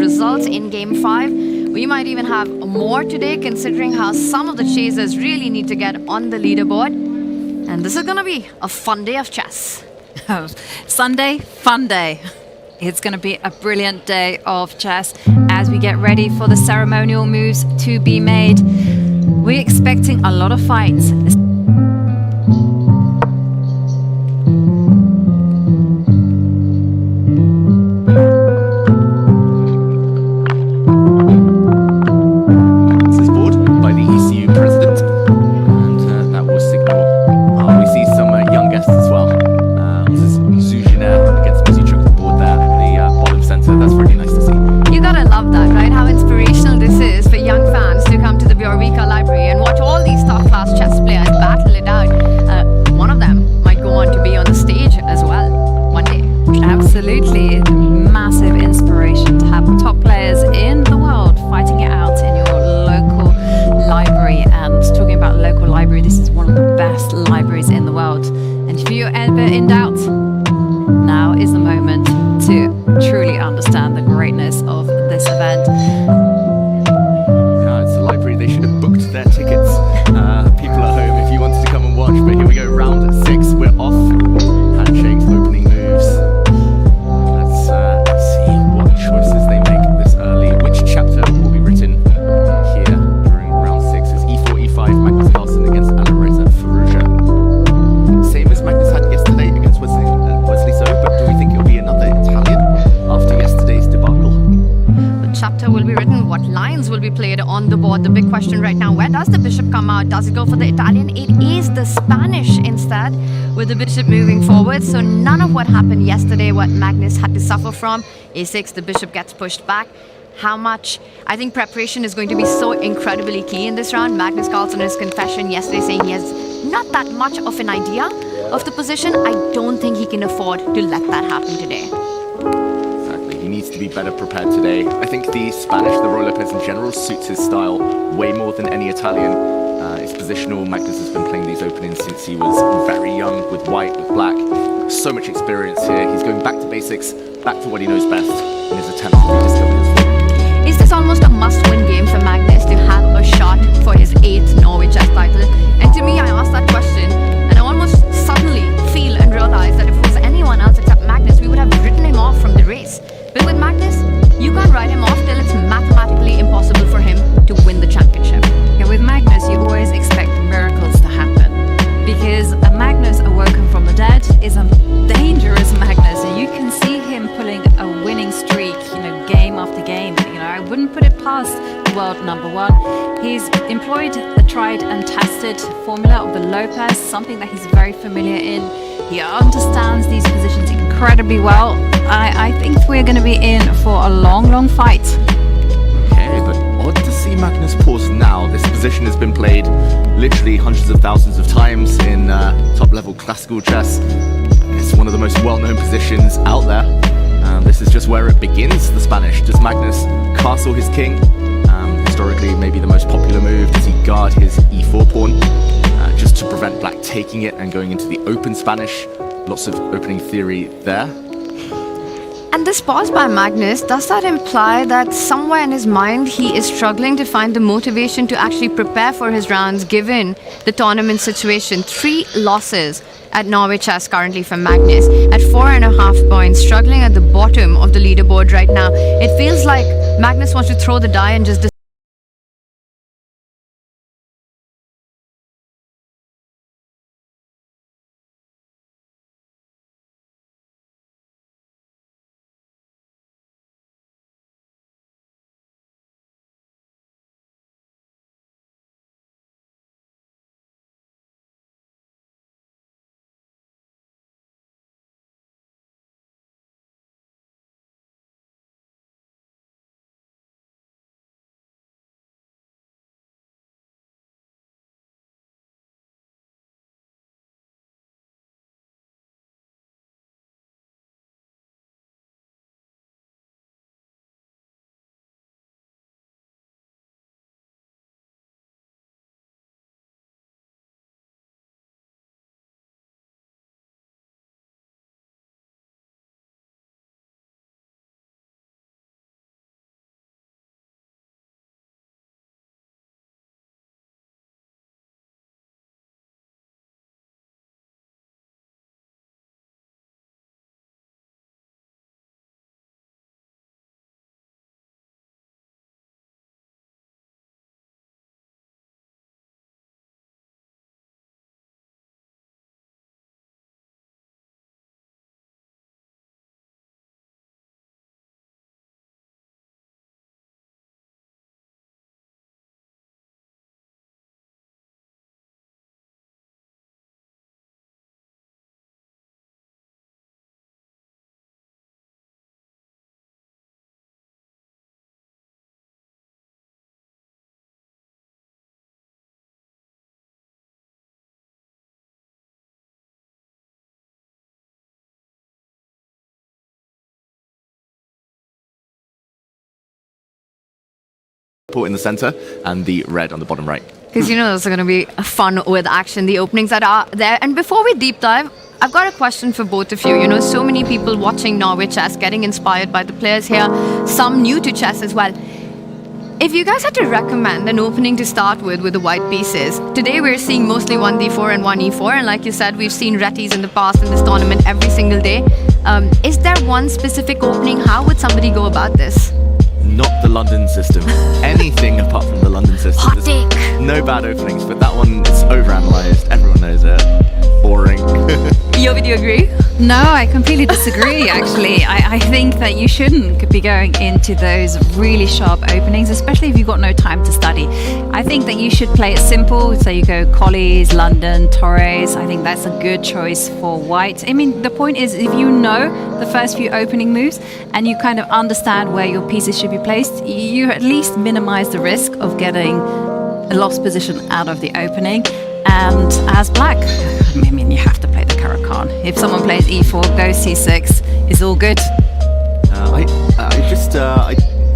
results in Game 5. We might even have more today, considering how some of the chasers really need to get on the leaderboard. And this is going to be a fun day of chess. Sunday, fun day. It's going to be a brilliant day of chess as we get ready for the ceremonial moves to be made. We're expecting a lot of fights. Absolutely, massive inspiration to have top players in the world fighting it out in your local library. And talking about local library, this is one of the best libraries in the world. And if you're ever in doubt, now is the moment to truly understand the greatness of this event. Yeah, it's a library. They should have booked their tickets. People at home, if you wanted to come and watch. But here we go, round 6. We're off. Handshakes, opening moves. Choices they make this early. Which chapter will be written here during round 6? Is e4, e5, Magnus Carlsen against Alireza, Firouzja. Same as Magnus had yesterday against Wesley So, but do we think it'll be another Italian after yesterday's debacle? The chapter will be written. What lines will be played on the board? The big question right now, where does the bishop come out? Does it go for the Italian? It is the Spanish instead, with the bishop moving forward. So none of what happened yesterday, what Magnus had to suffer from. A6, the bishop gets pushed back. How much? I think preparation is going to be so incredibly key in this round. Magnus Carlsen in his confession yesterday saying he has not that much of an idea of the position. I don't think he can afford to let that happen today. Exactly, he needs to be better prepared today. I think the Spanish, the Roy Lopez in general, suits his style way more than any Italian. It's positional. Magnus has been playing these openings since he was very young, with white, with black. So much experience here. He's going back to basics, back to what he knows best in his attempt to rediscover his form. Is this almost a must-win game for Magnus to have a shot for his 8th Norway chess title? And to me, I asked that question, and I almost suddenly feel and realize that if it was anyone else except Magnus, we would have written him off from the race. But with Magnus, you can't write him off till it's mathematically impossible for him to win the championship. Yeah, with Magnus, you always expect miracles to happen, because a Magnus awoken from the dead is a dangerous Magnus, and you can see him pulling a winning streak, game after game. I wouldn't put it past the world #1. He's employed the tried and tested formula of the Lopez, something that he's very familiar in. He understands these positions incredibly well. I think we're going to be in for a long fight. Okay, but odd to see Magnus pause now. This position has been played literally hundreds of thousands of times in top-level classical chess. It's one of the most well-known positions out there. This is just where it begins, the Spanish. Does Magnus castle his king? Historically, maybe the most popular move. Does he guard his e4 pawn just to prevent black taking it and going into the open Spanish? Lots of opening theory there. And this pause by Magnus, does that imply that somewhere in his mind he is struggling to find the motivation to actually prepare for his rounds given the tournament situation? 3 losses at Norway Chess currently for Magnus at 4.5 points, struggling at the bottom of the leaderboard right now. It feels like Magnus wants to throw the die and just port in the center and the red on the bottom right. Because you know there's going to be fun with action, the openings that are there. And before we deep dive, I've got a question for both of you. You know, so many people watching Norway chess, getting inspired by the players here, some new to chess as well. If you guys had to recommend an opening to start with the white pieces, today we're seeing mostly 1d4 and 1e4, and like you said, we've seen Retties in the past in this tournament every single day. Is there one specific opening? How would somebody go about this? Not the London system. Anything apart from the London system. Hot take. No bad openings, but that one is overanalyzed. Everyone knows it. Boring. Yovi, do you agree? No, I completely disagree, actually. I think that you shouldn't be going into those really sharp openings, especially if you've got no time to study. I think that you should play it simple. So you go Collies, London, Torres. I think that's a good choice for white. I mean, the point is, if you know the first few opening moves and you kind of understand where your pieces should be placed, you at least minimize the risk of getting a lost position out of the opening. And as black, I mean, you have to play the Caracan. If someone plays e4, goes c6, it's all good.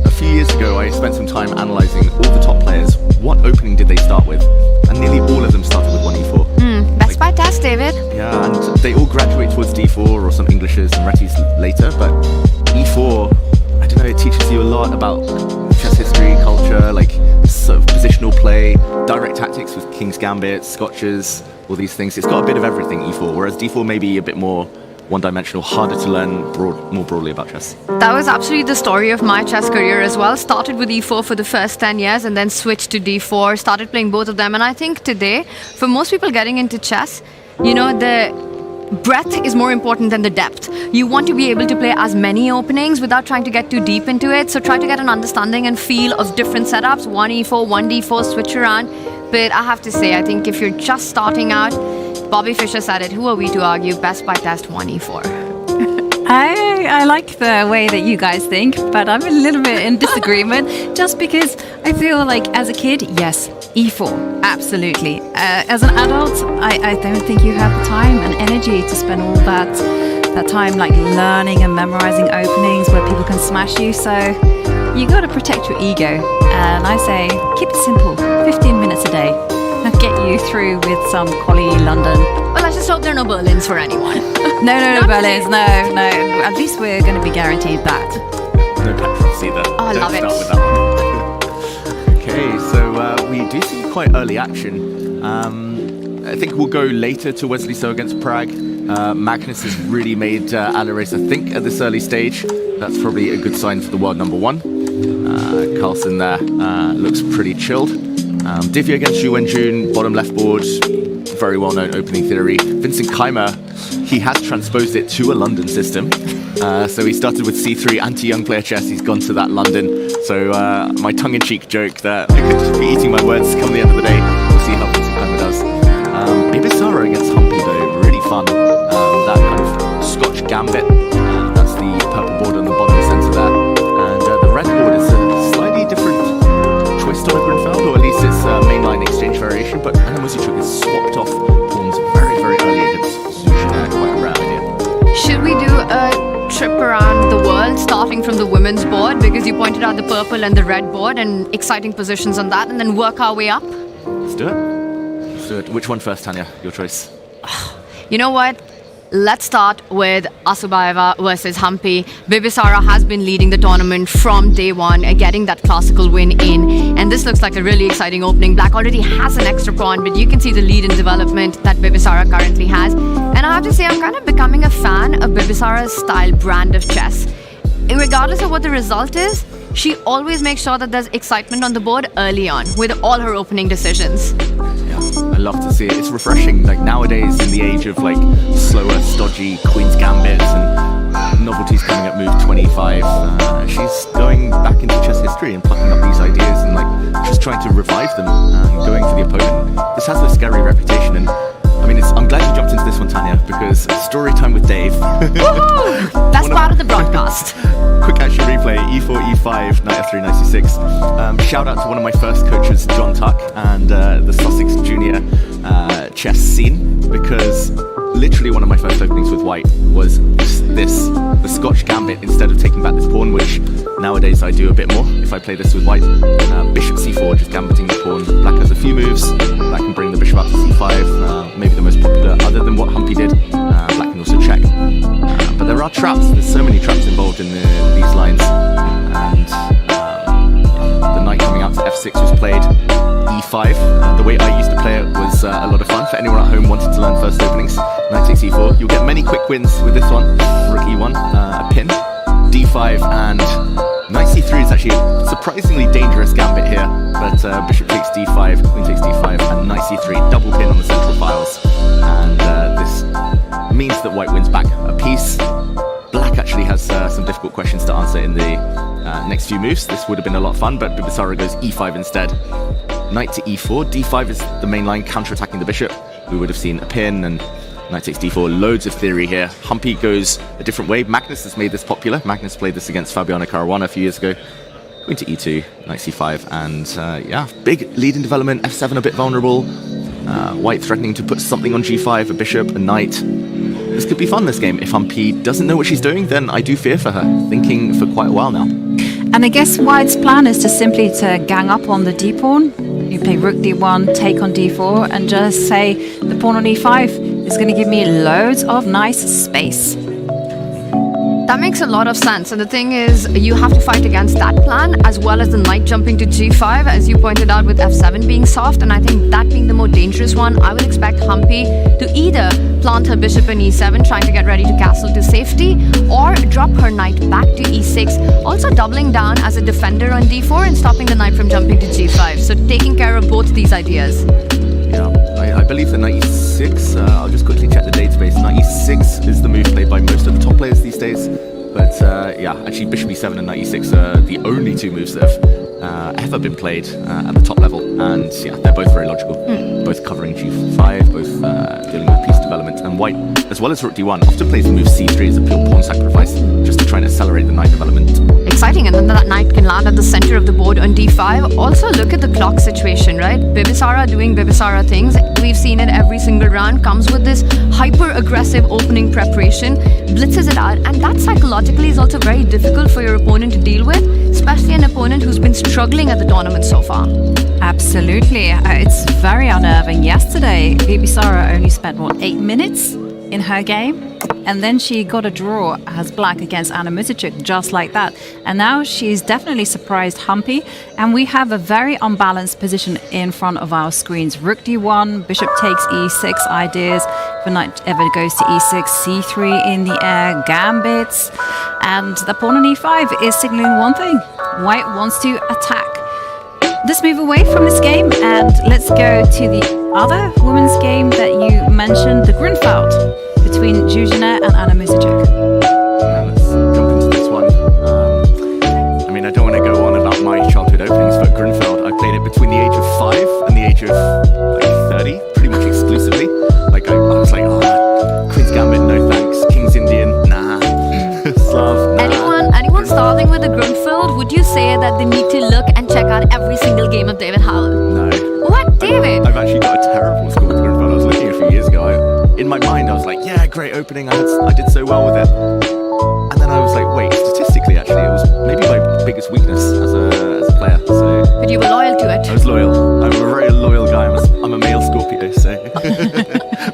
A few years ago, I spent some time analysing all the top players. What opening did they start with? And nearly all of them started with 1e4. Best by test, David. Yeah, and they all graduate towards d4 or some Englishes and Retties later, but e4, I don't know, it teaches you a lot about chess history, culture, like sort of positional play, direct tactics with King's Gambit, Scotches, all these things. It's got a bit of everything, e4, whereas d4 may be a bit more one-dimensional, harder to learn more broadly about chess. That was absolutely the story of my chess career as well. Started with e4 for the first 10 years and then switched to d4, started playing both of them. And I think today, for most people getting into chess, you know, the breadth is more important than the depth. You want to be able to play as many openings without trying to get too deep into it. So try to get an understanding and feel of different setups, 1e4, 1d4, switch around. But I have to say, I think if you're just starting out, Bobby Fischer said it, who are we to argue? Best by test 1e4. I like the way that you guys think, but I'm a little bit in disagreement just because I feel like as a kid, yes, e4, absolutely. As an adult, I don't think you have the time and energy to spend all that time like learning and memorizing openings where people can smash you. So you got to protect your ego. And I say, keep it simple, 15 minutes a day. That'll get you through with some Collie London. Well, let's just hope there are no Berlins for anyone. No Berlins, no. At least we're going to be guaranteed that. No Petrus either. Oh, I love it. Don't start with that one. Okay, so we do see quite early action. I think we'll go later to Wesley So against Prague. Magnus has really made Alireza think at this early stage. That's probably a good sign for the world number one. Carlsen there looks pretty chilled. Divya against Zhu Wenjun, bottom left board, very well-known opening theory. Vincent Keimer, he has transposed it to a London system. So he started with c3, anti-young player chess, he's gone to that London. So my tongue-in-cheek joke that I could just be eating my words come the end of the day. We'll see how Vincent Keimer does. Bibisara against Humpy though, really fun. That kind of Scotch gambit, that's the purple board on the bottom centre there. And the red board is a slightly different twist on a Grinfeld, or at least it's a mainline exchange variation, but Anna Muzichuk has swapped off pawns very, very early against Zushin, quite a rare idea. Should we do a trip around the world starting from the women's board, because you pointed out the purple and the red board and exciting positions on that, and then work our way up? Let's do it. Which one first, Tanya? Your choice. You know what? Let's start with Asubayeva versus Humpy. Bibisara has been leading the tournament from day one, getting that classical win in. And this looks like a really exciting opening. Black already has an extra pawn, but you can see the lead in development that Bibisara currently has. And I have to say, I'm kind of becoming a fan of Bibisara's style brand of chess. Regardless of what the result is, she always makes sure that there's excitement on the board early on with all her opening decisions. Yeah, I love to see it. It's refreshing. Like nowadays, in the age of like slower, stodgy Queen's Gambits and novelties coming at move 25, she's going back into chess history and plucking up these ideas and like just trying to revive them and going for the opponent. This has a scary reputation, and I mean, I'm glad you jumped into this one, Tanya, because story time with Dave. Woohoo! That's part of the broadcast. Quick action replay, e4, e5, knight f3, knight c6. Shout out to one of my first coaches, John Tuck, and the Sussex Junior chess scene, because literally one of my first openings with white was this, the Scotch Gambit, instead of taking back this pawn, which nowadays I do a bit more if I play this with white. Bishop c4, just gambiting the pawn. Black has a few moves that can bring the bishop up to c5, maybe the most popular other than what Humpy did. Black can also check. But there are traps, there's so many traps involved in these lines. And the knight coming out to f6 was played. e5. The way I used to play it was a lot of fun. For anyone at home wanted to learn first openings, knight takes e4. You'll get many quick wins with this one. Rook e1, a pin, d5, and knight c3 is actually a surprisingly dangerous gambit here. But bishop takes d5, queen takes d5, and knight c3, double pin on the central files. And this means that white wins back a piece. Black actually has some difficult questions to answer in the next few moves. This would have been a lot of fun, but Bibisara goes e5 instead. Knight to e4. d5 is the main line, counter-attacking the bishop. We would have seen a pin and knight takes d4. Loads of theory here. Humpy goes a different way. Magnus has made this popular. Magnus played this against Fabiano Caruana a few years ago. Queen to e2, knight c5, and yeah, big lead in development. f7 a bit vulnerable. White threatening to put something on g5, a bishop, a knight. This could be fun, this game. If Humpy doesn't know what she's doing, then I do fear for her, thinking for quite a while now. And I guess White's plan is to simply to gang up on the d-pawn. You play rook d1, take on d4, and just say the pawn on e5 is going to give me loads of nice space. That makes a lot of sense, and the thing is, you have to fight against that plan as well as the knight jumping to g5, as you pointed out, with f7 being soft, and I think that being the more dangerous one. I would expect Humpy to either plant her bishop in e7, trying to get ready to castle to safety, or drop her knight back to e6, also doubling down as a defender on d4 and stopping the knight from jumping to g5, so taking care of both these ideas. Yeah, I believe that knight e6, I'll just quickly check the database. Knight e6 is the move played by most of the top players these days. But yeah, actually bishop e7 and knight e6 are the only two moves that have ever been played at the top level. And yeah, they're both very logical. Both covering g5, both dealing with piece development. And white, as well as rook d1, often plays the move c3 as a pure pawn sacrifice, just to try and accelerate the knight development. Exciting, and then that knight can land at the center of the board on d5. Also, look at the clock situation, right? Bibisara doing Bibisara things. We've seen it every single round. Comes with this hyper-aggressive opening preparation, blitzes it out, and that psychologically is also very difficult for your opponent to deal with, especially an opponent who's been struggling at the tournament so far. Absolutely. It's very unnerving. Yesterday, Bibisara only spent, 8 minutes in her game? And then she got a draw as black against Anna Muzichuk, just like that. And now she's definitely surprised Humpy. And we have a very unbalanced position in front of our screens. Rook d1, bishop takes e6 ideas. If a knight ever goes to e6, c3 in the air, gambits. And the pawn on e5 is signaling one thing. White wants to attack. Let's move away from this game and let's go to the other women's game that you mentioned, the Grunfeld, between Zuzana and Anna Muzichuk. Let's jump into this one. I mean, I don't want to go on about my childhood openings for Grunfeld. I played it between the age of 5 and the age of 30, pretty much exclusively. Like I was like, oh, Queen's Gambit, no thanks. King's Indian, nah. Slav, nah. Anyone starting with a Grunfeld, would you say that they need to look and check out every single game of David Howell? No. What, David? I've actually got a terrible score with Grunfeld. I was looking a few years ago. In my mind, I was like, yeah, great opening. I did so well with it. And then I was like, wait, statistically, actually, it was maybe my biggest weakness as a player. So. But you were loyal to it. I was loyal. I'm a very loyal guy. I'm a male Scorpio, so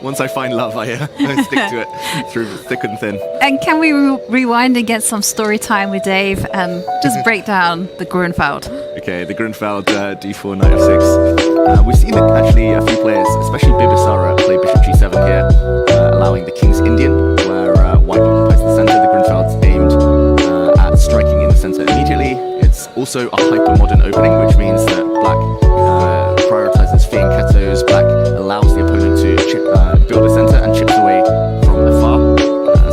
once I find love, I stick to it through thick and thin. And can we rewind and get some story time with Dave and just break down the Grunfeld? Okay, the Grunfeld d4, knight f6. We've seen actually a few players, especially Bibisara, play bishop g7 here, allowing the King's Indian, where white occupies the center. The Grunfeld's aimed at striking in the center immediately. It's also a hyper-modern opening, which means that black prioritizes fianchettos. Black allows the opponent to build a center and chips away from afar.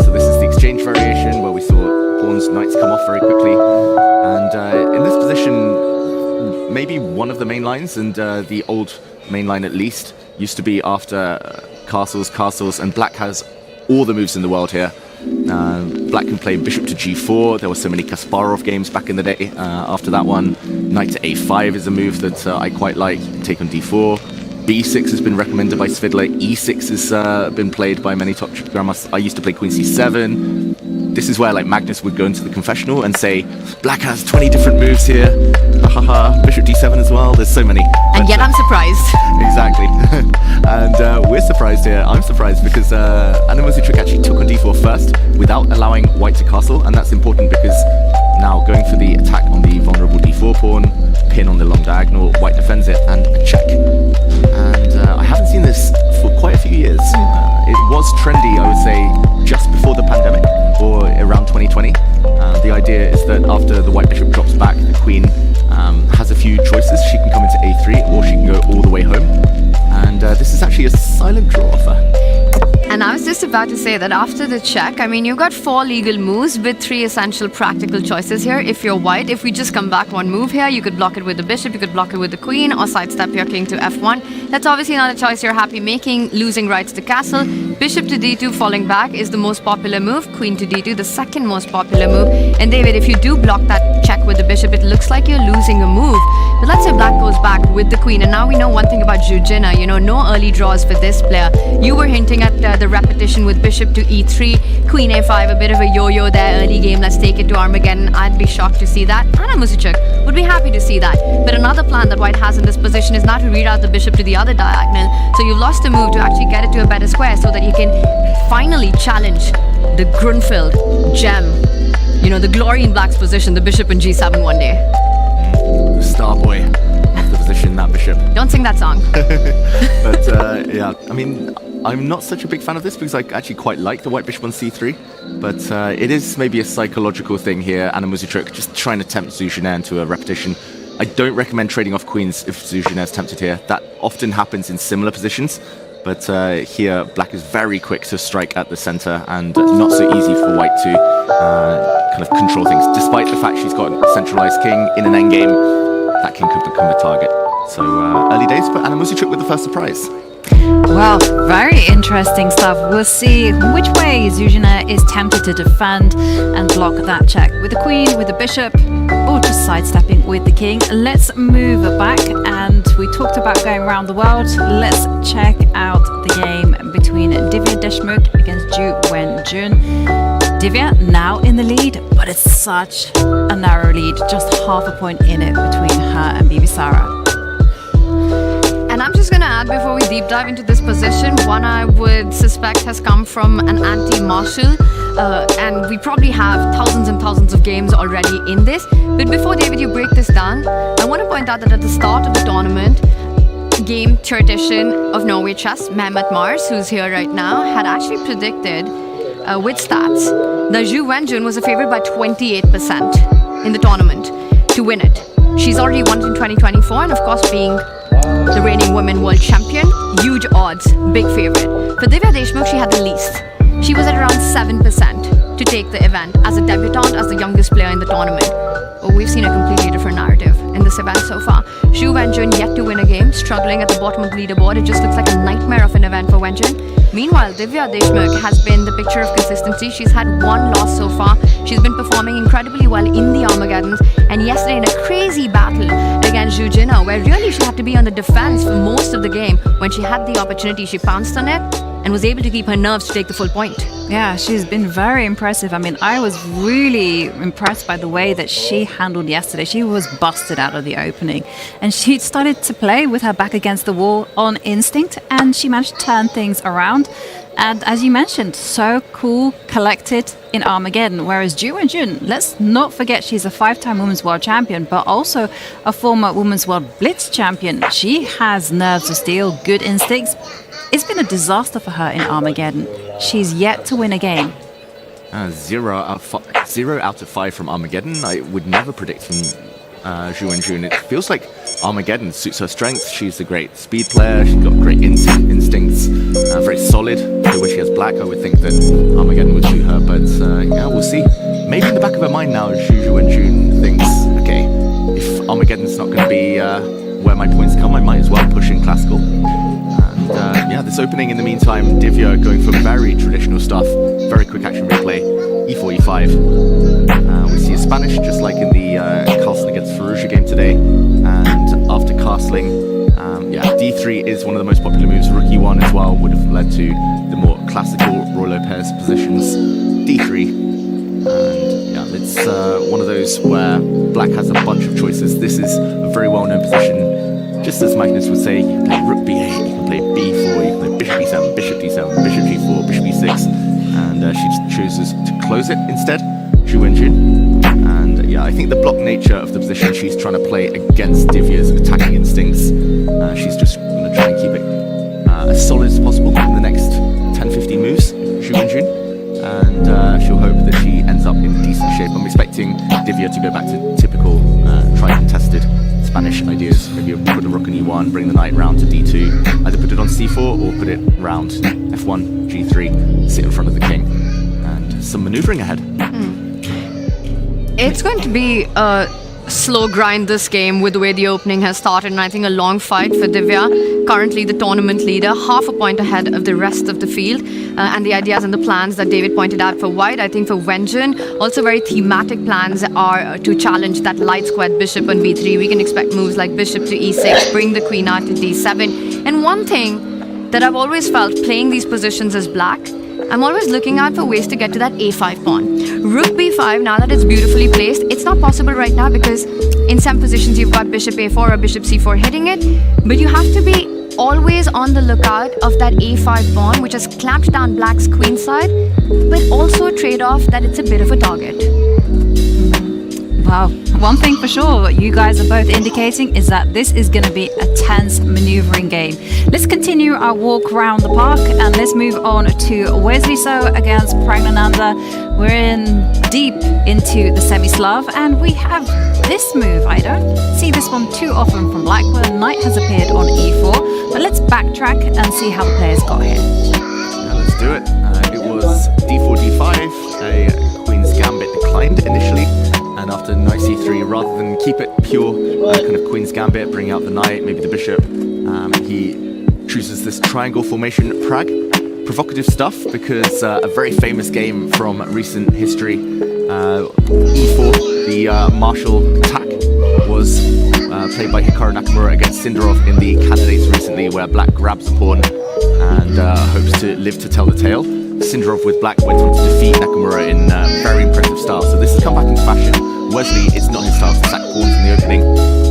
So this is the exchange variation, where we saw pawns, knights come off very quickly. And in this position, maybe one of the main lines, and the old main line at least, used to be after castles, and black has all the moves in the world here. Black can play bishop to g4. There were so many Kasparov games back in the day. After that one, knight to a5 is a move that I quite like. Take on d4. b6 has been recommended by Svidler. e6 has been played by many top grandmasters. I used to play queen c7. This is where like Magnus would go into the confessional and say, black has 20 different moves here. Bishop d7 as well. There's so many. And yet I'm surprised. Exactly. And we're surprised here. I'm surprised because Anamuzitrik actually took on d4 first without allowing white to castle. And that's important because now going for the attack on the vulnerable d4 pawn, pin on the long diagonal, white defends it, and a check. And I haven't seen this for quite a few years. It was trendy, I would say, just before the pandemic, or around 2020. The idea is that after the white bishop drops back, the queen has a few choices. She can come into a3, or she can go all the way home. And this is actually a silent draw offer. And I was just about to say that after the check, I mean, you've got 4 legal moves with 3 essential practical choices here. If you're white, if we just come back 1 move here, you could block it with the bishop, you could block it with the queen, or sidestep your king to f1. That's obviously not a choice you're happy making. Losing rights to castle. Bishop to d2 falling back is the most popular move. Queen to d2, the second most popular move. And David, if you do block that check with the bishop, it looks like you're losing a move. But let's say black goes back with the queen. And now we know one thing about Zhuzhina, no early draws for this player. You were hinting at the repetition with bishop to e3, queen a5, a bit of a yo-yo there, early game, let's take it to Armageddon. I'd be shocked to see that. Anamuzitrik would be happy to see that. But another plan that white has in this position is now to reroute the bishop to the other diagonal. So you've lost a move to actually get it to a better square so that you can finally challenge the Grunfeld gem. The glory in black's position, the bishop in g7 one day. The star boy of the position, that bishop. Don't sing that song. But yeah, I mean, I'm not such a big fan of this because I actually quite like the white bishop on c3. But it is maybe a psychological thing here. Anamuzitrik just trying to tempt Zhuzhina into a repetition. I don't recommend trading off queens if Zhuzhina is tempted here. That often happens in similar positions. But here, black is very quick to strike at the center and not so easy for white to kind of control things. Despite the fact she's got a centralized king in an endgame, that king could become a target. So early days, but Anamuzitrik with the first surprise. Well, very interesting stuff. We'll see which way Zhuzhina is tempted to defend and block that check. With the queen, with the bishop, or just sidestepping with the king. Let's move back, and we talked about going around the world. Let's check out the game between Divya Deshmukh against Ju Wenjun. Divya now in the lead, but it's such a narrow lead, just half a point in it between her and Bibi Sara. And I'm just going to add before we deep dive into this position, one I would suspect has come from an anti-Marshall. And we probably have thousands and thousands of games already in this. But before, David, you break this down, I want to point out that at the start of the tournament, game theoretician of Norway Chess, Mehmet Mars, who's here right now, had actually predicted with stats that Ju Wenjun was a favorite by 28% in the tournament to win it. She's already won it in 2024, and of course being the reigning women world champion, huge odds, big favorite. For Divya Deshmukh, she had the least. She was at around 7% to take the event as a debutante, as the youngest player in the tournament. But we've seen a completely different narrative in this event so far. Ju Wenjun yet to win a game, struggling at the bottom of the leaderboard. It just looks like a nightmare of an event for Wenjun. Meanwhile, Divya Deshmukh has been the picture of consistency. She's had 1 loss so far. She's been performing incredibly well in the Armageddons. And yesterday in a crazy battle against Zhuzhina, where really she had to be on the defense for most of the game, when she had the opportunity, she pounced on it and was able to keep her nerves to take the full point. Yeah, she's been very impressive. I mean, I was really impressed by the way that she handled yesterday. She was busted out of the opening, and she started to play with her back against the wall on instinct, and she managed to turn things around. And as you mentioned, so cool, collected in Armageddon. Whereas Ju Wenjun, let's not forget she's a 5-time Women's World Champion, but also a former Women's World Blitz Champion. She has nerves of steel, good instincts. It's been a disaster for her in Armageddon. She's yet to win a game. 0 out of 5 from Armageddon. I would never predict from Ju Wenjun. It feels like Armageddon suits her strengths. She's a great speed player. She's got great instincts. Very solid. So when she has black, I would think that Armageddon would suit her. But yeah, we'll see. Maybe in the back of her mind now, Ju Wenjun thinks, okay, if Armageddon's not going to be where my points come, I might as well push in classical. And yeah, this opening in the meantime, Divya going for very traditional stuff. Very quick action replay. E4, E5. We see a Spanish, just like in the Carlsen against Firouzja game today. And after castling, yeah, D3 is is one of the most popular moves. Rook e1 as well would have led to the more classical Roy Lopez positions. d3, and yeah, it's one of those where black has a bunch of choices. This is a very well-known position. Just as Magnus would say, you can play rook b8, you can play b4, you can play bishop e7, bishop d7, bishop g4, bishop e6, and she just chooses to close it instead. Zhu Wenjun. And yeah, I think the block nature of the position she's trying to play against Divya's attacking instincts, she's just going to try and keep it as solid as possible in the next 10-15 moves, Zhu Wenjun. And she'll hope that she ends up in decent shape. I'm expecting Divya to go back to typical tried and tested Spanish ideas. Maybe put a rook on e1, bring the knight round to d2, either put it on c4 or put it round f1, g3, sit in front of the king, and some maneuvering ahead. It's going to be a slow grind this game with the way the opening has started, and I think a long fight for Divya, currently the tournament leader, half a point ahead of the rest of the field. And the ideas and the plans that David pointed out for white, I think for Wenjun, also very thematic plans are to challenge that light squared bishop on b3. We can expect moves like bishop to e6, bring the queen out to d7. And one thing that I've always felt playing these positions as black, I'm always looking out for ways to get to that a5 pawn. Rook b5, now that it's beautifully placed, it's not possible right now because in some positions you've got bishop a4 or bishop c4 hitting it, but you have to be always on the lookout of that a5 pawn, which has clamped down black's queen side, but also a trade-off that it's a bit of a target. Wow. One thing for sure, what you guys are both indicating is that this is going to be a tense maneuvering game. Let's continue our walk around the park and let's move on to Wesley So against Pragnananda. We're in deep into the semi-Slav and we have this move. I don't see this one too often from black, where the knight has appeared on e4. But let's backtrack and see how the players got here. Yeah, let's do it. It was d4, d5, a queen's gambit declined initially. And after knight c3, rather than keep it pure kind of queen's gambit, bring out the knight, maybe the bishop, he chooses this triangle formation Prag. Provocative stuff because a very famous game from recent history, e4, the martial attack, was played by Hikaru Nakamura against Sindarov in the candidates recently, where black grabs a pawn and hopes to live to tell the tale. Sindarov with black went on to defeat Nakamura in very impressive style, so this has come back into fashion. Wesley, it's not his style to sack pawns in the opening.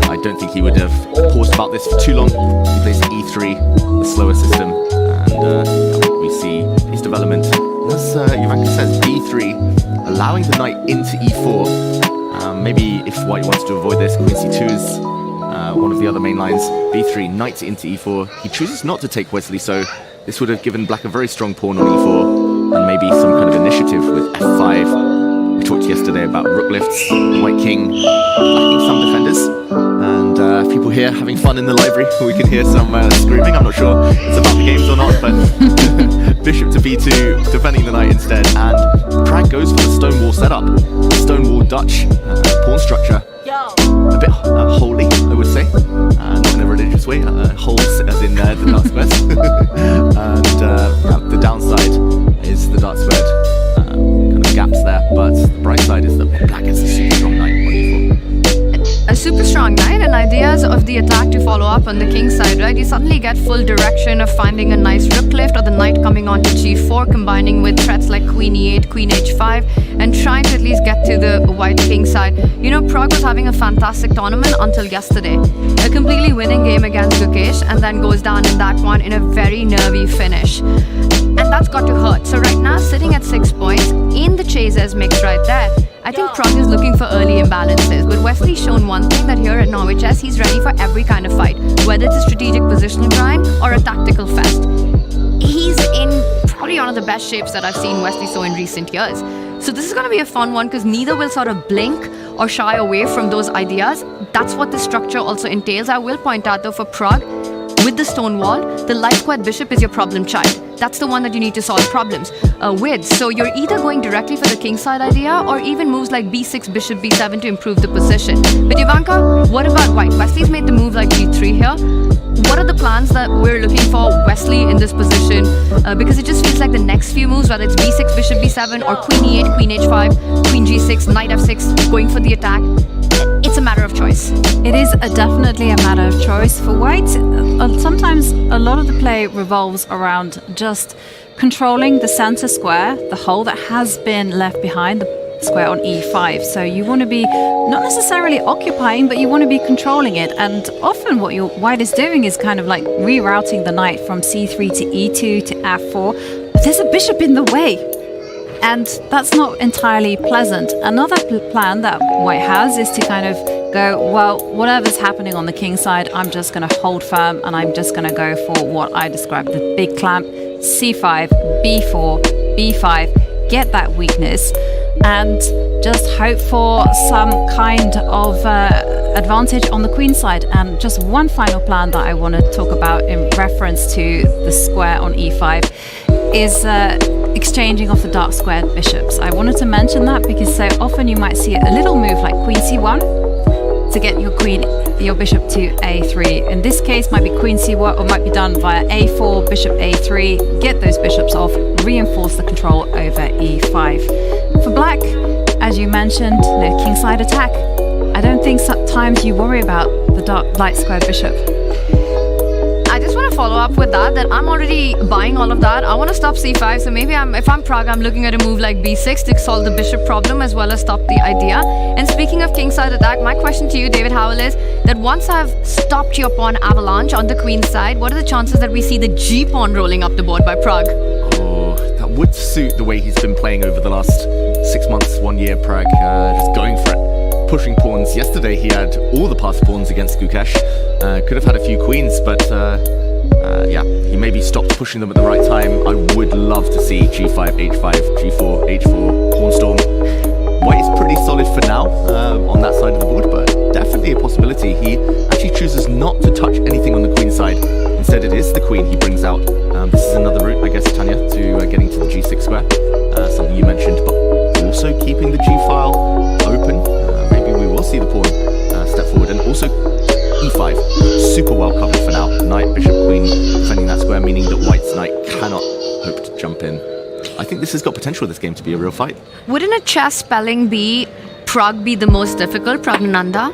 I don't think he would have paused about this for too long. He plays e3, the slower system, and we see his development. As Ivanka says, b3, allowing the knight into e4. Maybe if white wants to avoid this, queen c2 is one of the other main lines. b3, knight into e4. He chooses not to take Wesley, so this would have given black a very strong pawn on e4, and maybe some kind of initiative with f5. We talked yesterday about rook lifts, white king, lacking some defenders, and people here having fun in the library. We can hear some screaming. I'm not sure it's about the games or not, but bishop to b2, defending the knight instead, and Prag goes for the stonewall setup. Stonewall Dutch pawn structure. A bit holy, I would say, not in a religious way, holes as in the dark squares. And the downside is the dark squared kind of gaps there, but the bright side is that black gets a super strong knight on e4. A super strong knight, and ideas of the attack to follow up on the king's side, right? You suddenly get full direction of finding a nice rook lift or the knight coming onto g4, combining with threats like queen e8, queen h5, and trying to at least get to the white king side. You know, Prag was having a fantastic tournament until yesterday. A completely winning game against Gukesh, and then goes down in that one in a very nervy finish. And that's got to hurt. So right now, sitting at 6 points in the chasers mix right there, I think Prag is looking for early imbalances, but Wesley's shown one thing, that here at Norwich Chess, he's ready for every kind of fight, whether it's a strategic positional grind or a tactical fest. He's in probably one of the best shapes that I've seen Wesley So in recent years. So this is going to be a fun one because neither will sort of blink or shy away from those ideas. That's what the structure also entails. I will point out though, for Prag, with the stone wall, the light squared bishop is your problem child. That's the one that you need to solve problems with. So you're either going directly for the king side idea or even moves like b6, bishop b7 to improve the position. But Ivanka, what about white? Wesley's made the move like g3 here. What are the plans that we're looking for Wesley in this position? Because it just feels like the next few moves, whether it's b6, bishop b7 or queen e8, queen h5, queen g6, knight f6, going for the attack, it's it's a matter of choice. It is definitely a matter of choice. For white, sometimes a lot of the play revolves around just controlling the center square, the hole that has been left behind, the square on e5. So you want to be not necessarily occupying, but you want to be controlling it. And often what your white is doing is kind of like rerouting the knight from c3 to e2 to f4. But there's a bishop in the way. And that's not entirely pleasant. Another plan that white has is to kind of go, well, whatever's happening on the king side, I'm just going to hold firm and I'm just going to go for what I described, the big clamp, c5, b4, b5, get that weakness and just hope for some kind of advantage on the queen side. And just one final plan that I want to talk about in reference to the square on e5 is exchanging of the dark squared bishops. I wanted to mention that because so often you might see a little move like queen c1 to get your bishop to a3. In this case, might be queen c1 or might be done via a4, bishop a3, get those bishops off, reinforce the control over e5. For black, as you mentioned, kingside attack. I don't think sometimes you worry about the dark light squared bishop. I just want to follow up with that I'm already buying all of that. I want to stop c5, so maybe if I'm Prague, I'm looking at a move like b6 to solve the bishop problem as well as stop the idea. And speaking of kingside attack, my question to you, David Howell, is that once I've stopped your pawn avalanche on the queen side, what are the chances that we see the g pawn rolling up the board by Prague? Oh, that would suit the way he's been playing over the last 6 months, 1 year, Prague, just going for it. Pushing pawns. Yesterday he had all the passed pawns against Gukesh. Could have had a few queens, but yeah, he maybe stopped pushing them at the right time. I would love to see g5, h5, g4, h4, pawn storm. White is pretty solid for now on that side of the board, but definitely a possibility. He actually chooses not to touch anything on the queen side. Instead, it is the queen he brings out. This is another route, I guess, Tanya, to getting to the g6 square. Something you mentioned, but also keeping the g-file open. Maybe we will see the pawn step forward, and also e5, super well covered for now. Knight, bishop, queen, defending that square, meaning that white's knight cannot hope to jump in. I think this has got potential, this game, to be a real fight. Wouldn't a chess spelling be Prague be the most difficult, Pragnananda?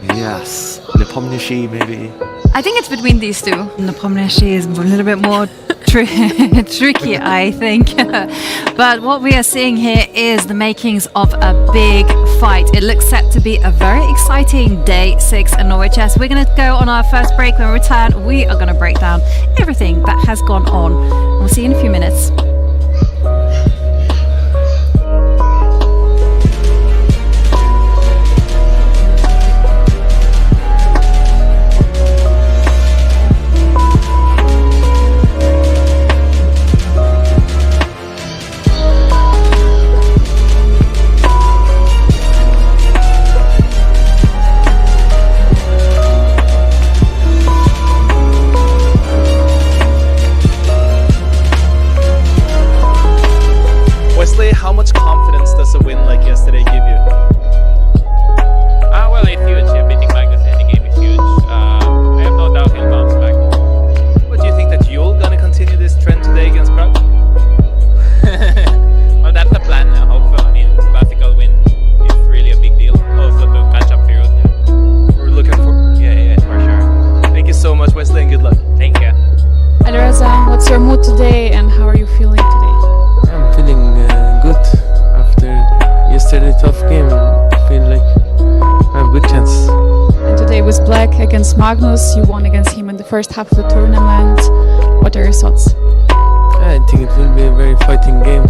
Yes, Nepomniachtchi maybe. I think it's between these two. Nepomniachtchi is a little bit more tricky, I think. But what we are seeing here is the makings of a big fight. It looks set to be a very exciting day 6 in Norway Chess. We're going to go on our first break. When we return, we are going to break down everything that has gone on. We'll see you in a few minutes. How much confidence does a win like yesterday give you? Well, it's huge. Beating Magnus in any game is huge. I have no doubt he'll bounce back. But do you think that you're gonna continue this trend today against Prague? Well, that's the plan now, hopefully. I mean, classical win is really a big deal. Also to catch up Firouzja. We're looking for... Yeah, for sure. Thank you so much, Wesley, and good luck. Thank you. Alireza, what's your mood today and how are you feeling today? I'm feeling good after yesterday's tough game. I feel like I have a good chance. And today was black against Magnus. You won against him in the first half of the tournament. What are your thoughts? I think it will be a very fighting game.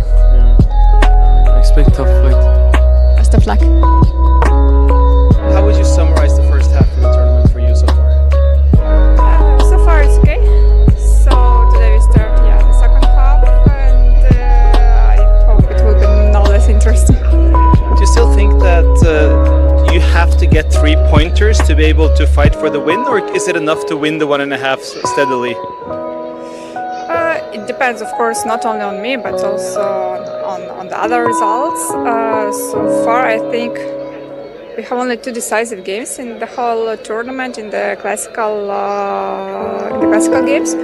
I expect tough fight. Best of luck. How would you summarize the first half of the tournament for you so far? So far it's okay. So today we start the second half and I hope it will be no less interesting. Do you still think that you have to get 3 pointers to be able to fight for the win, or is it enough to win the 1.5 steadily? It depends, of course, not only on me but also on the other results. So far I think we have only 2 decisive games in the whole tournament in the classical games.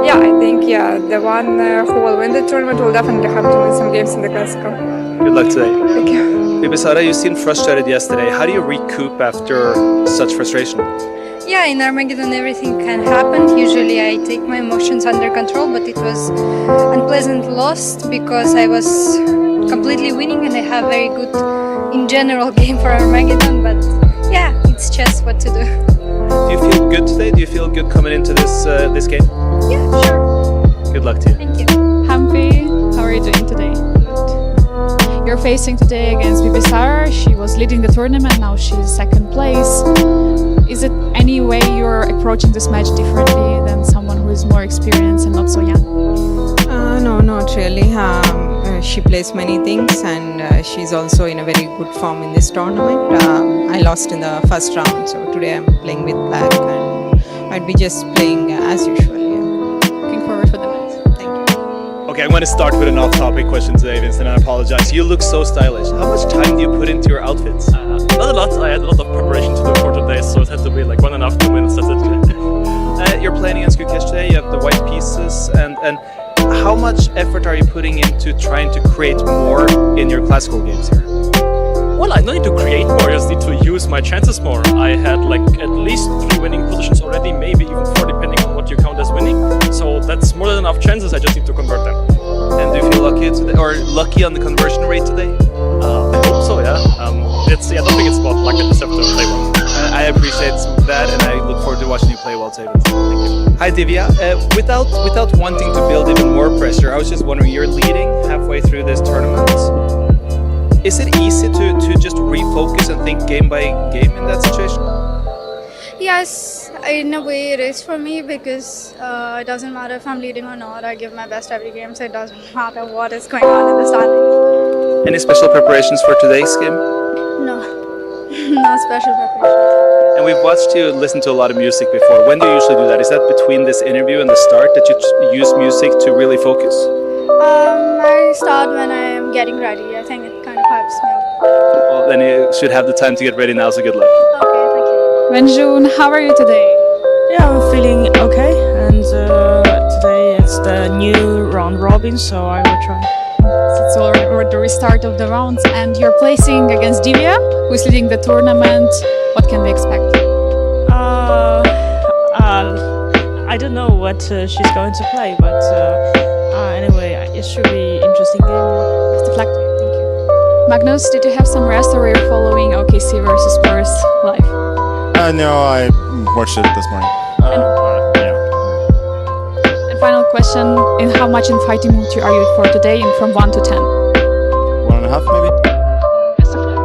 Yeah, I think the one who will win the tournament will definitely have to win some games in the classical. Good luck today. Thank you. Bibisara, you seemed frustrated yesterday. How do you recoup after such frustration? Yeah, in Armageddon everything can happen. Usually I take my emotions under control, but it was unpleasant loss because I was completely winning and I have very good, in general, game for Armageddon. But yeah, it's chess, what to do. Do you feel good today? Do you feel good coming into this game? Yeah, sure. Good luck to you. Thank you. Hampi, how are you doing today? You're facing today against Bibisara. She was leading the tournament, now she's second place. Is it any way you're approaching this match differently than someone who is more experienced and not so young? No, not really. She plays many things and she's also in a very good form in this tournament. I lost in the first round, so today I'm playing with black and I'd be just playing as usual. Yeah. Looking forward for the match. Thank you. Okay, I'm going to start with an off-topic question today, Vincent, and I apologize. You look so stylish. How much time do you put into your outfits? Not a lot. I had a lot of preparation to do for today, so it had to be like 1.5-2 minutes. That's it. You're playing against Kukesh today. You have the white pieces, and how much effort are you putting into trying to create more in your classical games here? Well, I don't need to create more. I just need to use my chances more. I had like at least 3 winning positions already, maybe even 4, depending on what you count as winning. So that's more than enough chances. I just need to convert them. And do you feel lucky today, or lucky on the conversion rate today? I hope so. Yeah. I don't think it's about luck. I just have to play well. I appreciate that, and I look forward to watching you play well, David. Thank you. Hi, Divya. Without wanting to build even more pressure, I was just wondering, you're leading halfway through this tournament. Is it easy to just refocus and think game by game in that situation? Yes, in a way it is for me because it doesn't matter if I'm leading or not. I give my best every game, so it doesn't matter what is going on in the standings. Any special preparations for today's game? No, no special preparation. And we've watched you listen to a lot of music before. When do you usually do that? Is that between this interview and the start that you use music to really focus? I start when I am getting ready. I think it kind of hypes me up. Well, then you should have the time to get ready now, so good luck. Okay, thank you. Wenjun, how are you today? Yeah, I'm feeling okay, and today it's the new round robin, so I will try. So it's already the restart of the rounds, and you're placing against Divya, who is leading the tournament. What can we expect? I don't know what she's going to play, but anyway, it should be an interesting game. Best of luck to you. Thank you. Magnus, did you have some rest, or were you following OKC versus Spurs live? No, I watched it this morning. And final question, in how much in fighting mood are you for today, from 1 to 10? 1.5 maybe? Best of luck.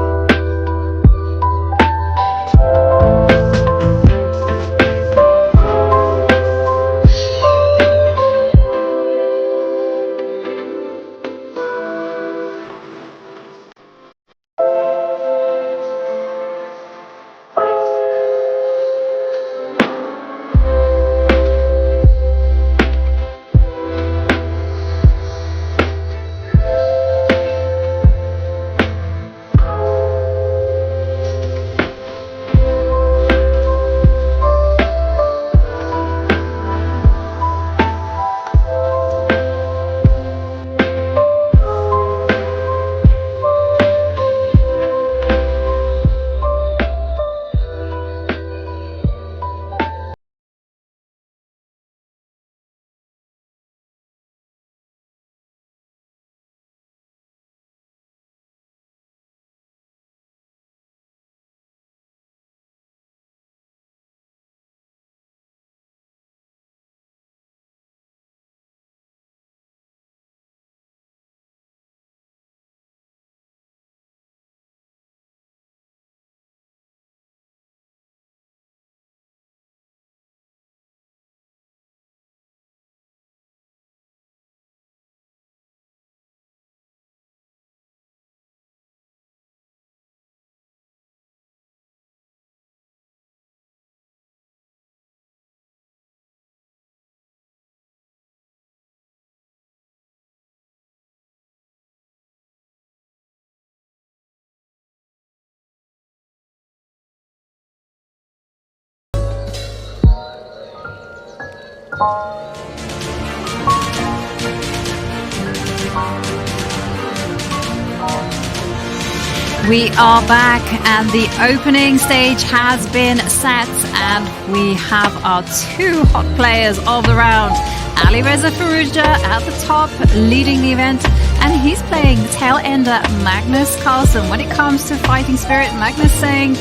We are back and the opening stage has been set and we have our two hot players of the round. Alireza Firouzja at the top leading the event and he's playing tail ender Magnus Carlsen. When it comes to fighting spirit, Magnus saying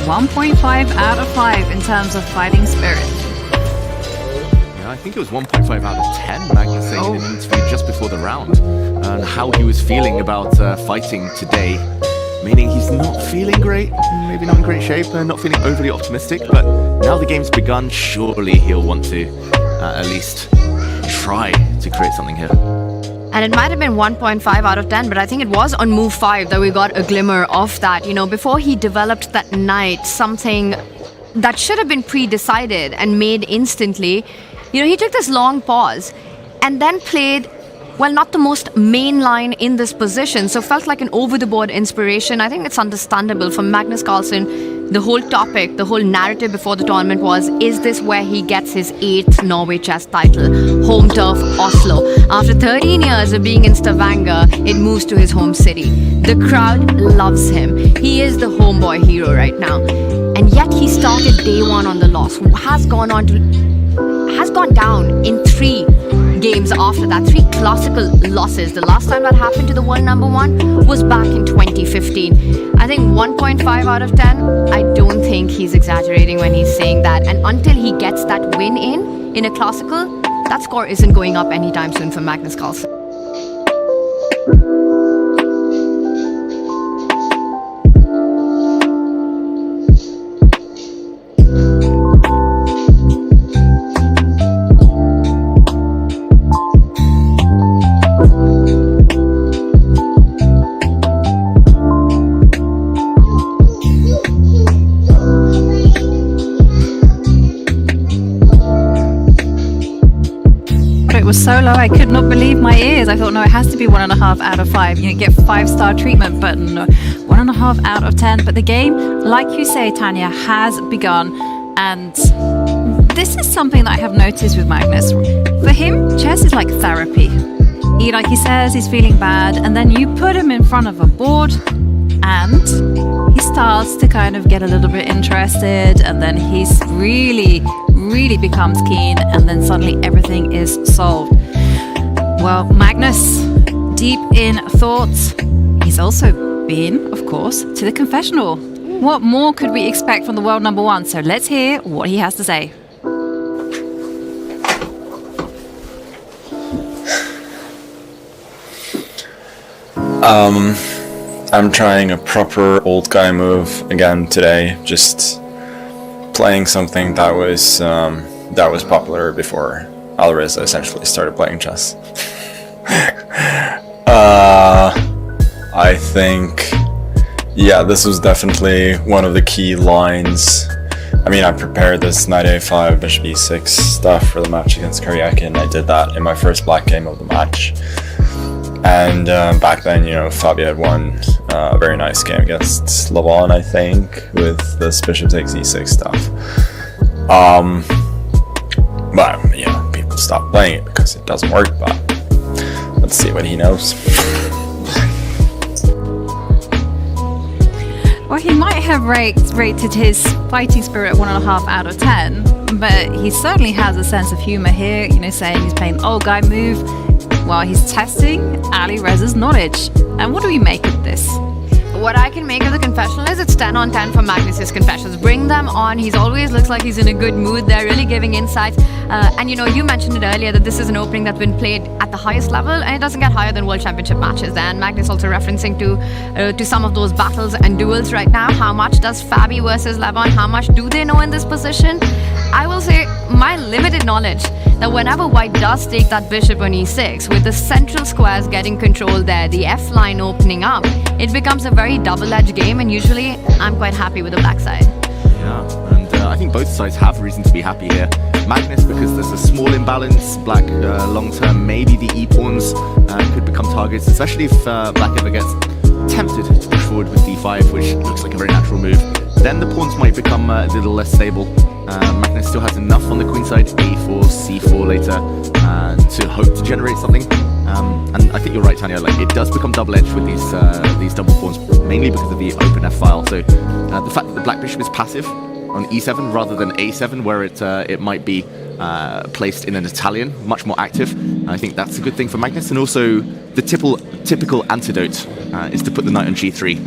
1.5 out of 5 in terms of fighting spirit. Yeah, I think it was 1.5 out of 10, Magnus saying in an interview just before the round, and how he was feeling about fighting today. Meaning he's not feeling great, maybe not in great shape, and not feeling overly optimistic, but now the game's begun, surely he'll want to at least try to create something here. And it might have been 1.5 out of 10, but I think it was on move 5 that we got a glimmer of that. You know, before he developed that knight, something that should have been pre-decided and made instantly, you know, he took this long pause and then played, well, not the most main line in this position, so felt like an over-the-board inspiration. I think it's understandable for Magnus Carlsen. The whole topic, the whole narrative before the tournament was, is this where he gets his 8th Norway chess title? Home turf, Oslo. After 13 years of being in Stavanger, it moves to his home city. The crowd loves him. He is the homeboy hero right now. And yet he started day one on the loss, has gone down in 3 games after that, 3 classical losses. The last time that happened to the world number 1 was back in 2015. I think 1.5 out of 10, I don't think he's exaggerating when he's saying that. And until he gets that win in a classical, that score isn't going up anytime soon for Magnus Carlsen. So low, I could not believe my ears. I thought, no, it has to be 1.5 out of 5. You know, get 5-star treatment, but no, 1.5 out of 10. But the game, like you say, Tanya, has begun. And this is something that I have noticed with Magnus. For him, chess is like therapy. Like he says, he's feeling bad, and then you put him in front of a board, and he starts to kind of get a little bit interested, and then he's really becomes keen, and then suddenly everything is solved. Well, Magnus, deep in thoughts, he's also been, of course, to the confessional. What more could we expect from the world number 1? So let's hear what he has to say. I'm trying a proper old guy move again today, just playing something that was popular before Alireza essentially started playing chess. I think, yeah, this was definitely one of the key lines. I mean, I prepared this knight a5, bishop e6 stuff for the match against Karyakin. I did that in my first black game of the match. And back then, you know, Fabio had won a very nice game against Levon, I think, with this bishop takes e6 stuff. But, you know, people stopped playing it because it doesn't work, but let's see what he knows. Well, he might have rated his fighting spirit 1.5 out of 10, but he certainly has a sense of humor here, you know, saying he's playing old guy move while he's testing Alireza's knowledge. And what do we make of this? What I can make of the confessional is it's 10 on 10 for Magnus's confessions. Bring them on. He's always looks like he's in a good mood. They're really giving insights. And you know, you mentioned it earlier that this is an opening that's been played at the highest level, and it doesn't get higher than World Championship matches. And Magnus also referencing to some of those battles and duels right now. How much does Fabi versus Levon? How much do they know in this position? I will say my limited knowledge that whenever white does take that bishop on e6, with the central squares getting controlled there, the f line opening up, it becomes a very double-edged game, and usually I'm quite happy with the black side. Yeah, and I think both sides have reason to be happy here. Magnus, because there's a small imbalance. Black, long-term, maybe the e-pawns could become targets, especially if black ever gets tempted to push forward with d5, which looks like a very natural move. Then the pawns might become a little less stable. Magnus still has enough on the queen side, a4, c4 later, to hope to generate something. And I think you're right, Tanya. Like, it does become double-edged with these double pawns, mainly because of the open F file. So the fact that the black bishop is passive on E7 rather than A7, where it might be placed in an Italian, much more active. I think that's a good thing for Magnus. And also, the typical antidote is to put the knight on G3.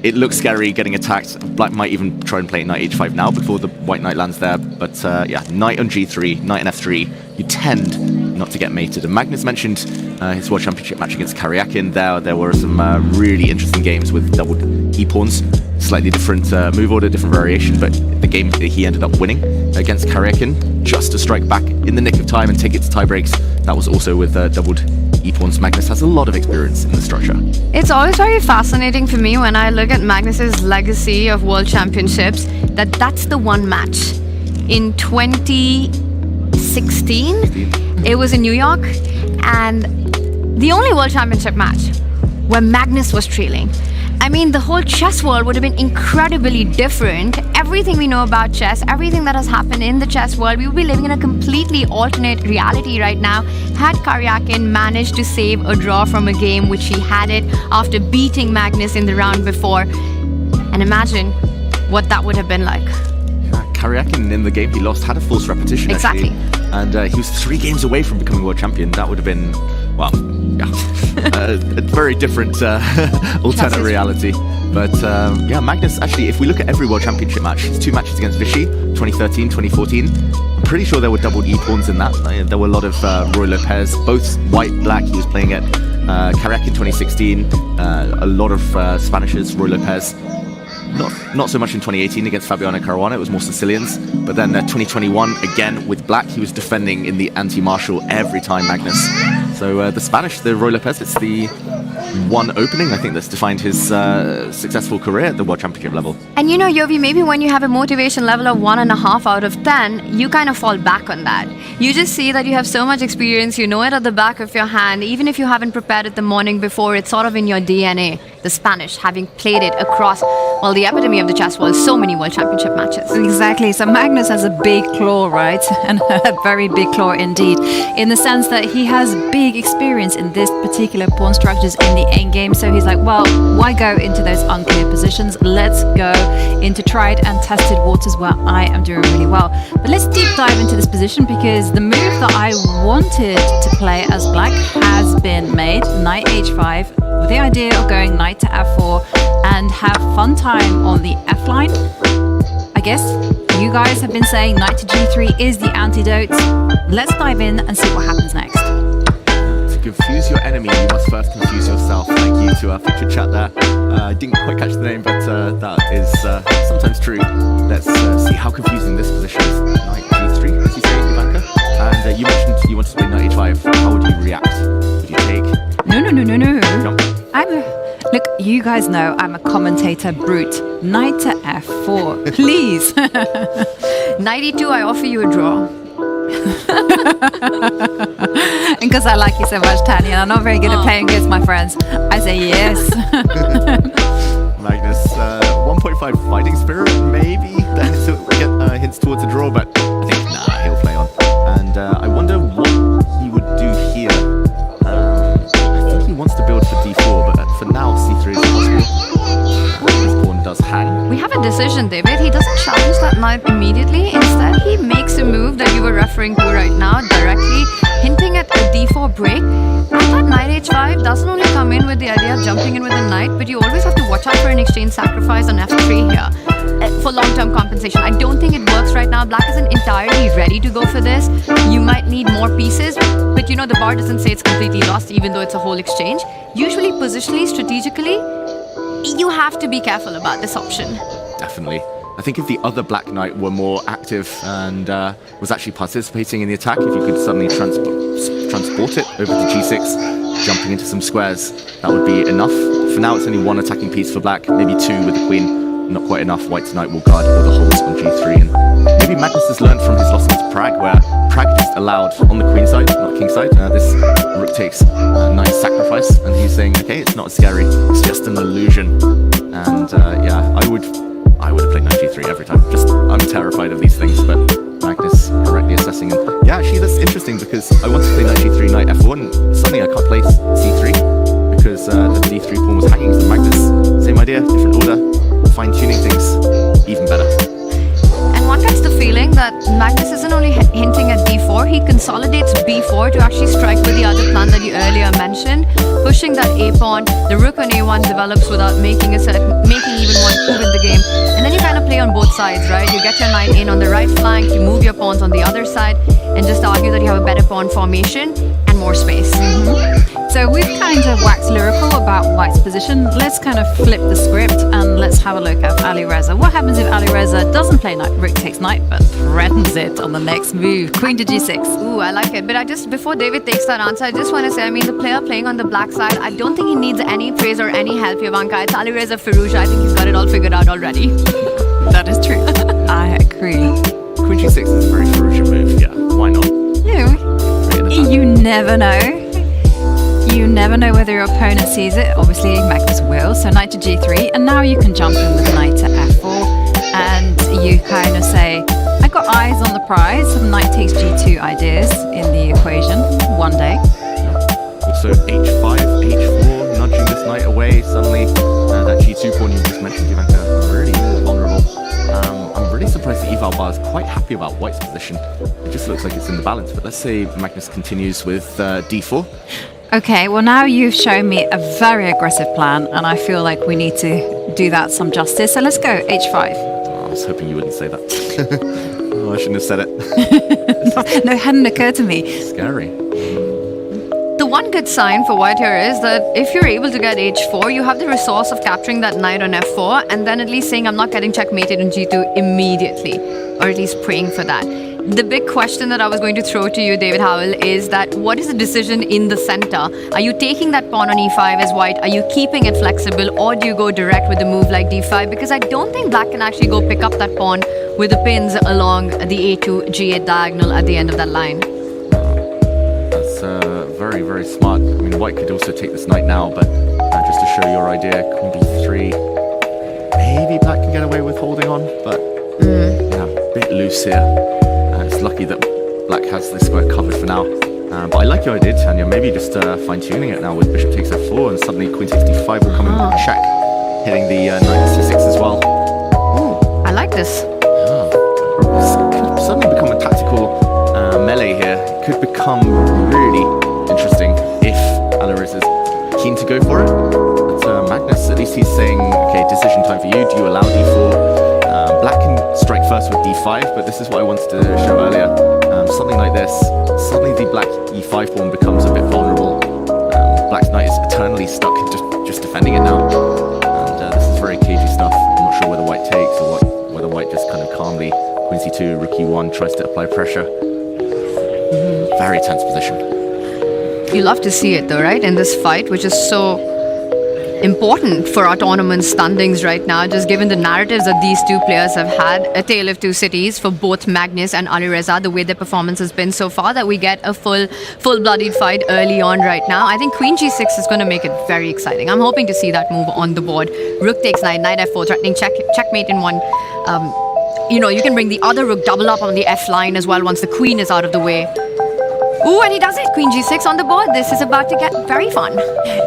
It looks scary getting attacked. Black might even try and play knight H5 now before the white knight lands there. But yeah, knight on G3, knight on F3. You tend not to get mated. And Magnus mentioned his World Championship match against Karyakin. There were some really interesting games with doubled E-pawns. Slightly different move order, different variation, but the game he ended up winning against Karyakin just to strike back in the nick of time and take it to tie breaks. That was also with doubled E-pawns. Magnus has a lot of experience in the structure. It's always very fascinating for me when I look at Magnus's legacy of World Championships, that's the one match. In 2016, it was in New York, and the only World Championship match where Magnus was trailing. I mean, the whole chess world would have been incredibly different. Everything we know about chess, everything that has happened in the chess world, we would be living in a completely alternate reality right now had Karyakin managed to save a draw from a game which he had it after beating Magnus in the round before. And imagine what that would have been like. Karyakin in the game he lost had a false repetition. Exactly. Actually. And he was 3 games away from becoming world champion. That would have been, well, yeah, a very different alternate reality. But yeah, Magnus, actually, if we look at every world championship match, his 2 matches against Vichy, 2013, 2014, I'm pretty sure there were doubled E-pawns in that. There were a lot of Roy Lopez, both white, black, he was playing at Karyakin 2016, a lot of Spanishes, Roy Lopez. Not so much in 2018 against Fabiano Caruana, it was more Sicilians. But then 2021, again with black, he was defending in the anti-martial every time, Magnus. So the Spanish, the Roy Lopez, it's the one opening, I think, that's defined his successful career at the World Championship level. And you know, Yovi, maybe when you have a motivation level of 1.5 out of 10, you kind of fall back on that. You just see that you have so much experience, you know it at the back of your hand. Even if you haven't prepared it the morning before, it's sort of in your DNA. The Spanish, having played it across, well, the epitome of the chess world, so many World Championship matches. Exactly. So Magnus has a big claw, right? And a very big claw indeed, in the sense that he has big experience in this particular pawn structures in the endgame. So he's like, well, why go into those unclear positions? Let's go into tried and tested waters where I am doing really well. But let's deep dive into this position, because the move that I wanted to play as black has been made. Knight h5, with the idea of going knight to f4 and have fun time on the f line. I guess you guys have been saying knight to g3 is the antidote. Let's dive in and see what happens next. To confuse your enemy, you must first confuse yourself. Thank you to our featured chat there. I didn't quite catch the name, but that is sometimes true. Let's see how confusing this position is. Knight g3, as you say, Ivanka. And you mentioned you wanted to play knight h5. How would you react? Would you take? No. Jump. Look, you guys know I'm a commentator brute. Knight to f4, please. Knight e2, I offer you a draw. And because I like you so much, Tanya, and I'm not very good at playing against my friends, I say yes. Magnus, 1.5 fighting spirit, maybe. Then we get hints towards a draw, but I think, nah, he'll play on. And I wonder what he would do here. I think he wants to build for d4, but for now, c3 is possible. This pawn does hang. We have a decision, David. He doesn't challenge that knight immediately. Instead, he makes a move that you were referring to right now, directly hinting at a d4 break. I thought knight h5 doesn't only come in with the idea of jumping in with a knight, but you always have to watch out for an exchange sacrifice on f3 here for long-term compensation. I don't think it works right now. Black isn't entirely ready to go for this. You might need more pieces, but you know the bar doesn't say it's completely lost, even though it's a whole exchange. Usually, positionally, strategically, you have to be careful about this option. Definitely. I think if the other black knight were more active and was actually participating in the attack, if you could suddenly transport it over to g6, jumping into some squares, that would be enough. For now, it's only 1 attacking piece for black, maybe 2 with the queen. Not quite enough. White's knight will guard all the holes on g3. And maybe Magnus has learned from his loss against Prague, where Prague just allowed on the queen side, not king side. This rook takes a nice sacrifice, and he's saying, okay, it's not scary, it's just an illusion. And yeah, I would have played knight g3 every time. I'm terrified of these things, but Magnus correctly assessing. And yeah, actually that's interesting because I wanted to play knight g3, knight f4, and suddenly I can't play c3 because the d3 pawn was hanging. So Magnus, same idea, different order, fine-tuning things even better. And one gets the feeling that Magnus isn't only hinting at d4, he consolidates b4 to actually strike with the other plan that you earlier mentioned, pushing that a pawn. The rook on a1 develops without making even one move in the game. And then you kind of play on both sides, right? You get your knight in on the right flank, you move your pawns on the other side, and just argue that you have a better pawn formation and more space. So we've kind of waxed lyrical about White's position. Let's kind of flip the script and let's have a look at Alireza. What happens if Alireza doesn't play knight, rook takes knight, but threatens it on the next move? Queen to g6. Ooh, I like it. But before David takes that answer, I just want to say, I mean, the player playing on the black side, I don't think he needs any praise or any help, Ivanka. It's Alireza Firouzja. I think he's got it all figured out already. That is true. I agree. Queen g6 is a very Firouzja move, yeah. Why not? You never know. You never know whether your opponent sees it. Obviously, Magnus will. So knight to g3, and now you can jump in with knight to f4, and you kind of say, I got eyes on the prize. Some knight takes g2 ideas in the equation one day. Also h5, h4, nudging this knight away. Suddenly, that g2 pawn you just mentioned, Ivanka, really vulnerable. I'm really surprised that Eval Bar is quite happy about White's position. It just looks like it's in the balance. But let's say Magnus continues with d4. Okay, well now you've shown me a very aggressive plan, and I feel like we need to do that some justice. So let's go h5. Oh, I was hoping you wouldn't say that. Oh, I shouldn't have said it. No, it hadn't occurred to me. Scary. The one good sign for White here is that if you're able to get h4, you have the resource of capturing that knight on f4, and then at least saying, I'm not getting checkmated in g2 immediately, or at least praying for that. The big question that I was going to throw to you, David Howell, is that what is the decision in the center? Are you taking that pawn on e5 as White? Are you keeping it flexible, or do you go direct with a move like d5? Because I don't think Black can actually go pick up that pawn with the pins along the a2, g8 diagonal at the end of that line. That's very, very smart. I mean, White could also take this knight now, but just to show your idea, queen b3. Maybe Black can get away with holding on, but yeah, a bit loose here. It's lucky that Black has this square covered for now. But I like your idea, Tanya. Maybe just fine-tuning it now with bishop takes f4, and suddenly queen takes d5 will come in check, hitting the knight to c6 as well. Ooh, I like this. Yeah. This could suddenly become a tactical melee here. It could become really interesting if Alireza is keen to go for it. But Magnus, at least he's saying, okay, decision time for you. Do you allow d4? Black can strike first with d5, but this is what I wanted to show earlier. Something like this, suddenly the black e5 pawn becomes a bit vulnerable. Black's knight is eternally stuck just defending it now. And this is very cagey stuff. I'm not sure whether White takes or whether White just kind of calmly, queen c2, rook e1, tries to apply pressure. Very tense position. You love to see it though, right? In this fight, which is so important for our tournament standings right now, just given the narratives that these two players have had, a tale of two cities for both Magnus and Alireza, the way their performance has been so far, that we get a full-blooded fight early on right now. I think queen g6 is going to make it very exciting. I'm hoping to see that move on the board. Rook takes knight, knight f4, threatening checkmate in one. You know, you can bring the other rook double up on the f line as well once the queen is out of the way. Ooh, and he does it! Queen g6 on the board. This is about to get very fun.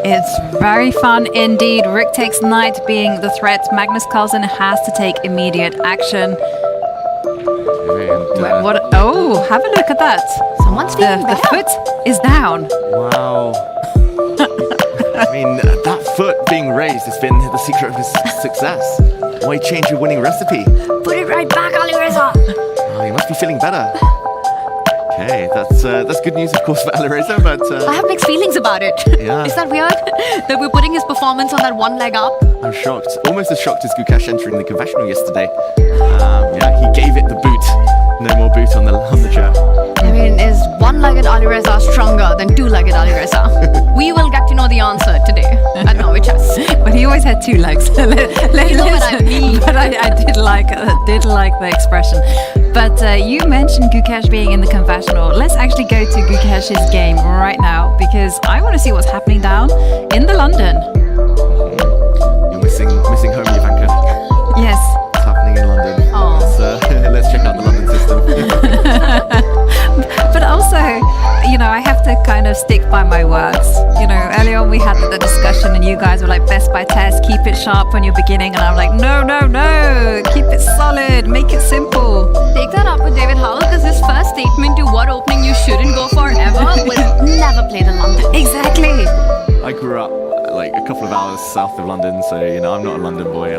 It's very fun indeed. Rook takes knight being the threat. Magnus Carlsen has to take immediate action. And, What? Oh, have a look at that. Someone's feeling The foot is down. Wow. I mean, that foot being raised has been the secret of his success. Why change your winning recipe? Put it right back, Alireza! Oh, you must be feeling better. Okay, that's good news, of course, for Alireza, but... I have mixed feelings about it. Yeah. Is that weird? That we're putting his performance on that one leg up? I'm shocked. Almost as shocked as Gukesh entering the confessional yesterday. Yeah, he gave it the boot. No more boot on the chair. I mean, is one-legged Alireza stronger than two-legged Alireza? We will get to know the answer today at Norway Chess. But he always had two legs. You know what I mean. But I did like the expression. But you mentioned Gukesh being in the confessional. Let's actually go to Gukesh's game right now, because I want to see what's happening down in the London. You're missing home, Ivanka. Yes. What's happening in London? Oh. Let's check out the London system. by test, keep it sharp when you're beginning, and I'm like, no, keep it solid, make it simple. Take that up with David Howell, because his first statement to what opening you shouldn't go for ever was never play the London. Exactly. I grew up like a couple of hours south of London, so you know I'm not a London boy.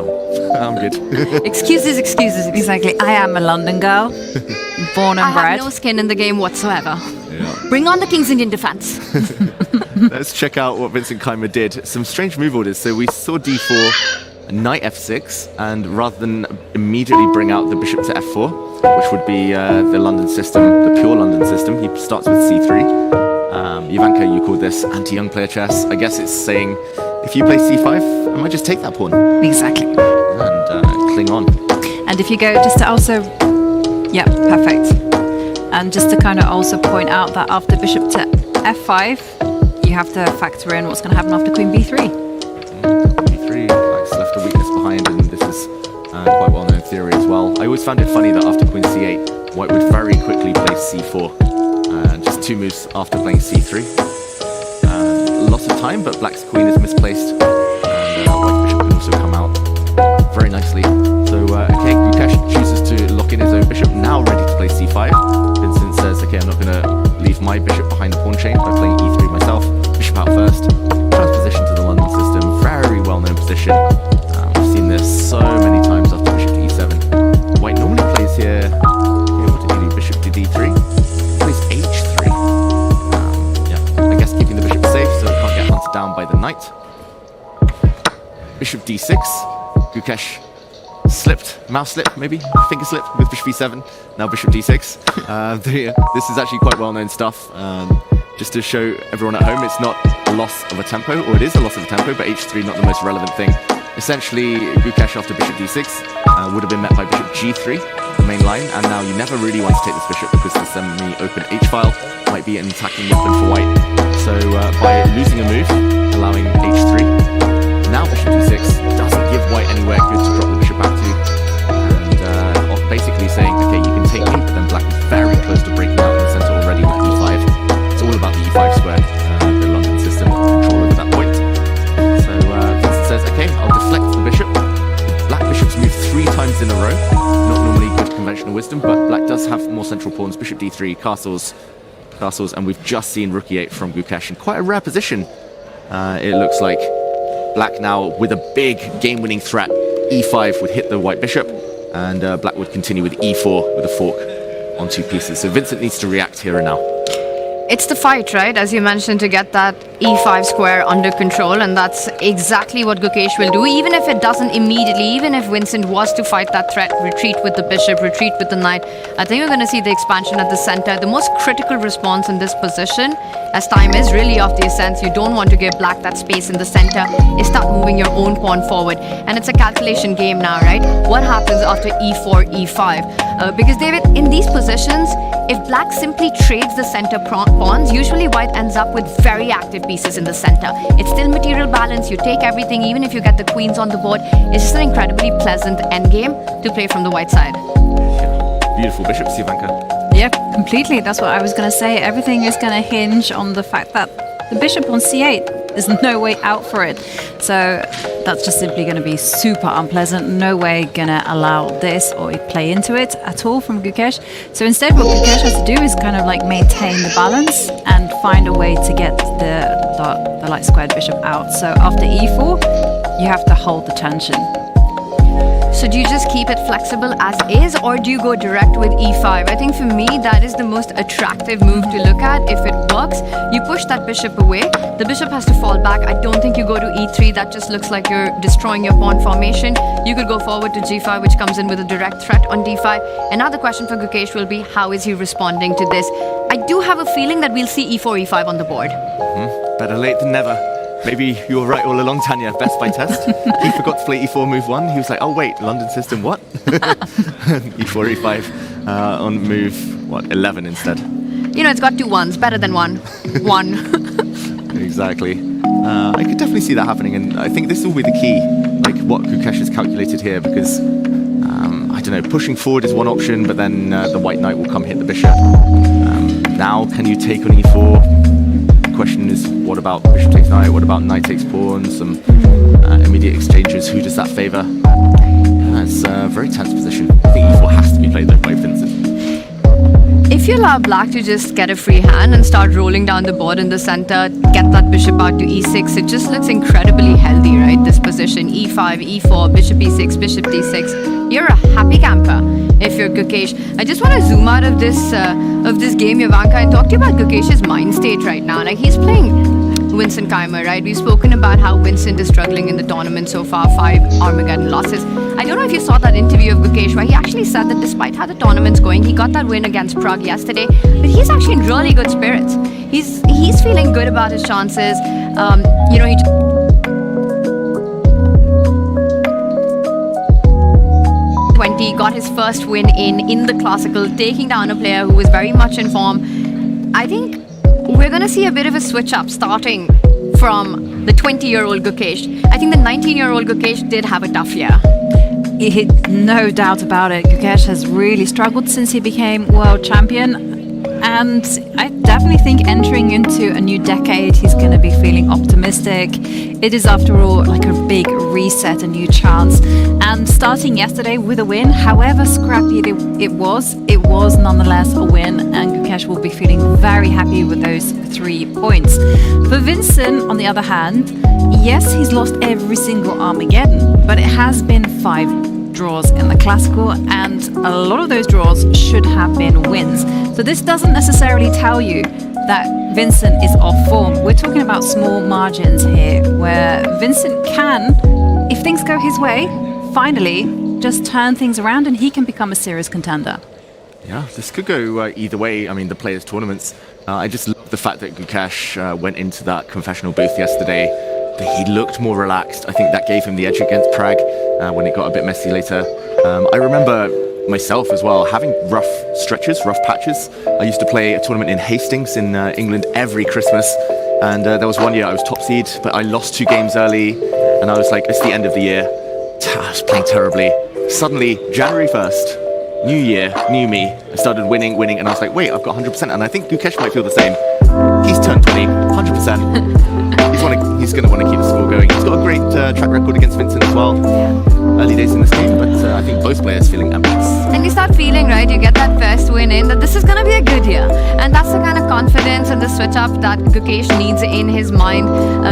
I'm good. Excuses. Exactly. I am a London girl, born and I bred. have no skin in the game whatsoever. Yeah. Bring on the King's Indian defense. Let's check out what Vincent Keimer did. Some strange move orders. So we saw d4, knight f6, and rather than immediately bring out the bishop to f4, which would be the London system, the pure London system, he starts with c3. Ivanka, you called this anti-young player chess. I guess it's saying, if you play c5, I might just take that pawn. Exactly. And cling on. And if you go just to also, yeah, perfect. And just to kind of also point out that after bishop to f5, you have to factor in what's going to happen after queen b3. b3, Black's left a weakness behind, and this is quite well-known theory as well. I always found it funny that after queen c8, White would very quickly play c4. Just 2 moves after playing c3. Lots of time, but Black's queen is misplaced. And White's bishop can also come out very nicely. So, okay, Gukesh chooses to lock in his own bishop, now ready to play c5. Vincent says, okay, I'm not going to leave my bishop behind the pawn chain by playing e3 myself. Bishop out first. Transposition to the London system, very well-known position. We've seen this so many times after bishop to e7. White normally plays here, what did he do, bishop to d3? Plays h3. Yeah, I guess keeping the bishop safe so it can't get hunted down by the knight. Bishop d6. Gukesh slipped, mouse slip maybe, finger slip with bishop e7. Now bishop d6. This is actually quite well-known stuff. Just to show everyone at home, it's not a loss of a tempo, or it is a loss of a tempo, but h3 not the most relevant thing. Essentially, Gukesh after bishop d6 would have been met by bishop g3, the main line, and now you never really want to take this bishop because the semi-open h-file might be an attacking weapon for White. So by losing a move, allowing h3, now bishop d6 doesn't give White anywhere good to drop the bishop back to, and basically saying, okay, you can take me, but then Black is very close to breaking out in the center already with e5. It's all about the e5 square, the London system control over that point. So Vincent says, okay, I'll deflect the bishop. Black bishops move 3 times in a row. Not normally good conventional wisdom, but Black does have more central pawns. Bishop d3, castles, and we've just seen rook e8 from Gukesh in quite a rare position. It looks like Black now with a big game-winning threat. e5 would hit the White bishop, and Black would continue with e4 with a fork on 2 pieces. So Vincent needs to react here and now. It's the fight, right? As you mentioned, to get that e5 square under control, and that's exactly what Gukesh will do. Even if it doesn't immediately, even if Vincent was to fight that threat, retreat with the bishop, retreat with the knight, I think we're going to see the expansion at the center. The most critical response in this position, as time is really of the essence, you don't want to give Black that space in the center, is start moving your own pawn forward. And it's a calculation game now, right? What happens after e4, e5? Because David, in these positions, if Black simply trades the center pawns, usually White ends up with very active pieces in the center. It's still material balance, you take everything, even if you get the queens on the board. It's just an incredibly pleasant endgame to play from the White side. Beautiful bishops, Ivanka. Yep, completely. That's what I was going to say. Everything is going to hinge on the fact that the bishop on c8, there's no way out for it. So that's just simply going to be super unpleasant. No way going to allow this or play into it at all from Gukesh. So instead what Gukesh has to do is kind of like maintain the balance and find a way to get the light squared bishop out. So after e4, you have to hold the tension. So do you just keep it flexible as is, or do you go direct with e5? I think for me, that is the most attractive move to look at. If it works, you push that bishop away. The bishop has to fall back. I don't think you go to e3. That just looks like you're destroying your pawn formation. You could go forward to g5, which comes in with a direct threat on d5. Another question for Gukesh will be, how is he responding to this? I do have a feeling that we'll see e4, e5 on the board. Better late than never. Maybe you were right all along, Tanya. Best by test. He forgot to play e4 move 1. He was like, oh wait, London system, what? e4, e5 on move, 11 instead. You know, it's got 2 1s, better than 1. 1. Exactly. I could definitely see that happening, and I think this will be the key, like what Gukesh has calculated here, because, I don't know, pushing forward is one option, but then the White Knight will come hit the bishop. Now, can you take on e4? question is, what about bishop takes knight? What about knight takes pawn? Some immediate exchanges. Who does that favour? It's a very tense position. I think e4 has to be played though by Vincent. If you allow black to just get a free hand and start rolling down the board in the center, get that bishop out to e6, it just looks incredibly healthy, right? This position, e5, e4, bishop e6, bishop d6. You're a happy camper if you're Gukesh. I just want to zoom out of this game, Jovanka, and talk to you about Gukesh's mind state right now. Like, he's playing Vincent Keimer, right? We've spoken about how Vincent is struggling in the tournament so far, 5 Armageddon losses. I don't know if you saw that interview of Gukesh where he actually said that despite how the tournament's going, he got that win against Prague yesterday, but he's actually in really good spirits. He's feeling good about his chances. You know, he 20 got his first win in the classical, taking down a player who was very much in form. I think we're going to see a bit of a switch up starting from the 20-year-old Gukesh. I think the 19-year-old Gukesh did have a tough year. No doubt about it. Gukesh has really struggled since he became world champion. And I definitely think entering into a new decade, he's going to be feeling optimistic. It is, after all, like a big reset, a new chance. And starting yesterday with a win, however scrappy it was nonetheless a win. And Gukesh will be feeling very happy with those 3 points. For Vincent, on the other hand, yes, he's lost every single Armageddon, but it has been 5 draws in the classical, and a lot of those draws should have been wins. So this doesn't necessarily tell you that Vincent is off form. We're talking about small margins here, where Vincent can, if things go his way, finally just turn things around and he can become a serious contender. Yeah, this could go either way. I mean, the players' tournaments. I just love the fact that Gukesh went into that confessional booth yesterday. He looked more relaxed. I think that gave him the edge against Prague when it got a bit messy later. I remember myself as well having rough stretches, rough patches. I used to play a tournament in Hastings in England every Christmas, and there was one year I was top seed, but I lost 2 games early, and I was like, it's the end of the year. I was playing terribly. Suddenly, January 1st, new year, new me. I started winning, and I was like, wait, I've got 100%, and I think Gukesh might feel the same. He's turned 20, 100%. He's going to want to keep the score going. He's got a great track record against Vincent as well. Early days in this game, but I think both players feeling ambitious. And you start feeling, right, you get that first win in, that this is going to be a good year. And that's the kind of confidence and the switch up that Gukesh needs in his mind.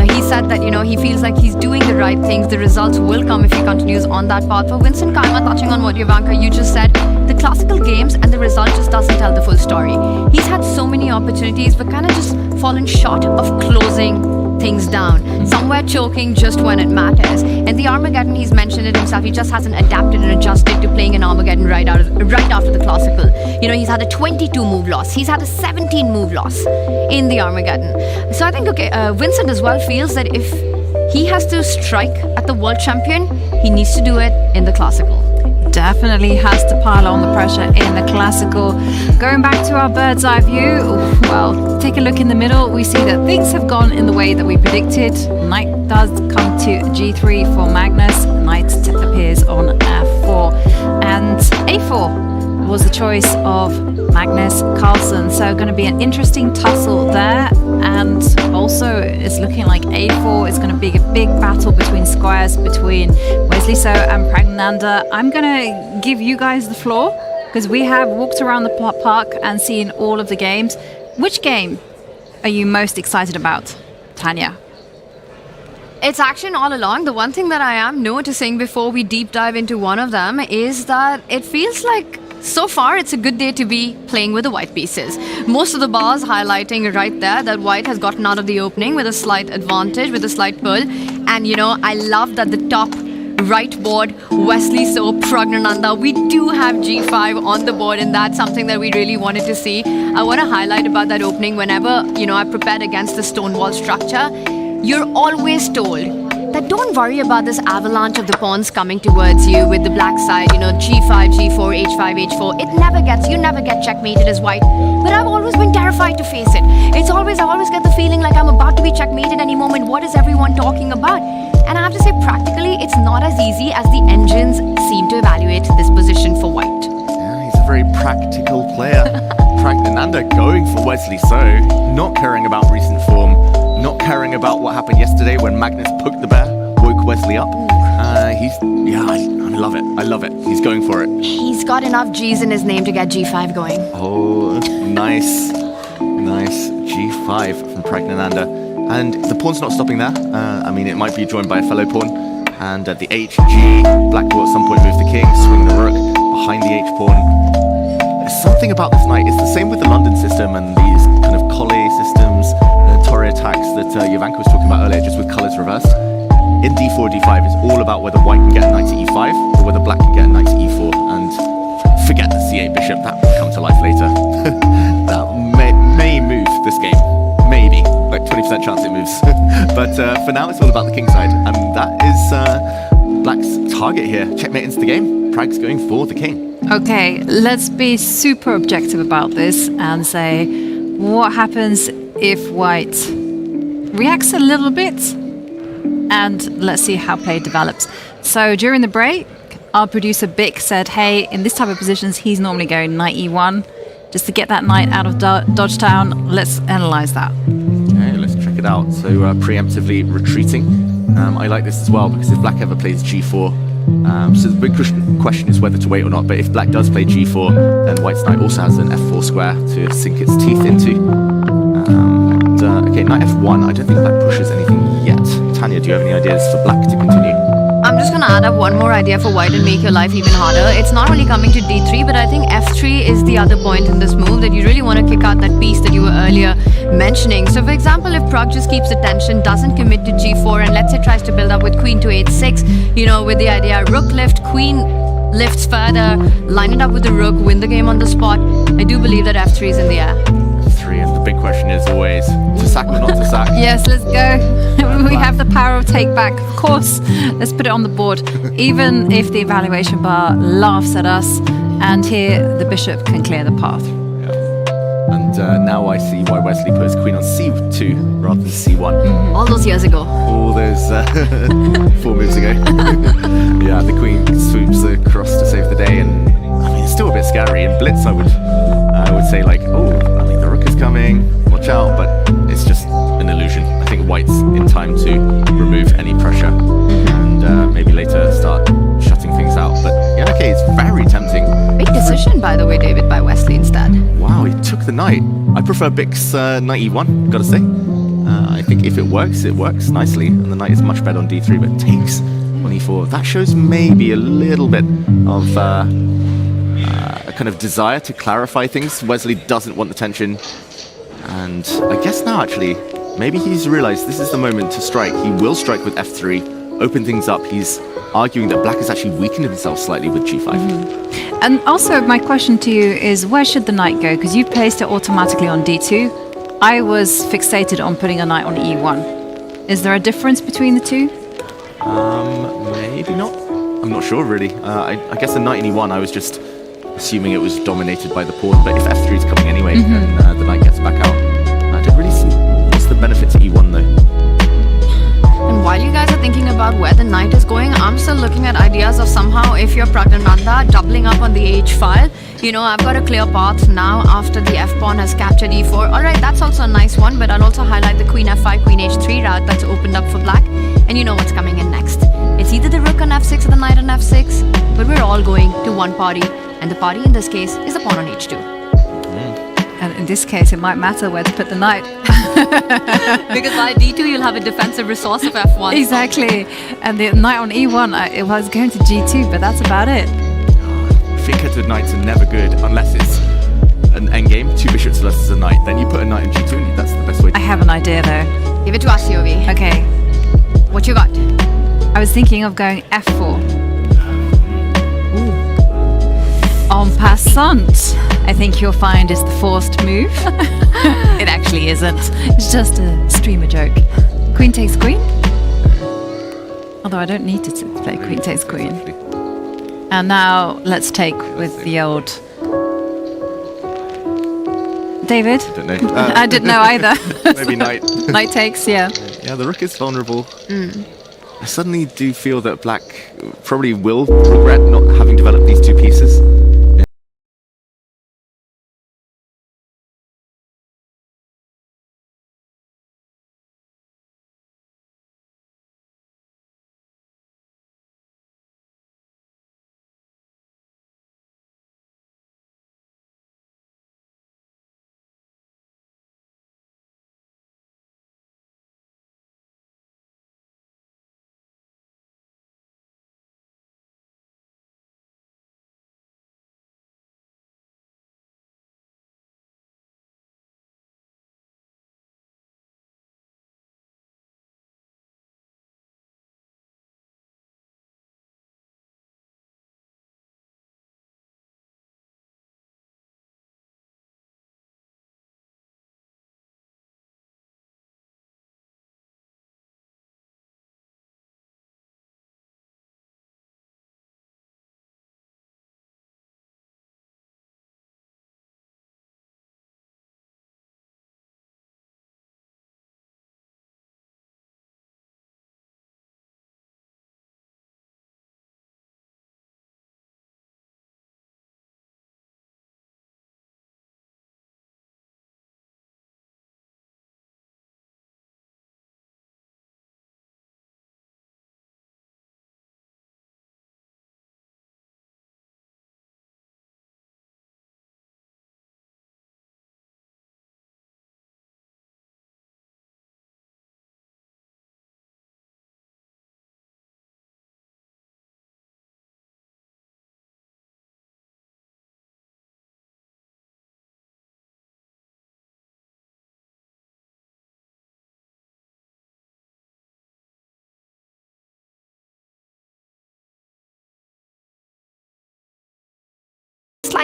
He said that, you know, he feels like he's doing the right things. The results will come if he continues on that path. For Vincent Keimer, touching on what Jovanka, you just said, the classical games and the result just doesn't tell the full story. He's had so many opportunities, but kind of just fallen short of closing things down, somewhere choking just when it matters. And the Armageddon, he's mentioned it himself, he just hasn't adapted and adjusted to playing an Armageddon right after the classical. You know, he's had a 22 move loss, he's had a 17 move loss in the Armageddon. So I think, Vincent as well feels that if he has to strike at the world champion, he needs to do it in the classical. Definitely has to pile on the pressure in the classical. Going back to our bird's eye view, well, take a look in the middle. We see that things have gone in the way that we predicted. Knight does come to g3 for Magnus. Knight appears on f4. And a4 was the choice of Magnus Carlsen. So going to be an interesting tussle there. And also it's looking like a4 is going to be a big battle between squares between Wesley So and Pragnananda. I'm going to give you guys the floor because we have walked around the park and seen all of the games. Which game are you most excited about, Tanya? It's action all along. The one thing that I am noticing before we deep dive into one of them is that it feels like so far it's a good day to be playing with the white pieces. Most of the bars highlighting right there that white has gotten out of the opening with a slight advantage, with a slight pull. And you know, I love that the top right board, Wesley So, Pragnananda, we do have g5 on the board, and that's something that we really wanted to see. I want to highlight about that opening. Whenever, you know, I prepared against the stonewall structure, you're always told that don't worry about this avalanche of the pawns coming towards you with the black side, you know, g5, g4, h5, h4. You never get checkmated as white. But I've always been terrified to face it. I always get the feeling like I'm about to be checkmated any moment. What is everyone talking about? And I have to say, practically, it's not as easy as the engines seem to evaluate this position for white. Yeah, he's a very practical player. Pragnananda going for Wesley So, not caring about recent form. caring about what happened yesterday when Magnus poked the bear, woke Wesley up. I love it. I love it. He's going for it. He's got enough G's in his name to get G5 going. Oh, nice. Nice. G5 from Pragnananda. And the pawn's not stopping there. I mean, it might be joined by a fellow pawn. And at the H, G, Black will at some point move the king, swing the rook behind the H pawn. There's something about this knight. It's the same with the London system and these kind of Collet systems, Torre attacks that Jovanka was talking about earlier, just with colours reversed. In D4, D5, it's all about whether white can get a knight to E5 or whether black can get a knight to E4. And forget the C8 bishop, that will come to life later. That may move this game. Maybe. Like 20% chance it moves. But for now, it's all about the king side. And that is black's target here. Checkmate into the game. Prag's going for the king. Okay, let's be super objective about this and say, what happens if white reacts a little bit? And let's see how play develops. So during the break, our producer Bick said, hey, in this type of positions, he's normally going knight E1. Just to get that knight out of Dodgetown, let's analyze that. Okay, let's check it out. So preemptively retreating. I like this as well because if black ever plays G4, so the big question is whether to wait or not, but if black does play G4, then white's knight also has an F4 square to sink its teeth into. Okay, knight F1, I don't think black pushes anything yet. Tanya, do you have any ideas for black to continue? I'm just going to add up one more idea for white and make your life even harder. It's not only coming to D3, but I think F3 is the other point in this move that you really want to kick out that piece that you were earlier mentioning. So for example, if Prag just keeps attention, doesn't commit to G4, and let's say tries to build up with queen to H6, you know, with the idea rook lift, queen lifts further, line it up with the rook, win the game on the spot. I do believe that F3 is in the air. F3, and the big question is always, to sack or not to sack? Yes, let's go. We have the power of take back, of course. Let's put it on the board. Even if the evaluation bar laughs at us, and here the bishop can clear the path. Yeah. And now I see why Wesley put his queen on C2 rather than C1. All those years ago. All those 4 moves ago. Yeah, the queen swoops across to save the day, and I mean, it's still a bit scary. In Blitz, I would say like, oh, I mean, the rook is coming, watch out, but it's just an illusion. I think white's in time to remove any pressure and maybe later start shutting things out. But yeah, okay, it's very tempting. Big decision, by the way, David, by Wesley instead. Wow, he took the knight. I prefer Bick's knight E1, gotta say. I think if it works nicely, and the knight is much better on D3, but takes on E4. That shows maybe a little bit of a kind of desire to clarify things. Wesley doesn't want the tension, and I guess now actually, maybe he's realized this is the moment to strike. He will strike with F3, open things up. He's arguing that black has actually weakened himself slightly with G5. And also, my question to you is, where should the knight go? Because you placed it automatically on D2. I was fixated on putting a knight on E1. Is there a difference between the two? Maybe not. I'm not sure, really. I guess the knight in E1, I was just assuming it was dominated by the pawn, but if F3 is coming anyway, then the knight gets back out. I don't really see what's the benefit to E1, though. And while you guys are thinking about where the knight is going, I'm still looking at ideas of somehow, if you're Pragnananda, doubling up on the H file. You know, I've got a clear path now after the F pawn has captured E4. Alright, that's also a nice one, but I'll also highlight the Queen F5, Queen H3 route that's opened up for black. And you know what's coming in next. It's either the rook on F6 or the knight on F6, but we're all going to one party, and the party in this case is the pawn on H2. And in this case, it might matter where to put the knight. Because by D2, you'll have a defensive resource of F1. Exactly. And the knight on E1, it was going to G2, but that's about it. Three-coated knights are never good unless it's an endgame, 2 bishops versus a knight. Then you put a knight in G2, and that's the best way to I have an idea, though. Give it to us, Yovi. Okay. What you got? I was thinking of going F4. En passant, I think you'll find is the forced move. It actually isn't. It's just a streamer joke. Queen takes queen. Although I don't need to play queen takes queen. And now let's take with the old... David? I don't know. I didn't know either. Maybe knight. Knight takes, yeah. Yeah, the rook is vulnerable. I suddenly do feel that black probably will regret not having developed these 2 pieces.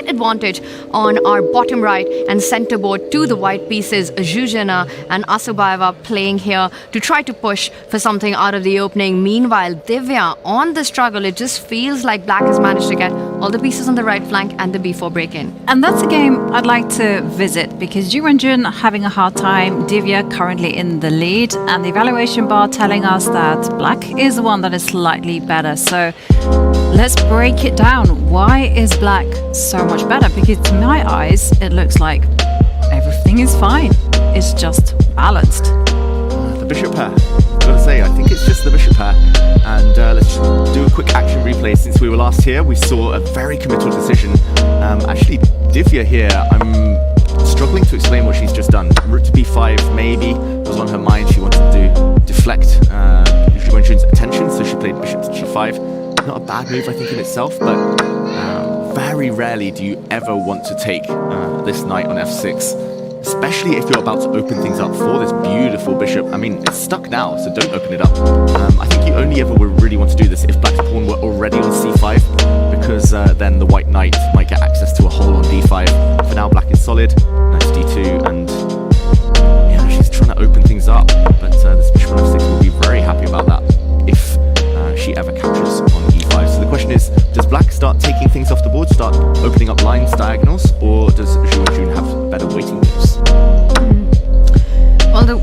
slight advantage on our bottom right and center board to the white pieces. Zhuzhina and Asubayeva playing here to try to push for something out of the opening. Meanwhile, Divya on the struggle. It just feels like black has managed to get all the pieces on the right flank and the b4 break-in. And that's a game I'd like to visit because Ju Wenjun having a hard time, Divya currently in the lead, and the evaluation bar telling us that black is the one that is slightly better. So let's break it down. Why is black so much better? Because to my eyes, it looks like everything is fine. It's just balanced. The bishop pair. Gotta say, I think it's just the bishop pair. And let's just do a quick action replay. Since we were last here, we saw a very committal decision. Actually, Divya here, I'm struggling to explain what she's just done. Rook to b5 maybe was on her mind. She wanted to deflect Ju Wenjun's attention, so she played bishop to g5. Not a bad move, I think, in itself, but very rarely do you ever want to take this knight on f6. Especially if you're about to open things up for this beautiful bishop. I mean, it's stuck now, so don't open it up. I think you only ever would really want to do this if black's pawn were already on c5, because then the white knight might get access to a hole on d5. For now, black is solid. Knight to d2, and yeah, she's trying to open things up, but this bishop on f6 will be very happy about that if she ever captures on e5. So the question is, does black start taking things off the board, start opening up lines, diagonals, or does Ju Wenjun have better waiting moves? Well,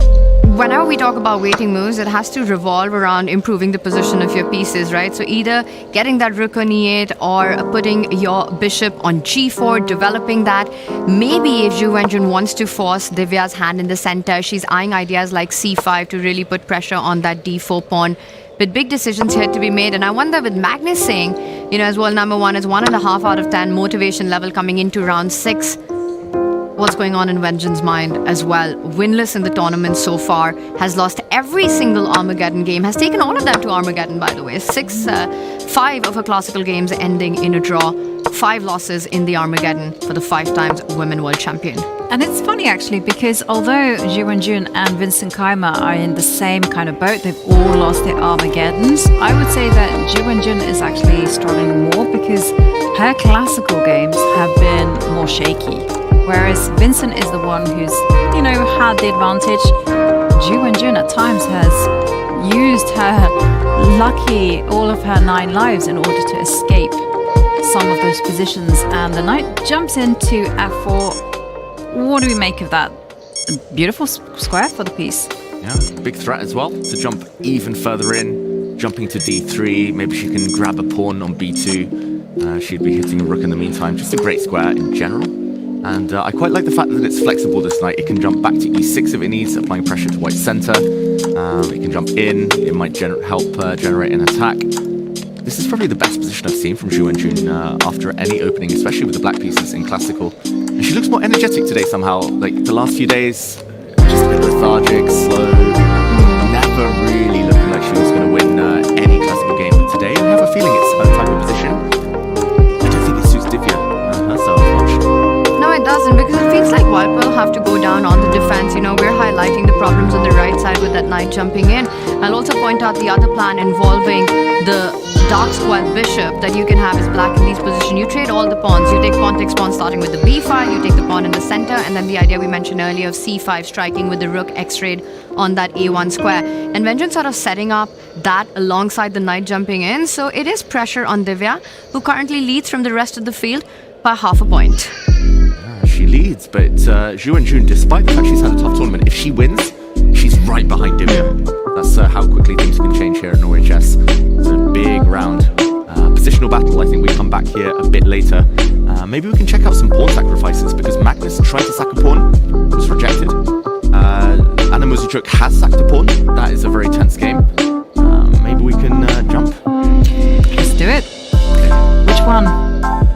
whenever we talk about waiting moves, it has to revolve around improving the position of your pieces, right? So either getting that rook on e8 or putting your bishop on g4, developing that. Maybe if Ju Wenjun wants to force Divya's hand in the center, she's eyeing ideas like c5 to really put pressure on that d4 pawn. But big decisions here to be made. And I wonder, with Magnus saying, as world number one is 1.5 out of 10 motivation level coming into round 6, what's going on in Wenjun's mind as well? Winless in the tournament so far, has lost every single Armageddon game, has taken all of them to Armageddon, by the way. 5 of her classical games ending in a draw, 5 losses in the Armageddon for the 5 times women world champion. And it's funny actually, because although Ju Wenjun and Vincent Keimer are in the same kind of boat, they've all lost their Armageddons, I would say that Ju Wenjun is actually struggling more because her classical games have been more shaky. Whereas Vincent is the one who's, had the advantage. Ju Wenjun at times has used her lucky, all of her 9 lives in order to escape some of those positions. And the knight jumps into f4. What do we make of that? A beautiful square for the piece. Yeah, big threat as well to jump even further in. Jumping to d3, maybe she can grab a pawn on b2. She'd be hitting a rook in the meantime. Just a great square in general. And I quite like the fact that it's flexible this knight. It can jump back to e6 if it needs, applying pressure to white center. It can jump in. It might help generate an attack. This is probably the best position I've seen from Ju Wenjun after any opening, especially with the black pieces in classical. And she looks more energetic today somehow. Like the last few days, just a bit lethargic, slow, never really looking like she was going to win any classical game. But today, I have a feeling it's her type of position. I don't think it suits Divya herself much. No, it doesn't, because it feels like white will have to go down on the defense. We're highlighting the problems on the right side with that knight jumping in. I'll also point out the other plan involving the dark square bishop that you can have is black in these positions. You trade all the pawns. You take pawn takes pawn starting with the b5, you take the pawn in the center, and then the idea we mentioned earlier of c5 striking with the rook x-rayed on that a1 square. And Wenjun sort of setting up that alongside the knight jumping in. So it is pressure on Divya, who currently leads from the rest of the field by half a point. She leads, but Ju Wenjun, despite the fact she's had a tough tournament, if she wins, she's right behind Divya. That's how quickly things can change here in Norway chess. It's a big round. Positional battle, I think we come back here a bit later. Maybe we can check out some pawn sacrifices, because Magnus tried to sack a pawn, was rejected. Anna Muzychuk has sacked a pawn. That is a very tense game. Maybe we can jump. Let's do it. Which one?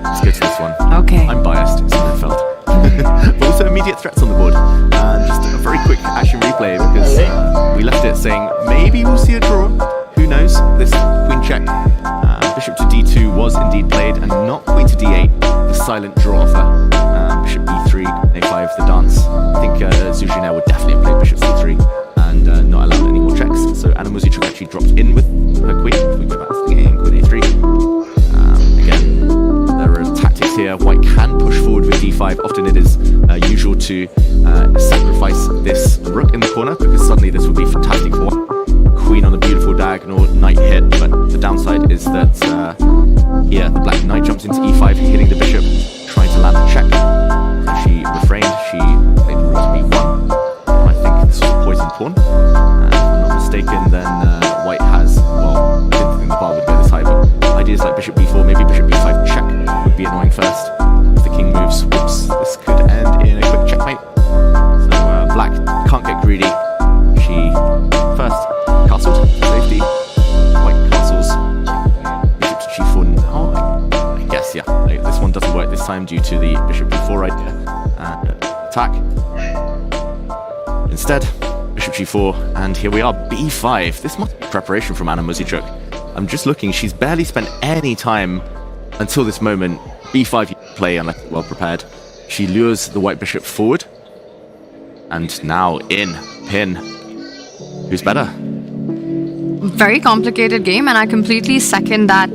Let's go to this one. Okay. I'm biased, it's Midfield. But also immediate threats on the board. Just a very quick action replay, because we left it saying maybe we'll see a draw. Who knows? This queen check, bishop to d2 was indeed played, and not queen to d8, the silent draw offer. Bishop e3, a5, the dance. I think Zhuzhina would definitely have played bishop c3 and not allowed any more checks. So Anna Muzychuk actually dropped in with her queen. If we go back to the game, queen a3. Again, there are tactics next here. White can push forward with d5. Often it is usual to sacrifice this rook in the corner, because suddenly this would be fantastic for white. Queen on the beautiful diagonal, knight hit, but the downside is that here the black knight jumps into e5, hitting the bishop, trying to land a check. So she refrained, she played the rook to b1. I think this was a poison pawn. If I'm not mistaken, then white has, well, I didn't think the bar would go this high, but ideas like bishop b4, maybe bishop b5 check would be annoying first. If the king moves, whoops, this could end in a quick checkmate. So black can't get greedy. She first castled for safety. White castles. Bishop to g4 now. I guess, yeah. This one doesn't work this time due to the bishop b4 idea. And attack. Instead, bishop g4, and here we are, b5. This must be preparation from Anna Muzychuk. I'm just looking, she's barely spent any time until this moment. b5 you play unless well prepared. She lures the white bishop forward. And now in pin. Who's better? Very complicated game, and I completely second that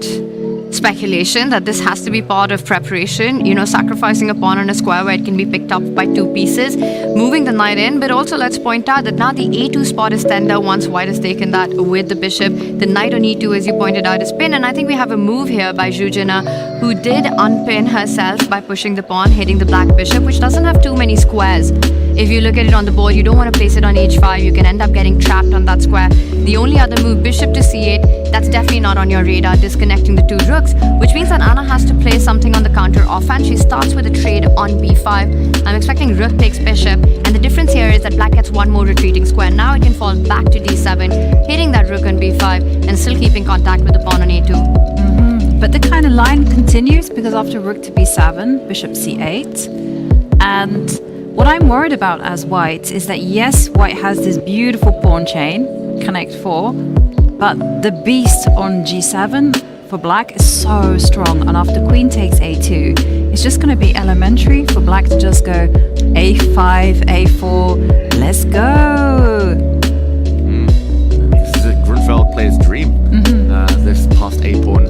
speculation that this has to be part of preparation. You know, sacrificing a pawn on a square where it can be picked up by two pieces, moving the knight in, but also let's point out that now the a2 spot is tender once white has taken that with the bishop. The knight on e2, as you pointed out, is pinned, and I think we have a move here by Zhuzhina, who did unpin herself by pushing the pawn, hitting the black bishop, which doesn't have too many squares. If you look at it on the board, you don't want to place it on h5. You can end up getting trapped on that square. The only other move, bishop to c8, that's definitely not on your radar, disconnecting the two rooks, which means that Anna has to play something on the counter offhand. She starts with a trade on b5. I'm expecting rook takes bishop, and the difference here is that black gets one more retreating square. Now it can fall back to d7, hitting that rook on b5, and still keeping contact with the pawn on a2. But the kind of line continues, because after rook to b7, bishop c8, and what I'm worried about as white is that yes, white has this beautiful pawn chain, connect 4, but the beast on g7 for black is so strong, and after queen takes a2, it's just going to be elementary for black to just go a5, a4, let's go! This is a Grunfeld player's dream, this past a-pawn,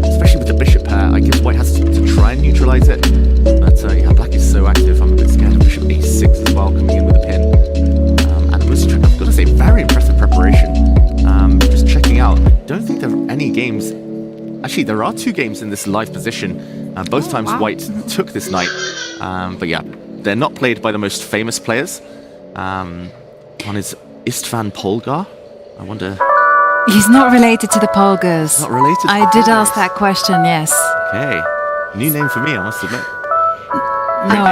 especially with the bishop pair. I guess white has to try and neutralize it, but yeah, black is so active. I'm a bit scared of bishop a6 as well, coming in with a pin. And I've got to say, very impressive preparation. Just checking out, I don't think there are any games. Actually, there are 2 games in this live position. Both times white took this knight. But yeah, they're not played by the most famous players. One is Istvan Polgar. I wonder... He's not related to the Polgars. Not related to I did ask that question, yes. Okay. New name for me, I must admit. No,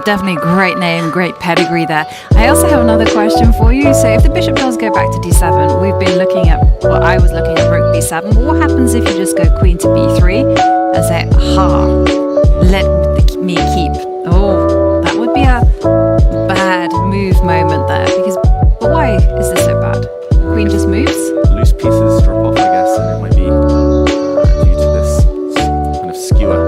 definitely great name, great pedigree there. I also have another question for you. So if the bishop does go back to d7, we've been looking at, well, I was looking at rook b7. But what happens if you just go queen to b3 and say, aha, let me keep? Oh, that would be a bad move moment there. Because, but why is this so bad? Queen just moves? Loose pieces drop off, I guess, and it might be due to this kind of skewer.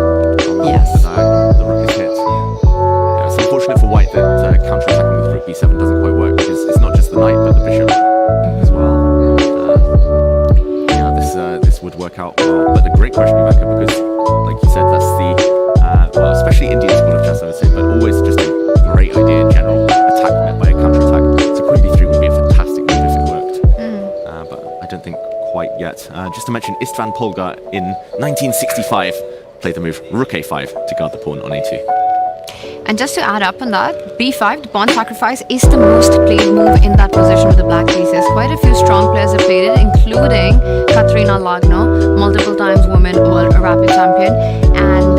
Yes. The rook is hit. Yeah, it's unfortunate for white that counter-attacking with rook b7 doesn't quite work, because it's not just the knight, but the bishop as well. Yeah, this would work out well. But the great question, Ivanka, because, like you said, that's the, well, especially Indian school of chess, I would say, but always just a great idea in general. Attack met by a counter-attack. So queen b3 would be a fantastic move if it worked. But I don't think quite yet. Just to mention, Istvan Polgar in 1965 played the move rook a5 to guard the pawn on a2. And just to add up on that, b5, the pawn sacrifice, is the most played move in that position with the black pieces. Quite a few strong players have played it, including Katerina Lagno, multiple times women world rapid champion, and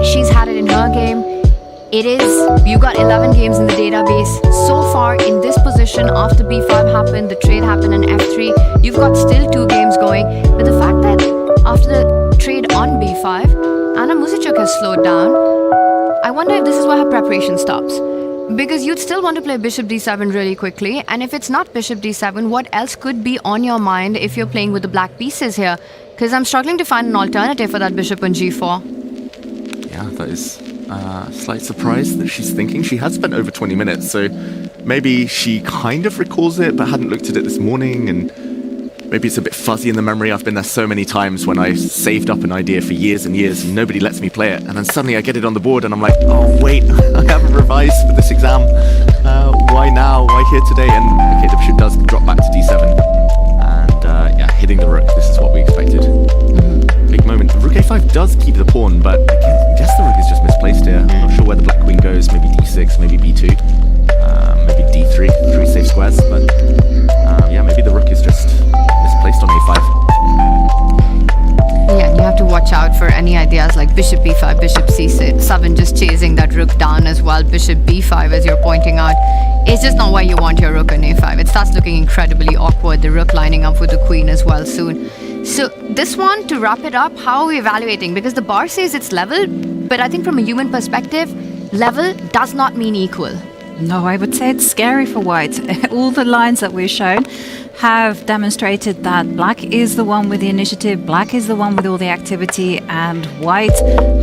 she's had it in her game. It is, you got 11 games in the database. So far in this position, after b5 happened, the trade happened in f3, you've got still 2 games going. But the fact that after the trade on b5, Anna Muzychuk has slowed down, I wonder if this is where her preparation stops. Because you'd still want to play bishop d7 really quickly, and if it's not bishop d7, what else could be on your mind if you're playing with the black pieces here? Because I'm struggling to find an alternative for that bishop on g4. Yeah, that is a slight surprise that she's thinking. She has spent over 20 minutes, so maybe she kind of recalls it but hadn't looked at it this morning, and maybe it's a bit fuzzy in the memory. I've been there so many times when I saved up an idea for years and years and nobody lets me play it. And then suddenly I get it on the board and I'm like, oh wait, I haven't revised for this exam. Why now? Why here today? And okay, the bishop does drop back to d7. And yeah, hitting the rook. This is what we expected. Big moment. Rook a5 does keep the pawn, but I guess the rook is just misplaced here. I'm not sure where the black queen goes. Maybe d6, maybe b2, maybe d3, 3 safe squares. But yeah, maybe the rook is just misplaced on a5. Yeah, you have to watch out for any ideas like bishop b5, bishop c7, just chasing that rook down as well. Bishop b5, as you're pointing out, it's just not where you want your rook on a5. It starts looking incredibly awkward, the rook lining up with the queen as well soon. So this one, to wrap it up, how are we evaluating? Because the bar says it's level, but I think from a human perspective, level does not mean equal. No, I would say it's scary for white. All the lines that we've shown have demonstrated that black is the one with the initiative, black is the one with all the activity, and white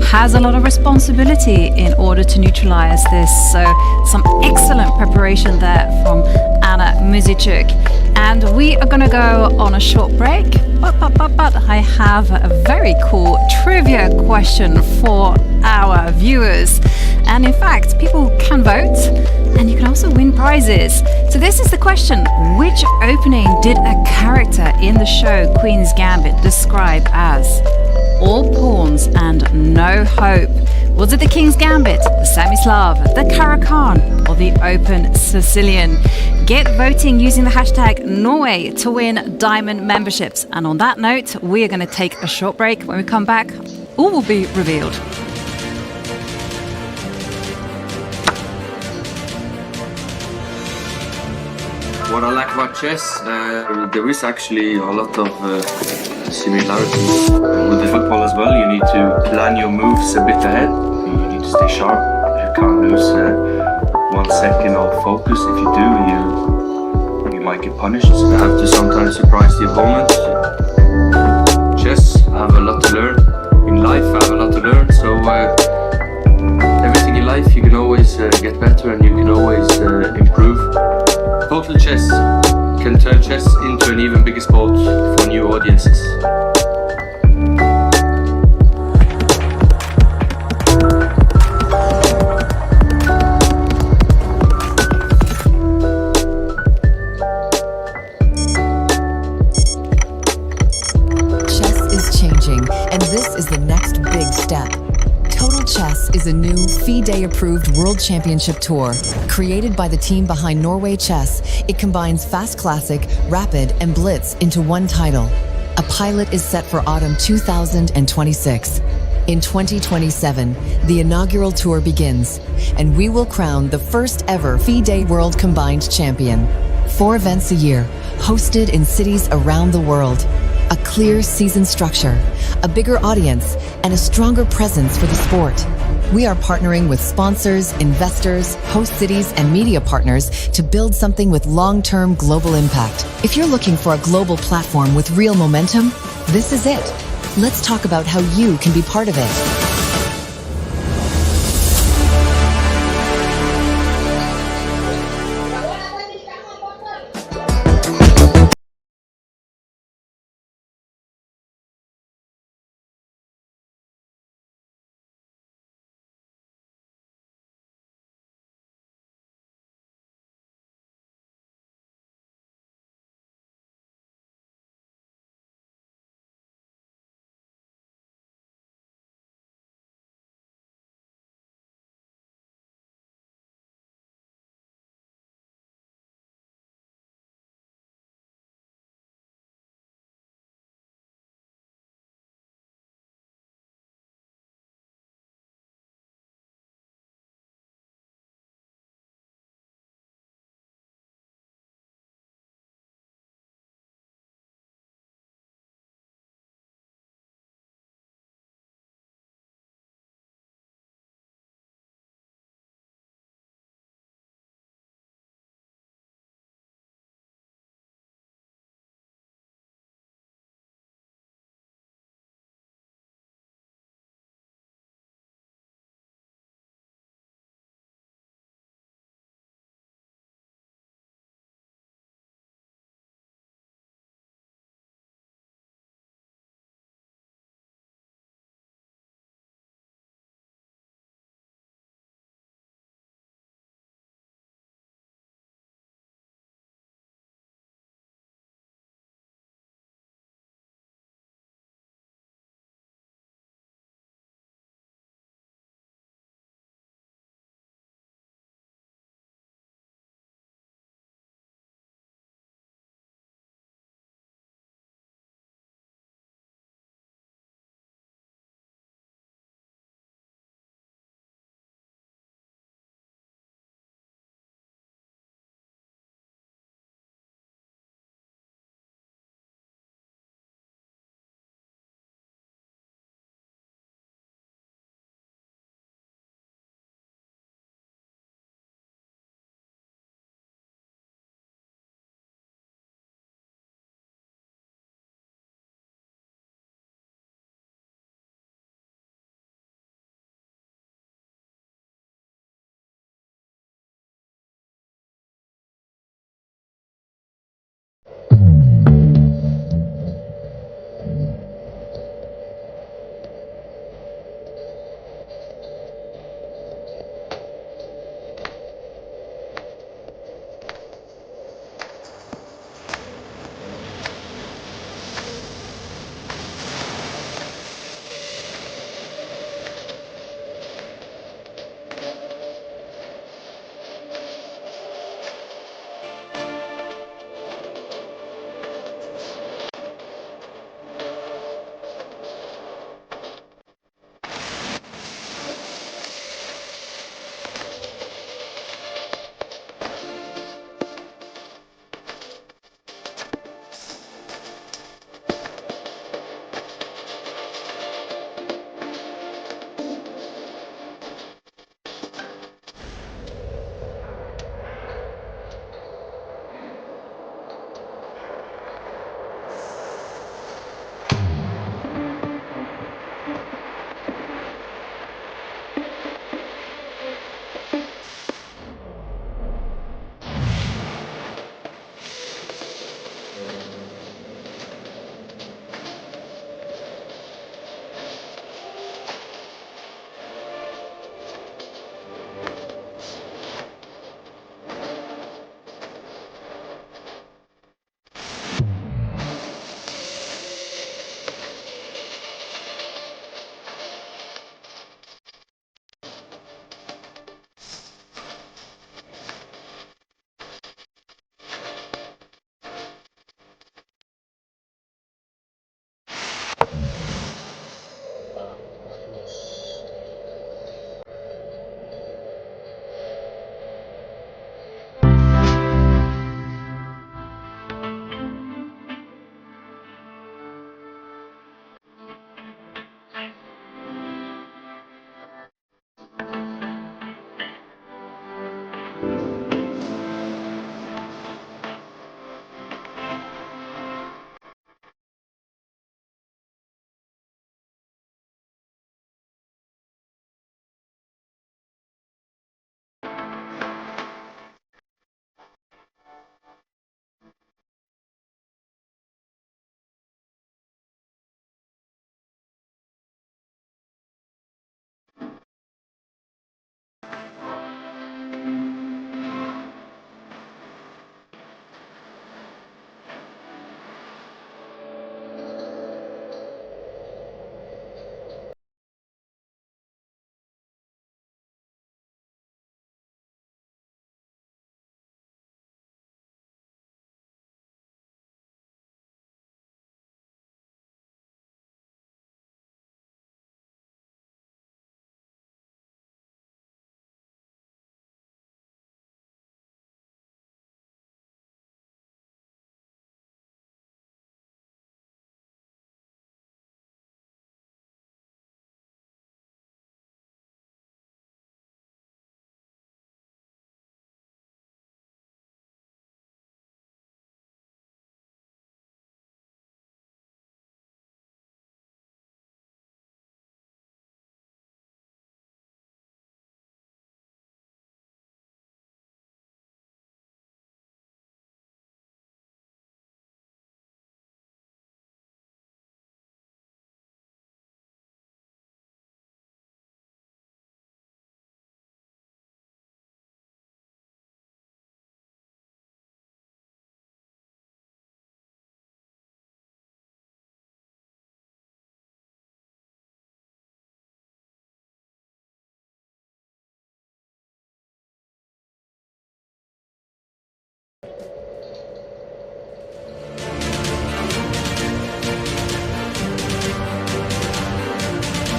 has a lot of responsibility in order to neutralize this. So some excellent preparation there from Anna Muzichuk. And we are going to go on a short break, but I have a very cool trivia question for our viewers. And in fact, people can vote and you can also win prizes. So this is the question: which opening did a character in the show Queen's Gambit describe as all pawns and no hope? Was it the King's Gambit, the Semi-Slav, the Caro-Kann, or the Open Sicilian? Get voting using the hashtag Norway to win diamond memberships. And on that note, we are going to take a short break. When we come back, all will be revealed. What I like about chess, there is actually a lot of similarities with the football as well. You need to plan your moves a bit ahead. You need to stay sharp. You can't lose 1 second of focus. If you do, you might get punished. So you have to sometimes surprise the opponent. Chess, I have a lot to learn. In life, I have a lot to learn. So everything in life, you can always get better and you can always improve. Total Chess can turn chess into an even bigger sport for new audiences. Chess is changing, and this is the next big step. Total Chess is a new FIDE-approved World Championship Tour. Created by the team behind Norway Chess, it combines Fast Classic, Rapid, and Blitz into one title. A pilot is set for autumn 2026. In 2027, the inaugural tour begins, and we will crown the first ever FIDE World Combined Champion. 4 events a year, hosted in cities around the world. A clear season structure, a bigger audience, and a stronger presence for the sport. We are partnering with sponsors, investors, host cities, and media partners to build something with long-term global impact. If you're looking for a global platform with real momentum, this is it. Let's talk about how you can be part of it.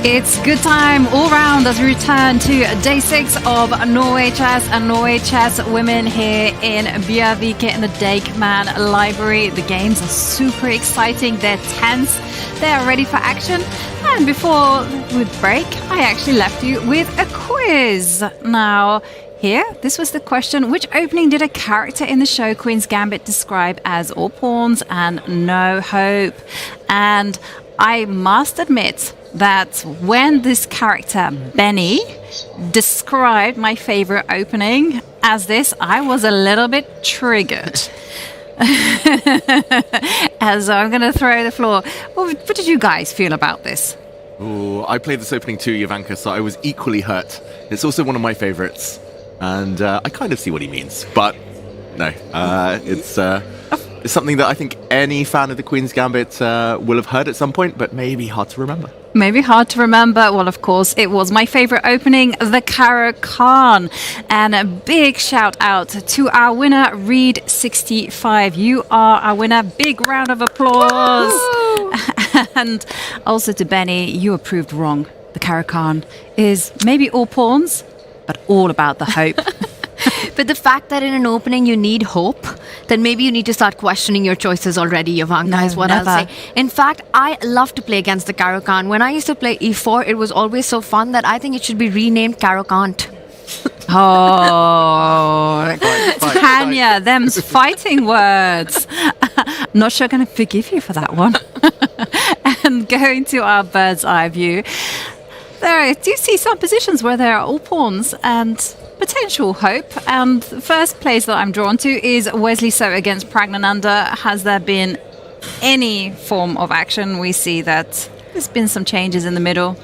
It's good time all round as we return to day 6 of Norway Chess and Norway Chess Women here in Bjørvike in the Dakeman Library. The games are super exciting. They're tense. They're ready for action. And before we break, I actually left you with a quiz. Now, here, this was the question: which opening did a character in the show Queen's Gambit describe as all pawns and no hope? And I must admit that when this character, Benny, described my favorite opening as this, I was a little bit triggered. As I'm going to throw the floor. What did you guys feel about this? Ooh, I played this opening too, Jovanka, so I was equally hurt. It's also one of my favorites, and I kind of see what he means, but no, it's something that I think any fan of the Queen's Gambit will have heard at some point, but maybe hard to remember. Maybe hard to remember. Well, of course, it was my favorite opening, the Karo Khan. And a big shout out to our winner, Reed65. You are our winner. Big round of applause. And also to Benny, you were proved wrong. The Karo Khan is maybe all pawns, but all about the hope. But the fact that in an opening you need hope, then maybe you need to start questioning your choices already, Jovanka, is what never. I'll say. In fact, I love to play against the Karo Khan. When I used to play e4, it was always so fun that I think it should be renamed Karo Kant. Oh, Tanya, them's fighting words. Not sure going to forgive you for that one. And going to our bird's eye view, there I do see some positions where there are all pawns and potential hope. And the first place that I'm drawn to is Wesley So against Pragnananda. Has there been any form of action? We see that there's been some changes in the middle.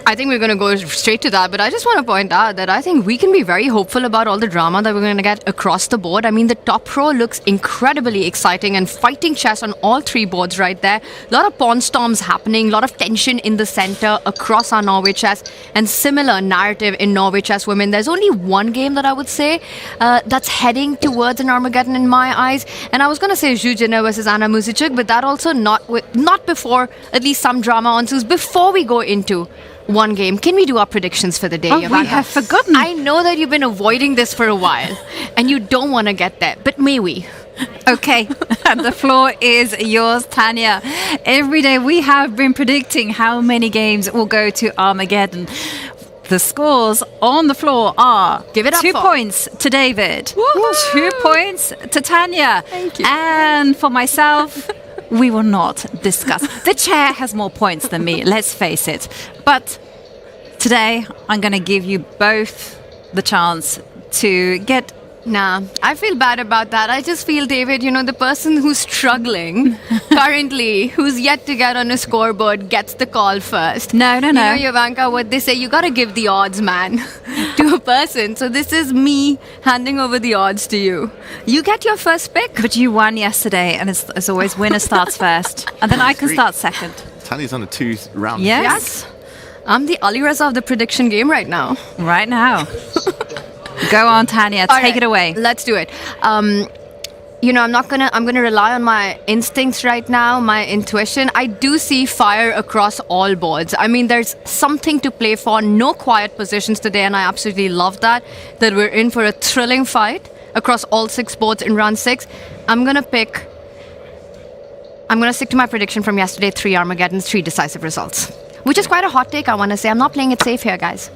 I think we're going to go straight to that, but I just want to point out that I think we can be very hopeful about all the drama that we're going to get across the board. I mean, the top row looks incredibly exciting and fighting chess on all 3 boards right there. A lot of pawn storms happening, a lot of tension in the center across our Norway Chess, and similar narrative in Norway Chess Women. There's only one game that I would say that's heading towards an Armageddon in my eyes, and I was going to say Zhu Jin versus Anna Muzichuk, but that also not before at least some drama ensues. Before we go into one game, can we do our predictions for the day? Oh, we have forgotten. I know that you've been avoiding this for a while and you don't want to get there, but may we? Okay, the floor is yours, Tanya. Every day we have been predicting how many games will go to Armageddon. The scores on the floor are: give it up 2 points to David, Woo-hoo! 2 points to Tanya, thank you. And for myself, we will not discuss. The chair has more points than me, let's face it. But today, I'm going to give you both the chance to get... Nah, I feel bad about that. I just feel, David, the person who's struggling currently, who's yet to get on a scoreboard, gets the call first. No. Jovanka, what they say, you gotta give the odds, man, to a person. So this is me handing over the odds to you. You get your first pick. But you won yesterday, and it's always winner starts first. And then I can start second. Tanya's on a 2 round. Yes. I'm the Alireza of the prediction game right now. Right now. Go on, Tanya. Take it away. Let's do it. I'm gonna rely on my instincts right now, my intuition. I do see fire across all boards. I mean, there's something to play for. No quiet positions today, and I absolutely love that we're in for a thrilling fight across all 6 boards in round 6. I'm gonna stick to my prediction from yesterday: 3 Armageddons, 3 decisive results. Which is quite a hot take, I want to say. I'm not playing it safe here, guys.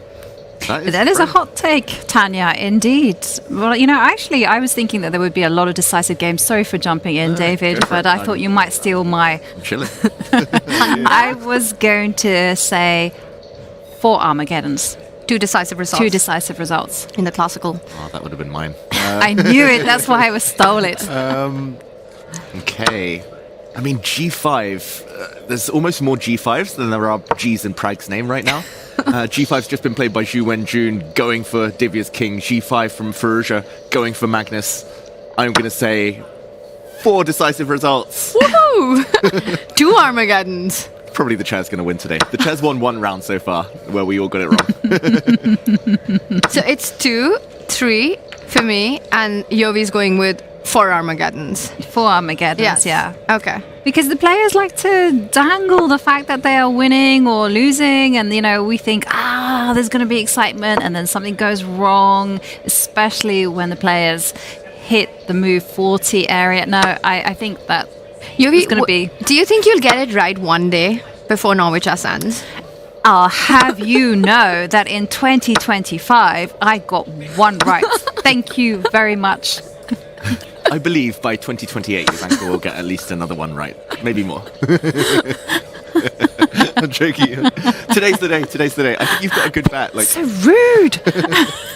That is a hot take, Tanya, indeed. Well, actually, I was thinking that there would be a lot of decisive games. Sorry for jumping in, David, but I thought you might steal my... I'm chilling. I was going to say 4 Armageddons. 2 decisive results. 2 decisive results. In the classical. Oh, that would have been mine. I knew it. That's why I stole it. Okay. I mean, G5. There's almost more G5s than there are Gs in Prag's name right now. G5's just been played by Zhu Wenjun, going for Divya's king. G5 from Firouzja, going for Magnus. I'm going to say 4 decisive results. Woohoo! 2 Armageddons. Probably the chair's going to win today. The chair's won 1 round so far, where we all got it wrong. So it's 2, 3 for me, and Yovi's going with 4 Armageddons. 4 Armageddons, Yes. yeah. Okay. Because the players like to dangle the fact that they are winning or losing, and we think, there's going to be excitement, and then something goes wrong, especially when the players hit the move 40 area. No, I think that it's going to be. Do you think you'll get it right one day before Norway Chess ends? I'll have you know that in 2025, I got one right. Thank you very much. I believe by 2028, Ivanka will get at least another one right. Maybe more. I'm joking. Today's the day. I think you've got a good bet. So rude.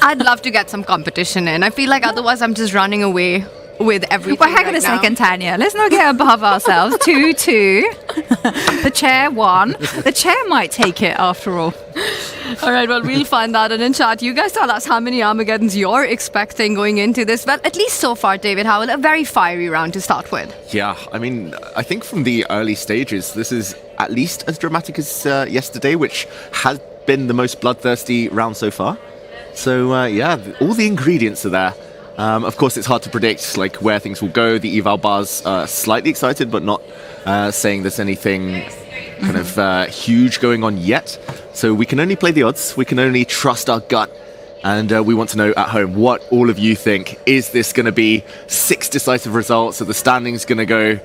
I'd love to get some competition in. I feel like otherwise I'm just running away with everything. Well, hang on a second, Tanya. Let's not get above ourselves. 2-2. The chair won. The chair might take it after all. All right, well, we'll find out. And in chat, you guys tell us how many Armageddons you're expecting going into this. Well, at least so far, David Howell, a very fiery round to start with. Yeah, I mean, I think from the early stages, this is at least as dramatic as yesterday, which has been the most bloodthirsty round so far. So, all the ingredients are there. Of course, it's hard to predict where things will go. The eval bars are slightly excited, but not saying there's anything kind of huge going on yet. So we can only play the odds. We can only trust our gut. And we want to know at home what all of you think. Is this going to be 6 decisive results? Are the standings going to go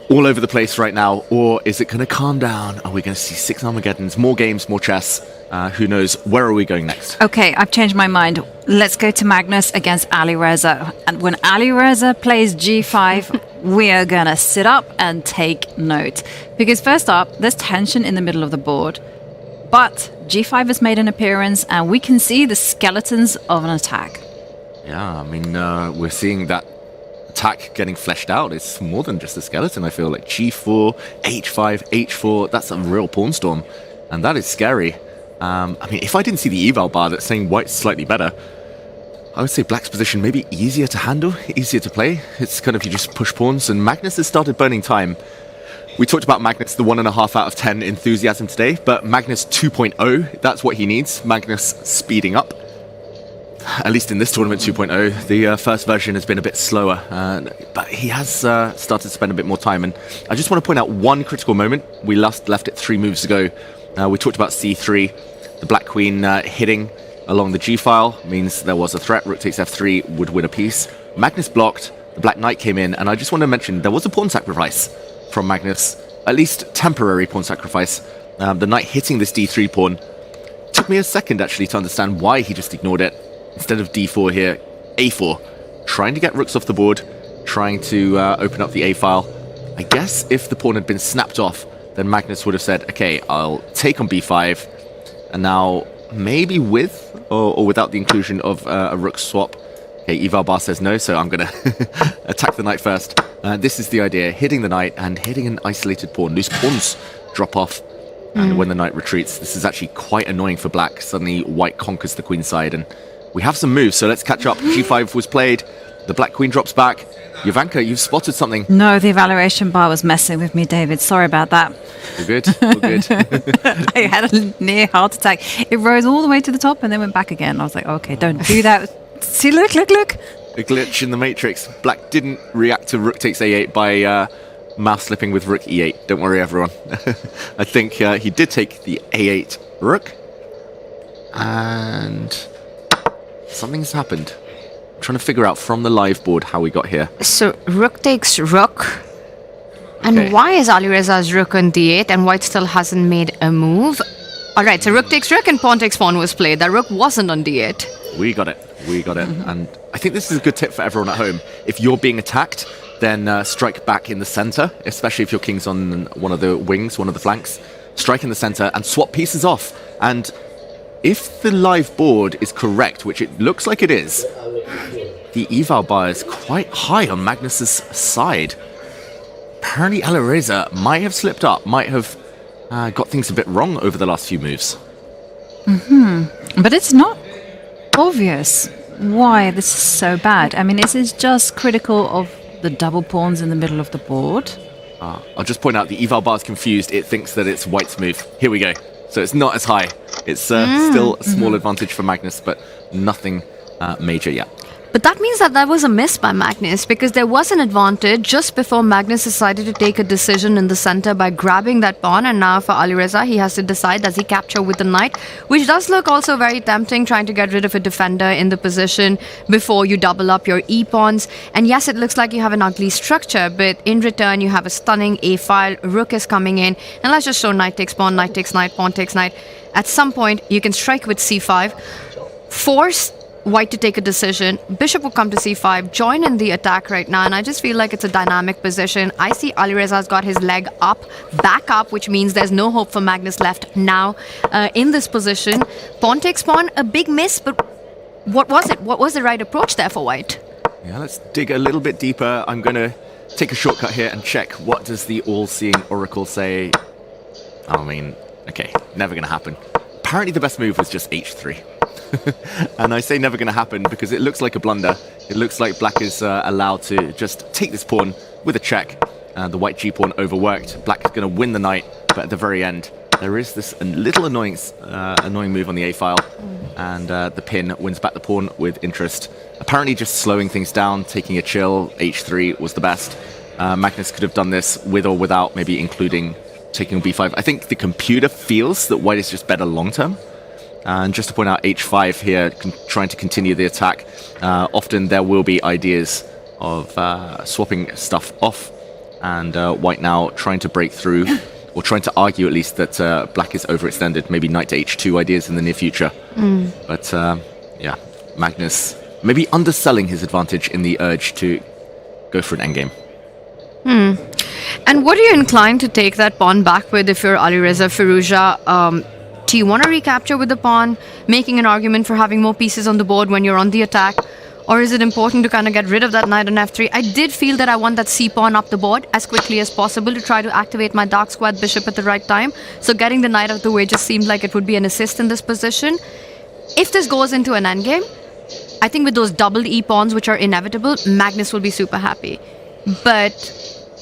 all over the place right now? Or is it going to calm down? Are we going to see 6 Armageddons, more games, more chess? Who knows? Where are we going next? Okay, I've changed my mind. Let's go to Magnus against Alireza. And when Alireza plays G5, we are going to sit up and take note. Because first up, there's tension in the middle of the board. But G5 has made an appearance, and we can see the skeletons of an attack. Yeah, I mean, we're seeing that attack getting fleshed out. It's more than just a skeleton, I feel. Like G4, H5, H4, that's a real pawn storm. And that is scary. I mean, if I didn't see the eval bar that's saying white's slightly better, I would say black's position maybe easier to handle, easier to play. It's kind of you just push pawns, and Magnus has started burning time. We talked about Magnus, the 1.5 out of 10 enthusiasm today, but Magnus 2.0, that's what he needs. Magnus speeding up. At least in this tournament 2.0, the first version has been a bit slower, but he has started to spend a bit more time. And I just want to point out one critical moment. We left it 3 moves ago. We talked about C3, the black queen hitting along the G file means there was a threat. Rook takes F3 would win a piece. Magnus blocked, the black knight came in, and I just want to mention there was a pawn sacrifice from Magnus, at least temporary pawn sacrifice. The knight hitting this D3 pawn. Took me a second actually to understand why he just ignored it. Instead of D4 here, A4. Trying to get rooks off the board, trying to open up the A file. I guess if the pawn had been snapped off, then Magnus would have said, okay, I'll take on B5, and now maybe with or without the inclusion of a rook swap. Okay, eval bar says no, so I'm going to attack the knight first. This is the idea, hitting the knight and hitting an isolated pawn. Loose pawns drop off, and when the knight retreats, this is actually quite annoying for black. Suddenly white conquers the queen side, and we have some moves, so let's catch up. G5 was played, the black queen drops back. Ivanka, you've spotted something. No, the evaluation bar was messing with me, David. Sorry about that. All good, all good. I had a near heart attack. It rose all the way to the top and then went back again. I was like, okay, don't do that. See, look. A glitch in the matrix. Black didn't react to rook takes A8 by mouse slipping with rook E8. Don't worry, everyone. I think he did take the A8 rook. And something's happened. I'm trying to figure out from the live board how we got here. So rook takes rook. And Okay. why is Alireza's rook on D8 and white still hasn't made a move? Alright, so rook takes rook and pawn takes pawn was played. That rook wasn't on D8. We got it. And I think this is a good tip for everyone at home. If you're being attacked, then strike back in the center, especially if your king's on one of the wings, one of the flanks. Strike in the center and swap pieces off. And if the live board is correct, which it looks like it is, the eval bar is quite high on Magnus's side. Apparently Alireza might have slipped up, might have got things a bit wrong over the last few moves. But it's not obvious why this is so bad. I mean, is it just critical of the double pawns in the middle of the board? I'll just point out the eval bar is confused. It thinks that it's white's move. Here we go. So it's not as high. It's still a small advantage for Magnus, but nothing major yet. But that means that was a miss by Magnus, because there was an advantage just before Magnus decided to take a decision in the center by grabbing that pawn. And now for Alireza, he has to decide, does he capture with the knight? Which does look also very tempting, trying to get rid of a defender in the position before you double up your e-pawns. And yes, it looks like you have an ugly structure, but in return you have a stunning a-file. Rook is coming in. And let's just show knight takes pawn, knight takes knight, pawn takes knight. At some point, you can strike with c5, force White to take a decision. Bishop will come to c5, join in the attack right now, and I just feel like it's a dynamic position. I see Alireza's got his leg up, back up, which means there's no hope for Magnus left now in this position. Pawn takes pawn, a big miss, but what was it? What was the right approach there for White? Yeah, let's dig a little bit deeper. I'm going to take a shortcut here and check what does the all-seeing oracle say. I mean, okay, never going to happen. Apparently the best move was just h3. And I say never going to happen because it looks like a blunder. It looks like black is allowed to just take this pawn with a check. The white g-pawn overworked. Black is going to win the knight, but at the very end, there is this little annoying move on the a-file, and the pin wins back the pawn with interest. Apparently just slowing things down, taking a chill, h3 was the best. Magnus could have done this with or without maybe including taking b5. I think the computer feels that white is just better long-term. And just to point out, h5 here, trying to continue the attack. Often there will be ideas of swapping stuff off, and white now trying to break through, or trying to argue at least that black is overextended. Maybe knight to h2 ideas in the near future. But yeah, Magnus maybe underselling his advantage in the urge to go for an endgame. And what are you inclined to take that pawn back with if you're Alireza, Firouzja? Do you want to recapture with the pawn, making an argument for having more pieces on the board when you're on the attack? Or is it important to kind of get rid of that knight on f3? I did feel that I want that c-pawn up the board as quickly as possible to try to activate my dark squared bishop at the right time. So getting the knight out of the way just seemed like it would be an assist in this position. If this goes into an endgame, I think with those doubled e-pawns, which are inevitable, Magnus will be super happy. But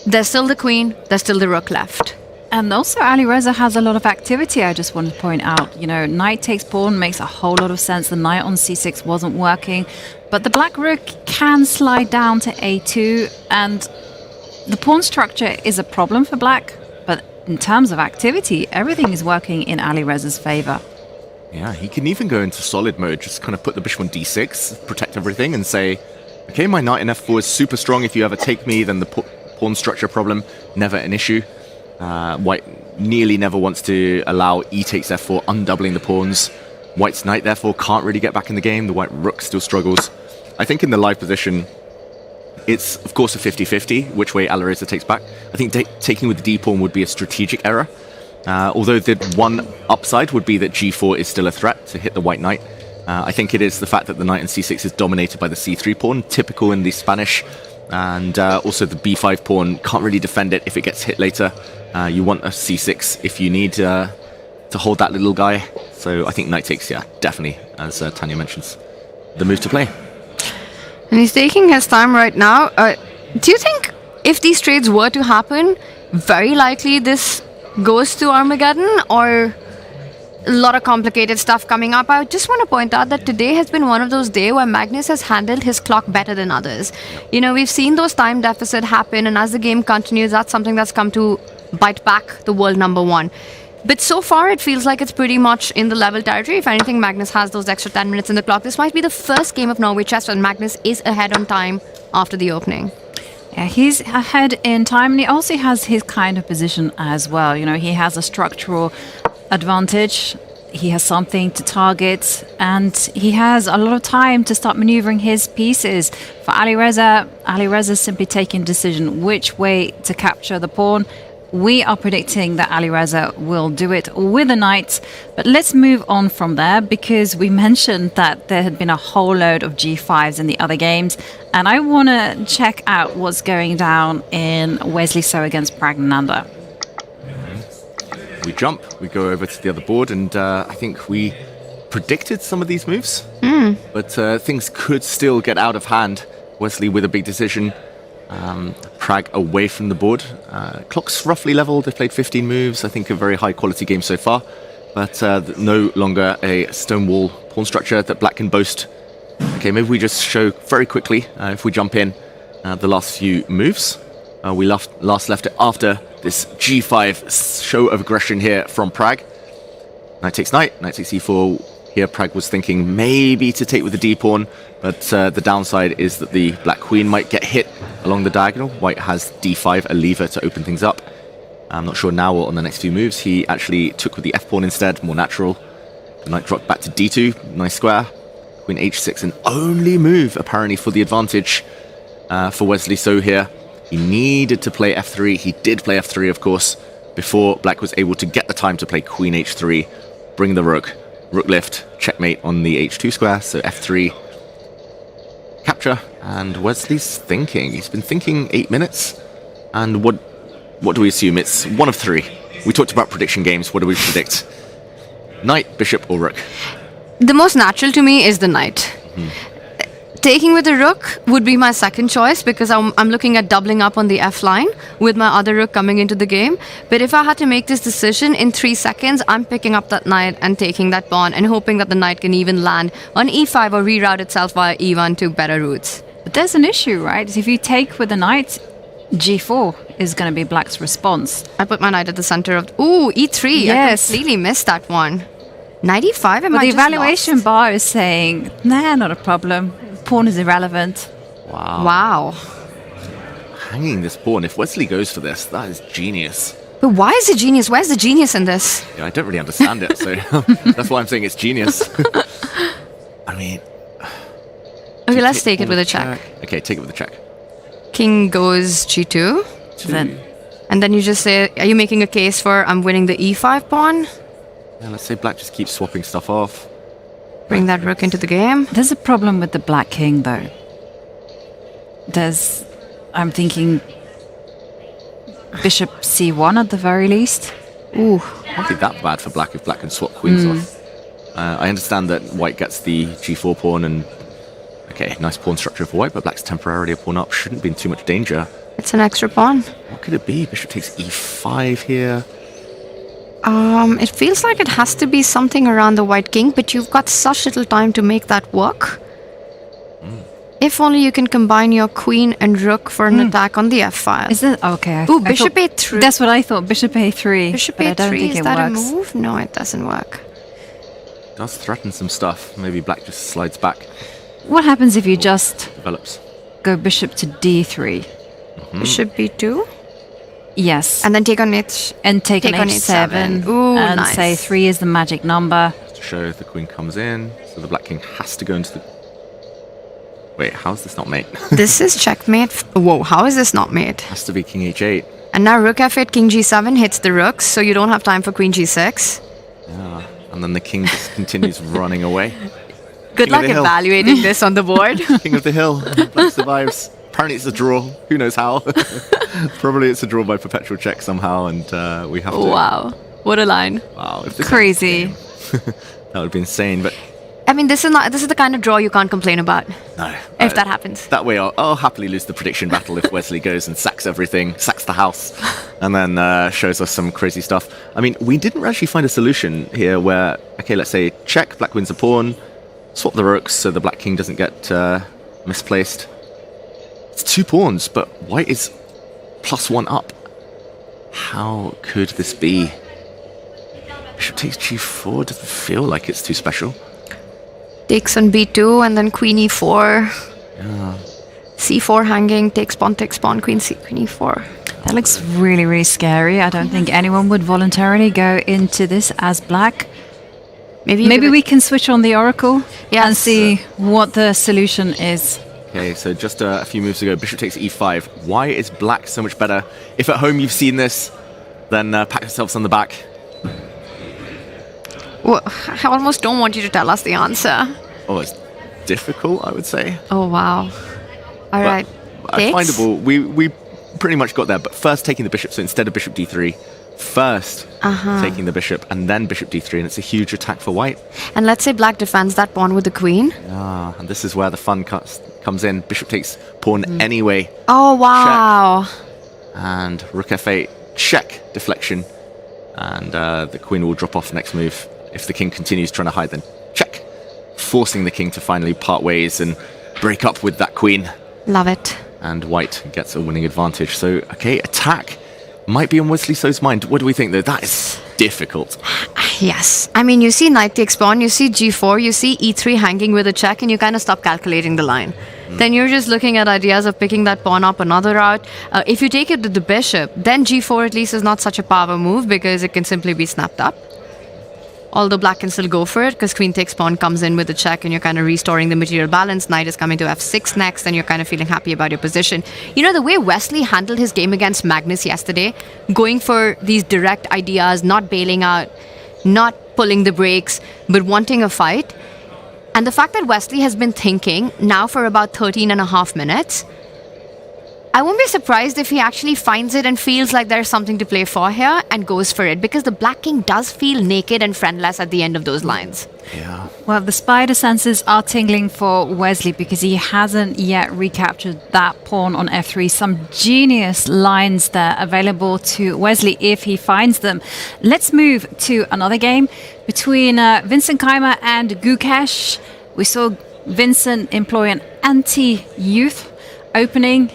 there's still the queen, there's still the rook left. And also Alireza has a lot of activity, I just want to point out. You know, knight takes pawn makes a whole lot of sense. The knight on c6 wasn't working. But the black rook can slide down to a2. And the pawn structure is a problem for black. But in terms of activity, everything is working in Alireza's favor. Yeah, he can even go into solid mode, just kind of put the bishop on d6, protect everything, and say, okay, my knight in f4 is super strong. If you ever take me, then the pawn structure problem, never an issue. White nearly never wants to allow e takes f4, undoubling the pawns. White's knight, therefore, can't really get back in the game. The white rook still struggles. I think in the live position, it's, of course, a 50-50, which way Alireza takes back. I think taking with the d-pawn would be a strategic error. Although the one upside would be that g4 is still a threat to hit the white knight. I think it is the fact that the knight in c6 is dominated by the c3 pawn, typical in the Spanish. And also the b5 pawn can't really defend it if it gets hit later. You want a c6 if you need to hold that little guy. So I think knight takes, yeah, definitely, as Tanya mentions, the move to play. And he's taking his time right now. Do you think if these trades were to happen, very likely this goes to Armageddon, or a lot of complicated stuff coming up? I just want to point out that today has been one of those days where Magnus has handled his clock better than others. You know, we've seen those time deficits happen, and as the game continues, that's something that's come to bite back the world number one. But so far, it feels like it's pretty much in the level territory. If anything, Magnus has those extra 10 minutes in the clock. This might be the first game of Norway chess when Magnus is ahead on time after the opening. Yeah, he's ahead in time, and he also has his kind of position as well. You know, he has a structural advantage. He has something to target, and he has a lot of time to start maneuvering his pieces. For Alireza simply taking a decision which way to capture the pawn. We are predicting that Alireza will do it with a knight. But let's move on from there, because we mentioned that there had been a whole load of g5s in the other games. And I want to check out what's going down in Wesley So against Pragnananda. We jump, we go over to the other board, and I think we predicted some of these moves. But things could still get out of hand. Wesley with a big decision. Prag away from the board. Clock's roughly level. They've played 15 moves. I think a very high quality game so far. But no longer a stonewall pawn structure that black can boast Okay, maybe we just show very quickly, if we jump in, the last few moves. We last left it after this g5 show of aggression here from Prag. Knight takes knight, knight takes e4. Here Prag was thinking maybe to take with the d-pawn, but the downside is that the black queen might get hit along the diagonal. White has d5, a lever to open things up. I'm not sure now or on the next few moves. He actually took with the f-pawn instead, more natural. The knight dropped back to d2, nice square. Queen h6, an only move apparently for the advantage for Wesley So here. He needed to play f3. He did play f3, of course, before black was able to get the time to play queen h3, bring the rook, rook lift, checkmate on the h2 square, so f3 capture. And Wesley's thinking. He's been thinking 8 minutes. And what do we assume? It's one of three. We talked about prediction games. What do we predict? Knight, bishop, or rook? The most natural to me is the knight. Taking with the rook would be my second choice because I'm looking at doubling up on the f line with my other rook coming into the game. But if I had to make this decision in 3 seconds, I'm picking up that knight and taking that pawn and hoping that the knight can even land on e5 or reroute itself via e1 to better routes. But there's an issue, right? If you take with the knight, g4 is going to be black's response. I put my knight at the center of... Ooh, e3. Yes. I completely missed that one. Knight e5, But the evaluation bar is saying, nah, not a problem. Pawn is irrelevant. Wow. Hanging this pawn. If Wesley goes for this, that is genius. But why is it genius? Where's the genius in this? Yeah, I don't really understand it, so that's why I'm saying it's genius. I mean... Okay, let's take it with a check. Okay, take it with a check. King goes g2. Then. And then you just say, are you making a case for I'm winning the e5 pawn? Yeah, let's say black just keeps swapping stuff off. Bring that rook into the game. There's a problem with the black king, though. I'm thinking bishop c1 at the very least. Ooh. Can't be that bad for black if black can swap queens off. I understand that white gets the g4 pawn and... Okay, nice pawn structure for white, but black's temporarily a pawn up. Shouldn't be in too much danger. It's an extra pawn. What could it be? Bishop takes e5 here. It feels like it has to be something around the white king, but you've got such little time to make that work. If only you can combine your queen and rook for an attack on the f-file. Is it? Okay. Ooh, bishop a3. That's what I thought, bishop a3. Bishop but a3, I don't think is it that works. a move? No, it doesn't work. Does threaten some stuff. Maybe black just slides back. What happens if you just Develops. go bishop to d3? Bishop b2. Yes. And then take on h. And take on h7. Ooh, and nice. say 3 is the magic number. To show the queen comes in, so the black king has to go into the... Wait, how is this not mate? This is checkmate. Whoa, how is this not mate? Has to be king h8. And now rook f8, king g7 hits the rooks, so you don't have time for queen g6. Yeah, and then the king just continues running away. Good King luck of the hill. evaluating this on the board. King of the hill. Black survives. Apparently it's a draw. Who knows how? Probably it's a draw by perpetual check somehow, and we have to... Wow, what a line. Wow. If this Crazy. that would be insane, but... I mean, this is the kind of draw you can't complain about. No. If that happens. That way I'll happily lose the prediction battle if Wesley goes and sacks everything, sacks the house, and then shows us some crazy stuff. I mean, we didn't actually find a solution here where, okay, let's say check, black wins a pawn, swap the rooks so the black king doesn't get misplaced. It's 2 pawns, but white is +1 up. How could this be? Bishop takes g4, doesn't feel like it's too special. Takes on b2 and then queen e4. Yeah. c4 hanging, takes pawn, queen c, queen e4. That looks really, really scary. I don't think anyone would voluntarily go into this as black. Maybe we can switch on the oracle and see what the solution is. Okay, so just a few moves ago, bishop takes e5. Why is black so much better? If at home you've seen this, then pat yourselves on the back. Well, I almost don't want you to tell us the answer. Oh, it's difficult, I would say. Oh, wow. All right. Findable. We pretty much got there, but first taking the bishop, so instead of bishop d3, first taking the bishop and then bishop d3, and it's a huge attack for white. And let's say black defends that pawn with the queen. Yeah, and this is where the fun comes in. Bishop takes pawn anyway. Oh, wow. Check. And rook f8, check, deflection. And the queen will drop off next move. If the king continues trying to hide, then check. forcing the king to finally part ways and break up with that queen. Love it. And white gets a winning advantage. So, okay, attack might be on Wesley So's mind. What do we think, though? That is difficult. Yes. I mean, you see knight takes pawn, you see g4, you see e3 hanging with a check, and you kind of stop calculating the line. Then you're just looking at ideas of picking that pawn up another route. If you take it to the bishop, then g4 at least is not such a power move because it can simply be snapped up. Although black can still go for it because queen takes pawn comes in with a check and you're kind of restoring the material balance. Knight is coming to f6 next and you're kind of feeling happy about your position. You know, the way Wesley handled his game against Magnus yesterday, going for these direct ideas, not bailing out, not pulling the brakes, but wanting a fight. And the fact that Wesley has been thinking now for about 13.5 minutes, I won't be surprised if he actually finds it and feels like there's something to play for here and goes for it, because the black king does feel naked and friendless at the end of those lines. Yeah. Well, the spider senses are tingling for Wesley because he hasn't yet recaptured that pawn on f3. Some genius lines there available to Wesley if he finds them. Let's move to another game between Vincent Keymer and Gukesh. We saw Vincent employ an anti-youth opening.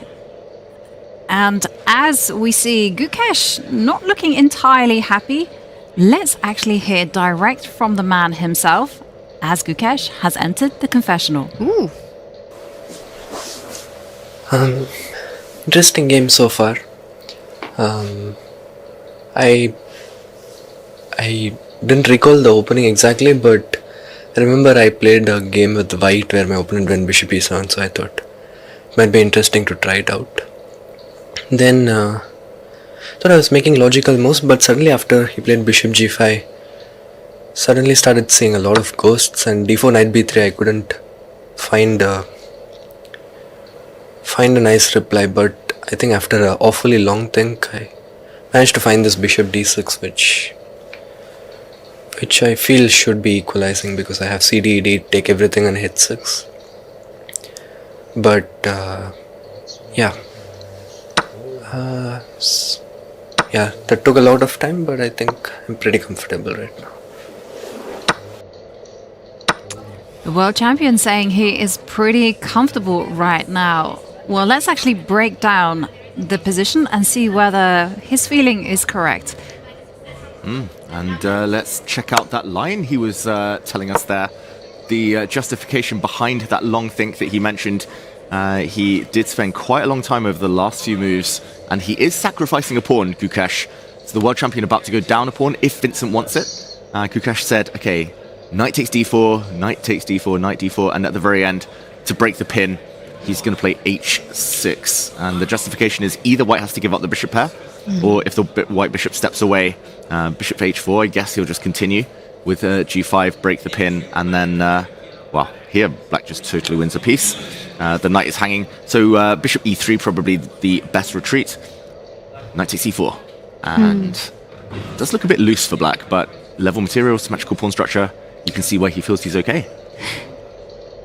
And as we see Gukesh not looking entirely happy, let's actually hear direct from the man himself as Gukesh has entered the confessional. Ooh. Interesting game so far. I didn't recall the opening exactly, but I remember I played a game with white where my opponent went bishop e7, so I thought it might be interesting to try it out. Then thought I was making logical moves, but suddenly after he played bishop g5, suddenly started seeing a lot of ghosts, and d4 knight b3 I couldn't find a nice reply, but I think after an awfully long think I managed to find this bishop d6, which I feel should be equalizing because I have cd, d, take everything and hit 6. But yeah, that took a lot of time, but I think I'm pretty comfortable right now. The world champion saying he is pretty comfortable right now. Well, let's actually break down the position and see whether his feeling is correct. And let's check out that line he was telling us there. The justification behind that long think that he mentioned. He did spend quite a long time over the last few moves, and he is sacrificing a pawn, Gukesh. So the world champion about to go down a pawn if Vincent wants it. Gukesh said, okay, knight takes d4, knight takes d4, knight d4, and at the very end, to break the pin, he's going to play h6. And the justification is either white has to give up the bishop pair, or if the white bishop steps away, bishop h4, I guess he'll just continue with g5, break the pin, and then, well, here black just totally wins a piece. The knight is hanging, so bishop e3 probably the best retreat. Knight takes e4, and it does look a bit loose for black, but level material, symmetrical pawn structure, you can see where he feels he's okay.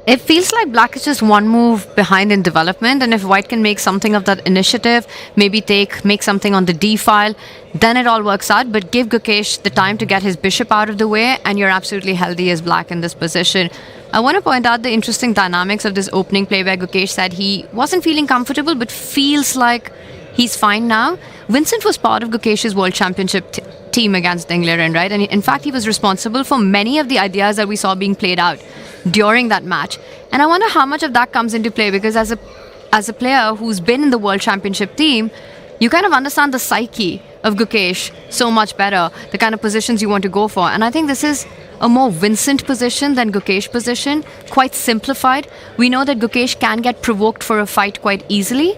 It feels like black is just one move behind in development, and if white can make something of that initiative, maybe make something on the d file, then it all works out. But give Gukesh the time to get his bishop out of the way, and you're absolutely healthy as black in this position. I want to point out the interesting dynamics of this opening play where Gukesh said he wasn't feeling comfortable but feels like he's fine now. Vincent was part of Gukesh's World Championship team against Dinglerin, right? And in fact, he was responsible for many of the ideas that we saw being played out during that match. And I wonder how much of that comes into play, because as a player who's been in the World Championship team, you kind of understand the psyche of Gukesh so much better, the kind of positions you want to go for. And I think this is a more Vincent position than Gukesh position, quite simplified. We know that Gukesh can get provoked for a fight quite easily.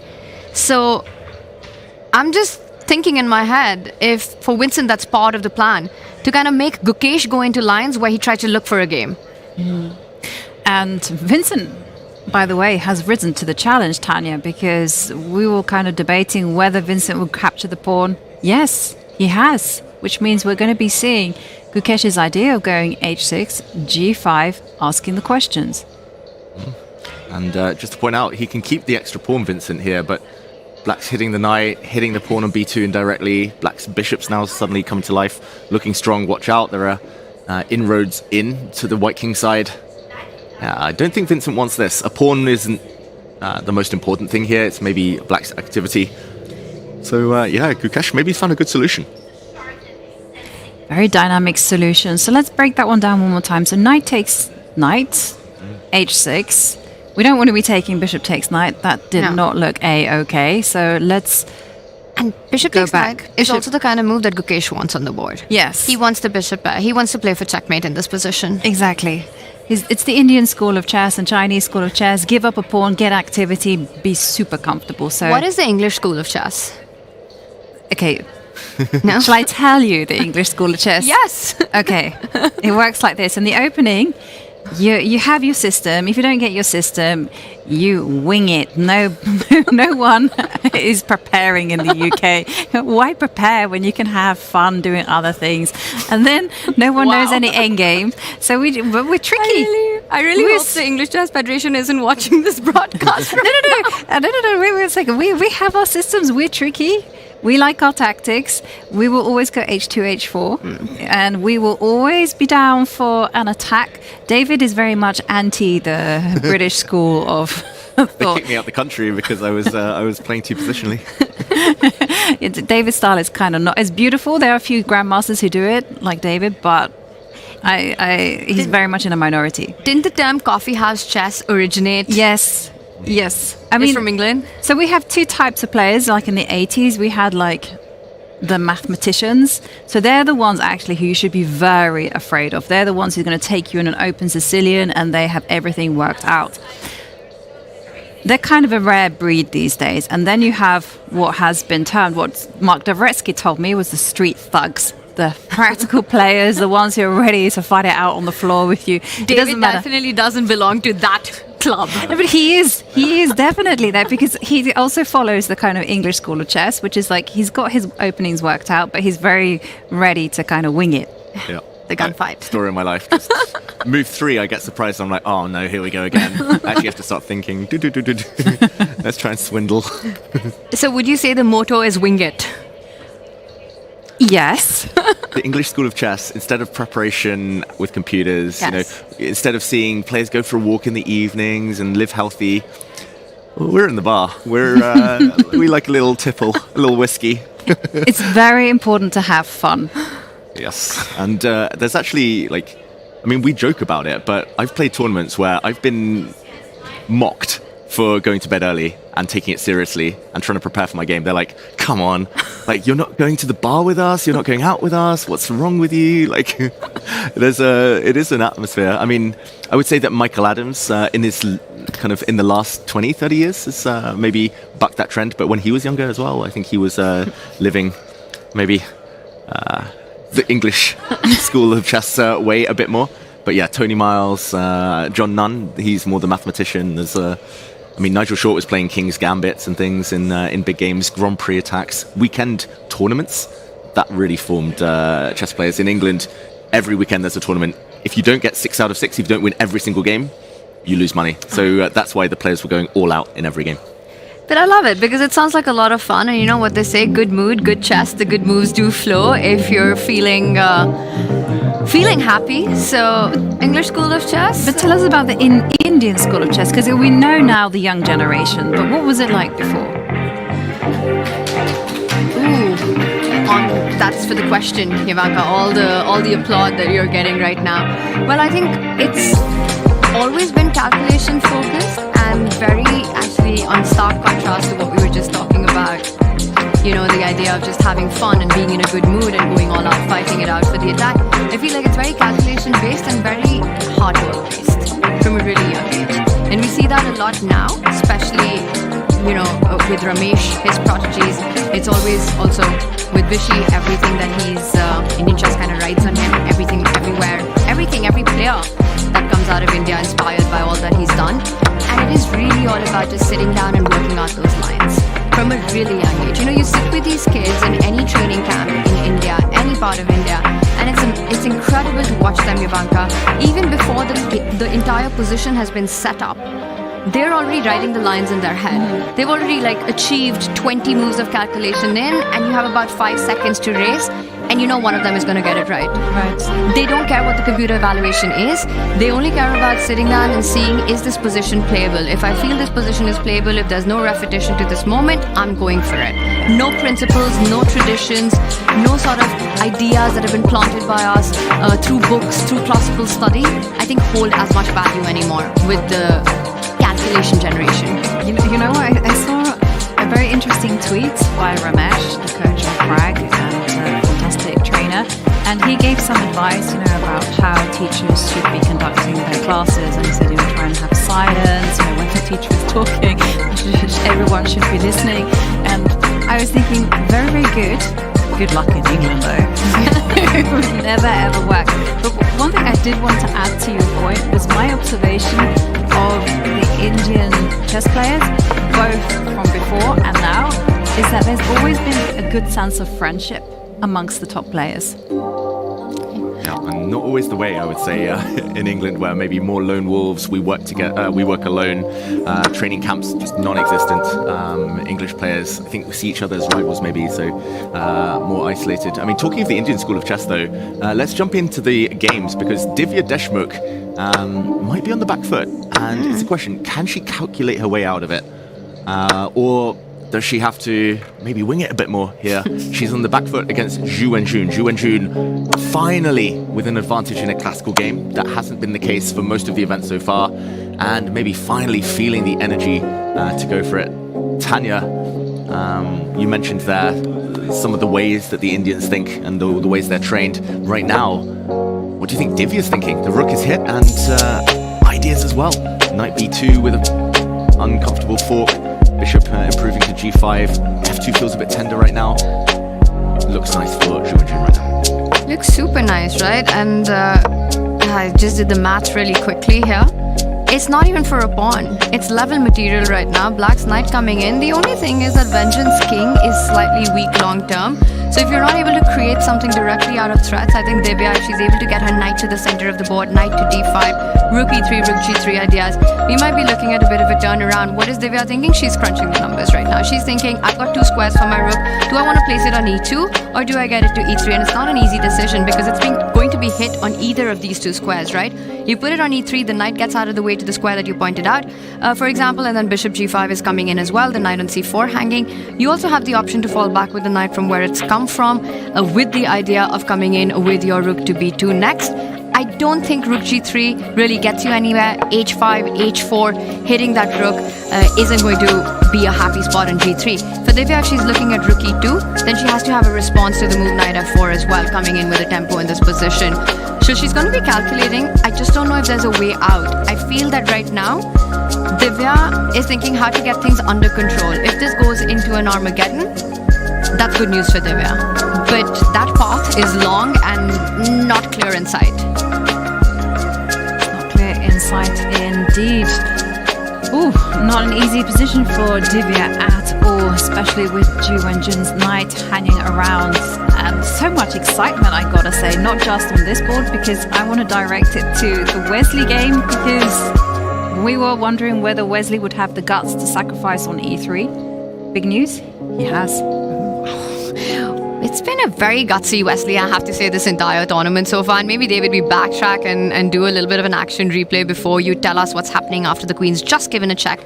So I'm just thinking in my head, if for Vincent that's part of the plan, to kind of make Gukesh go into lines where he tried to look for a game. And Vincent, by the way, has risen to the challenge, Tanya, because we were kind of debating whether Vincent would capture the pawn. Yes, he has, which means we're going to be seeing Gukesh's idea of going h6, g5, asking the questions. And just to point out, he can keep the extra pawn, Vincent, here, but black's hitting the knight, hitting the pawn on b2 indirectly. Black's bishop's now suddenly come to life, looking strong. Watch out, there are inroads in to the white king side. Yeah, I don't think Vincent wants this. A pawn isn't the most important thing here. It's maybe black's activity. So yeah, Gukesh maybe found a good solution. Very dynamic solution. So let's break that one down one more time. So knight takes knight, h6. We don't want to be taking bishop takes knight. That did not look a-okay. So let's And bishop go takes back. knight is also the kind of move that Gukesh wants on the board. Yes. He wants the bishop back. He wants to play for checkmate in this position. Exactly. It's the Indian school of chess and Chinese school of chess. Give up a pawn, get activity, be super comfortable. So What is the English school of chess? Okay. No? Shall I tell you the English school of chess? Yes. Okay. It works like this. In the opening, you have your system. If you don't get your system, you wing it. No one is preparing in the UK. Why prepare when you can have fun doing other things? And then no one knows any end game. So we're tricky. I really hope the English Chess Federation isn't watching this broadcast. No. Wait a second. We have our systems. We're tricky. We like our tactics. We will always go h2, h4. And we will always be down for an attack. David is very much anti the British school of They thought. kicked me out the country because I was playing too positionally. David's style is kind of not as beautiful. There are a few grandmasters who do it, like David, but he's very much in a minority. Didn't the term coffee house chess originate? Yes. I mean, It's from England. So we have two types of players. Like in the 80s, we had like the mathematicians. So they're the ones actually who you should be very afraid of. They're the ones who are going to take you in an open Sicilian and they have everything worked out. They're kind of a rare breed these days. And then you have what has been termed, what Mark Dvoretsky told me was the street thugs. The practical players, the ones who are ready to fight it out on the floor with you. David definitely doesn't belong to that club. No, but he is definitely there because he also follows the kind of English school of chess, which is like he's got his openings worked out, but he's very ready to kind of wing it. Yeah. The gunfight. Story of my life. Just move 3, I get surprised. I'm like, oh no, here we go again. I actually have to start thinking. Let's try and swindle. So would you say the motto is wing it? Yes. The English school of chess, instead of preparation with computers, instead of seeing players go for a walk in the evenings and live healthy, we're in the bar. We like a little tipple, a little whiskey. It's very important to have fun. Yes, and there's actually we joke about it, but I've played tournaments where I've been mocked for going to bed early and taking it seriously and trying to prepare for my game. They're like, come on, you're not going to the bar with us, you're not going out with us, what's wrong with you? It is an atmosphere. I mean, I would say that Michael Adams in the last 20, 30 years has maybe bucked that trend, but when he was younger as well, I think he was living maybe the English school of chess way a bit more. But yeah, Tony Miles, John Nunn, he's more the mathematician. There's Nigel Short was playing King's Gambits and things in big games, Grand Prix attacks, weekend tournaments. That really formed chess players. In England, every weekend there's a tournament. If you don't get 6 out of 6, if you don't win every single game, you lose money. So that's why the players were going all out in every game. But I love it because it sounds like a lot of fun. And you know what they say, good mood, good chess, the good moves do flow if you're feeling happy. So English school of chess. But tell us about the Indian school of chess, because we know now the young generation, but what was it like before? That's for the question, Ivanka, all the applaud that you're getting right now. Well, I think it's always been calculation focused and very actually on stark contrast to what we were just talking about. You know, the idea of just having fun and being in a good mood and going all out, fighting it out for the attack. I feel like it's very calculation based and very hard work based from a really young age. And we see that a lot now, especially, with Ramesh, his prodigies. It's always also with Vishy, everything that he's, Indian chess kind of rides on him, everything, everywhere, every player that comes out of India inspired by all that he's done. And it is really all about just sitting down and working out those lines from a really young age. You sit with these kids in any training camp in India, any part of India, and it's incredible to watch them, Ivanka. Even before the entire position has been set up, they're already writing the lines in their head. They've already achieved 20 moves of calculation in, and you have about 5 seconds to race, and and you know one of them is going to get it right. Right. They don't care what the computer evaluation is. They only care about sitting down and seeing, is this position playable? If I feel this position is playable, if there's no repetition to this moment, I'm going for it. No principles, no traditions, no sort of ideas that have been planted by us through books, through classical study, I think hold as much value anymore with the calculation generation. You know, I saw a very interesting tweet by Ramesh, the coach of Prague and a fantastic trainer, and he gave some advice, about how teachers should be conducting their classes, and he said, try and have silence, when the teacher is talking, everyone should be listening, and I was thinking, very, very good. Good luck in England, though. It would never, ever work. But one thing I did want to add to your point was my observation of the Indian chess players, both from before and now, is that there's always been a good sense of friendship amongst the top players. Yeah, and not always the way, I would say, in England, where maybe more lone wolves, we work together, we work alone, training camps just non-existent. English players, I think we see each other as rivals maybe, so more isolated. I mean, talking of the Indian school of chess though, let's jump into the games, because Divya Deshmukh might be on the back foot, and it's a question, can she calculate her way out of it? Or does she have to maybe wing it a bit more here? She's on the back foot against Zhu Wenjun. Zhu Wenjun finally with an advantage in a classical game. That hasn't been the case for most of the events so far. And maybe finally feeling the energy to go for it. Tanya, you mentioned there some of the ways that the Indians think and the ways they're trained. Right now, what do you think Divya's thinking? The rook is hit and ideas as well. Knight b2 with an uncomfortable fork. Bishop improving to g5. f2 feels a bit tender right now. Looks nice for Zhu Wenjun right now. Looks super nice, right? And I just did the math really quickly here. It's not even for a pawn. It's level material right now. Black's knight coming in. The only thing is that Wenjun's king is slightly weak long term. So if you're not able to create something directly out of threats, I think Divya, if she's able to get her knight to the center of the board, knight to d5, rook e3, rook g3 ideas, we might be looking at a bit of a turnaround. What is Divya thinking? She's crunching the numbers right now. She's thinking, I've got 2 squares for my rook. Do I want to place it on e2 or do I get it to e3? And it's not an easy decision because it's going to be hit on either of these 2 squares, right? You put it on e3, the knight gets out of the way to the square that you pointed out, for example, and then bishop g5 is coming in as well, the knight on c4 hanging. You also have the option to fall back with the knight from where it's come from, with the idea of coming in with your rook to b2 next. I don't think rook g3 really gets you anywhere. h5, h4, hitting that rook isn't going to be a happy spot on g3. For Divya, if she's looking at rook e2, then she has to have a response to the move knight f4 as well, coming in with a tempo in this position. So she's going to be calculating. I just don't know if there's a way out. I feel that right now, Divya is thinking how to get things under control. If this goes into an Armageddon, that's good news for Divya. But that path is long and not clear in sight. Not clear in sight indeed. Ooh, not an easy position for Divya at all, especially with Zhu Wenjun's knight hanging around. And so much excitement, I gotta say, not just on this board, because I want to direct it to the Wesley game, because we were wondering whether Wesley would have the guts to sacrifice on e3. Big news, he has. It's been a very gutsy Wesley, I have to say, this entire tournament so far. And maybe David, we backtrack and do a little bit of an action replay before you tell us what's happening after the Queen's just given a check.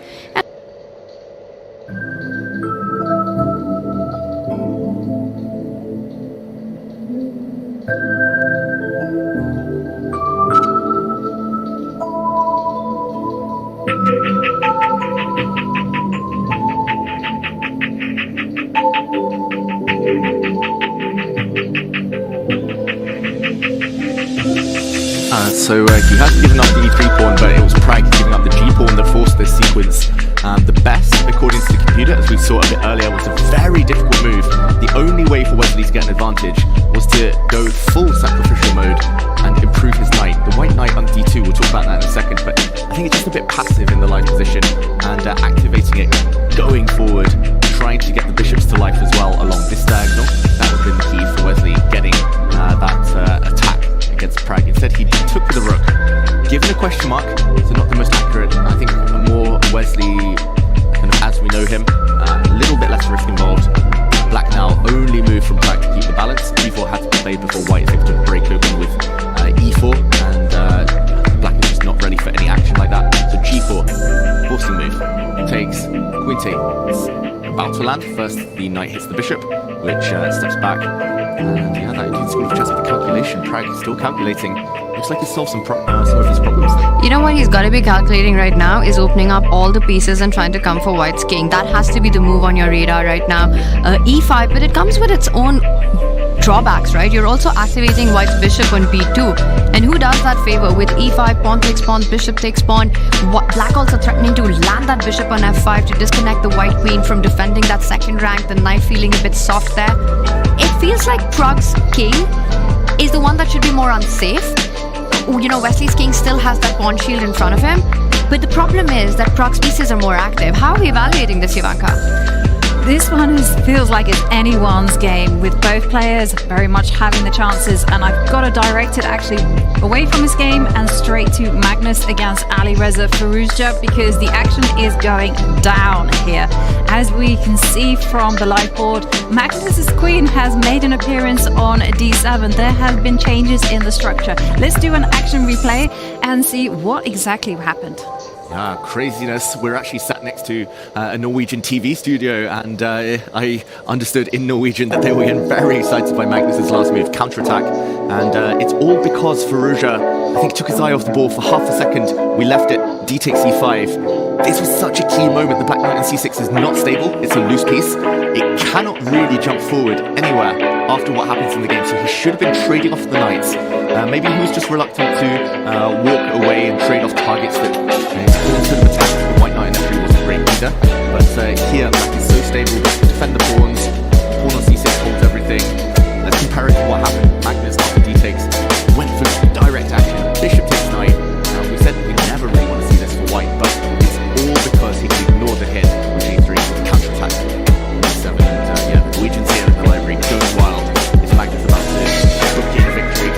So he hasn't given up the e3 pawn, but it was Prague giving up the g pawn that forced this sequence. The best, according to the computer, as we saw a bit earlier, was a very difficult move. The only way for Wesley to get an advantage was to go full sacrificial mode and improve his knight. The white knight on d2, we'll talk about that in a second, but I think it's just a bit passive in the live position, and activating it, going forward, trying to get the bishops to life as well along this diagonal. That would have been the key for Wesley getting that attack against Prague. Instead, he took the rook. Given a question mark, so not the most accurate. I think more Wesley, kind of as we know him, a little bit less risk involved. Black now only moved from black to keep the balance. G4 had to be played before white is able to break open with E4, and black is just not ready for any action like that. So G4, forcing move, takes, queen takes, about to land. First, the knight hits the bishop, which steps back. And yeah, that Indian school of chess with the calculation. Prag still calculating. Looks like he's solved some of his problems there. You know what he's got to be calculating right now is opening up all the pieces and trying to come for white's king. That has to be the move on your radar right now. E5, but it comes with its own drawbacks, right? You're also activating white's bishop on b2. And who does that favor? With e5, pawn takes pawn, bishop takes pawn. Black also threatening to land that bishop on f5 to disconnect the white queen from defending that second rank, the knight feeling a bit soft there. It feels like Prag's king is the one that should be more unsafe. You know, Wesley's king still has that pawn shield in front of him. But the problem is that Prag's pieces are more active. How are we evaluating this, Ivanka? This one feels like it's anyone's game, with both players very much having the chances, and I've got to direct it actually away from his game and straight to Magnus against Alireza Firouzja, because the action is going down here. As we can see from the live board, Magnus's queen has made an appearance on d7. There have been changes in the structure. Let's do an action replay and see what exactly happened. Craziness. We're actually sat next to a Norwegian TV studio, and I understood in Norwegian that they were getting very excited by Magnus's last move, counterattack. And it's all because Firouzja, I think, took his eye off the ball for half a second. We left it, d takes e5. This was such a key moment. The black knight on c6 is not stable. It's a loose piece. It cannot really jump forward anywhere after what happens in the game, so he should have been trading off the knights. Maybe he was just reluctant to walk away and trade off targets that sort of attack. The white knight in f3 wasn't great either, but here black is so stable, defend the pawns, pawn on c6 holds everything. Let's compare it to what happened. Magnus after d takes went for direct action, bishop takes knight. We said we never really want to see this for white, but it's all because he can ignore the hit with g3 with counterattack e7. And yeah, the Norwegians here in the library going wild. Is Magnus about to book in a victory?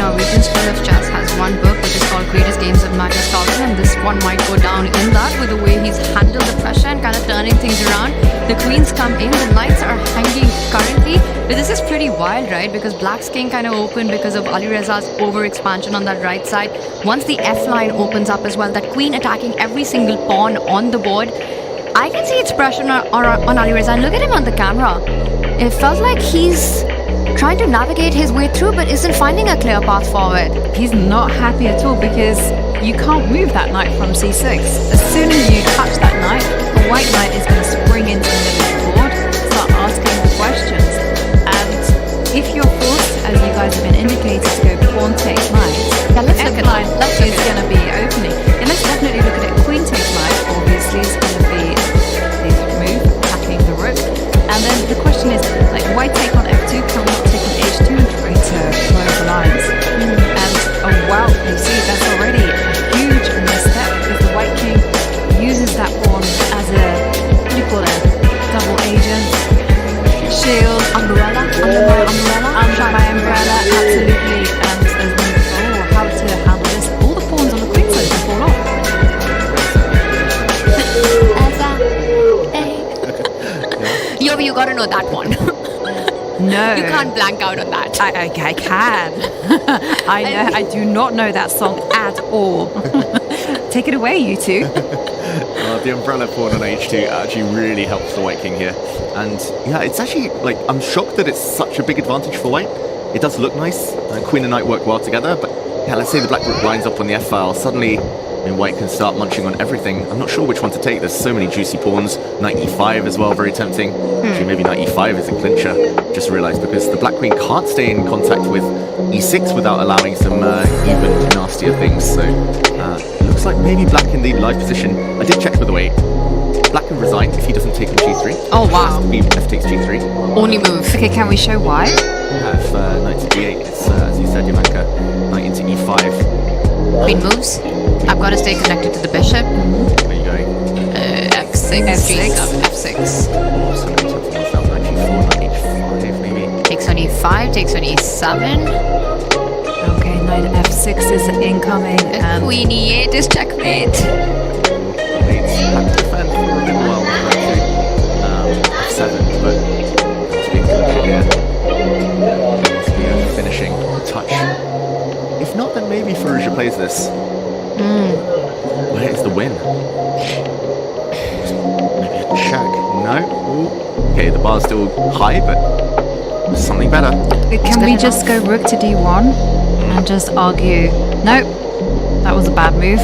Norwegian School of Chess has one book which is called Greatest Games of Magnus Carlsen, and this one might go down in that with the way he's handled the pressure and kind of turning things around. The queens come in, the knights are hanging currently, but this is pretty wild, right? Because black's king kind of opened because of Alireza's over-expansion on that right side. Once the F line opens up as well, that queen attacking every single pawn on the board, I can see its pressure on Alireza, and look at him on the camera. It felt like he's trying to navigate his way through but isn't finding a clear path forward. He's not happy at all because you can't move that knight from c6. As soon as you touch that knight, the white knight is going to spring into the middle of the board, start asking the questions. And if you're forced, as you guys have been indicated, to go pawn takes knight, the F line is going to be opening. And let's definitely look at it. Queen takes knight, obviously, is going to be his move, attacking the rook. And then the question is, like, white take on f2, can not take on h2 and try to close the lines. And oh wow, you see that's already a huge misstep because the white king uses that pawn as a, what do you call it, double agent, shield, umbrella, absolutely. And there's no, how to handle this. All the pawns on the queen side can fall off. You gotta know that one. No. You can't blank out on that. I can. I do not know that song at all. Take it away, you two. The umbrella pawn on h2 actually really helps the white king here. And yeah, it's actually, like, I'm shocked that it's such a big advantage for white. It does look nice. Queen and knight work well together, but yeah, let's say the black rook lines up on the f-file. Suddenly, white can start munching on everything. I'm not sure which one to take. There's so many juicy pawns. Knight e5 as well, very tempting. Actually, maybe knight e5 is a clincher. Just realized because the black queen can't stay in contact with e6 without allowing some even nastier things. So looks like maybe black in the live position. I did check, by the way. Black can resign if he doesn't take on g3. Oh wow. F takes g3. Only move. Okay, can we show why? If knight to d8, it's as you said, Ivanka, knight into e5. Queen moves. I've got to stay connected to the bishop. Where are you going? F6, G7, F6. H4, maybe. Takes on E5, takes on E7. Okay, knight f6 is incoming, and Queen e8 is checkmate. It's had to defend for a little while with f7, but it's being good here. It's the finishing touch. If not, then maybe Firouzja plays this. Where's the win? Maybe a check. No. Ooh. Okay, the bar's still high, but there's something better. can we just go rook to d1 and just argue? No, that was a bad move.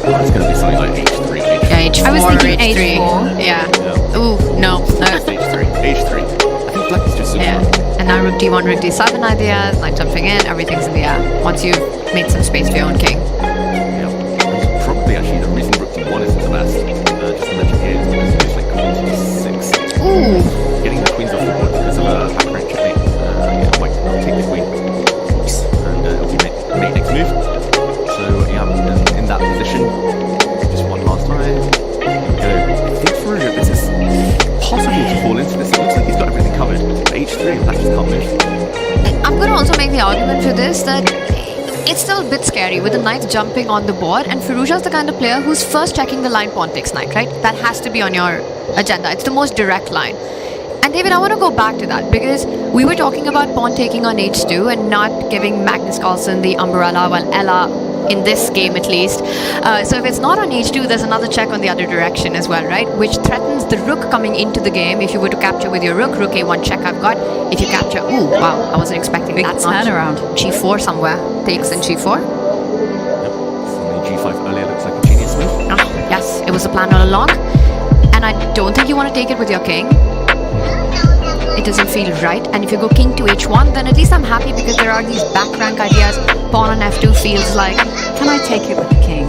It's going to be something like h3. Yeah, h4. I was thinking h3. h4. Yeah. Ooh, no. h3. H3. I think black is just super. Yeah. And now rook d1, rook d7 ideas, like jumping in, everything's in the air. Once you've made some space for your own king. Yeah. And probably actually the reason rook d1 isn't the best, just to mention here, is because it's like queen d6. Ooh. Getting the queens off the board because of a background checkmate. Yeah, white will take the queen. Oops. And it'll be mate next move. So yeah, in that position, just one last time. I think Firouzja, this is possible to fall into this. It looks like he's got everything covered. H3, black just can't move. I'm going to also make the argument for this that it's still a bit scary with the knight jumping on the board, and Firouzja's the kind of player who's first checking the line pawn takes knight, right? That has to be on your agenda. It's the most direct line. And David, I want to go back to that because we were talking about pawn taking on h2 and not giving Magnus Carlsen the umbrella, well, Ella in this game at least. So if it's not on h2, there's another check on the other direction as well, right? Which threatens the rook coming into the game. If you were to capture with your rook a1 check I've got. If you capture, ooh, wow, I wasn't expecting Big that turnaround. G4 somewhere. Takes in G4. Yep. G5 earlier looks like a genius move. Yes, it was a plan all along. And I don't think you want to take it with your king. It doesn't feel right. And if you go king to h1, then at least I'm happy because there are these back rank ideas. Pawn on f2 feels like, can I take it with the king?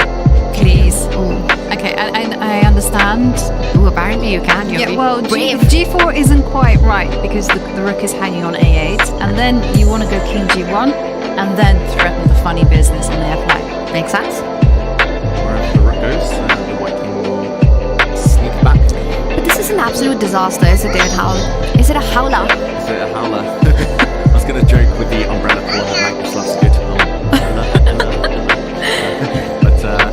Please. Ooh. Okay, I understand. Ooh, apparently you can. You're Yeah, well, brave. G4 isn't quite right because the rook is hanging on a8, and then you want to go king g1, and then threaten the funny business on the f9. Makes sense? Wherever the rook goes, the white king will sneak back. But this is an absolute disaster, is it, David Howell? Is it a howler? Is it a howler? I was going to joke with the umbrella pawn that Magnus loves good. But yeah,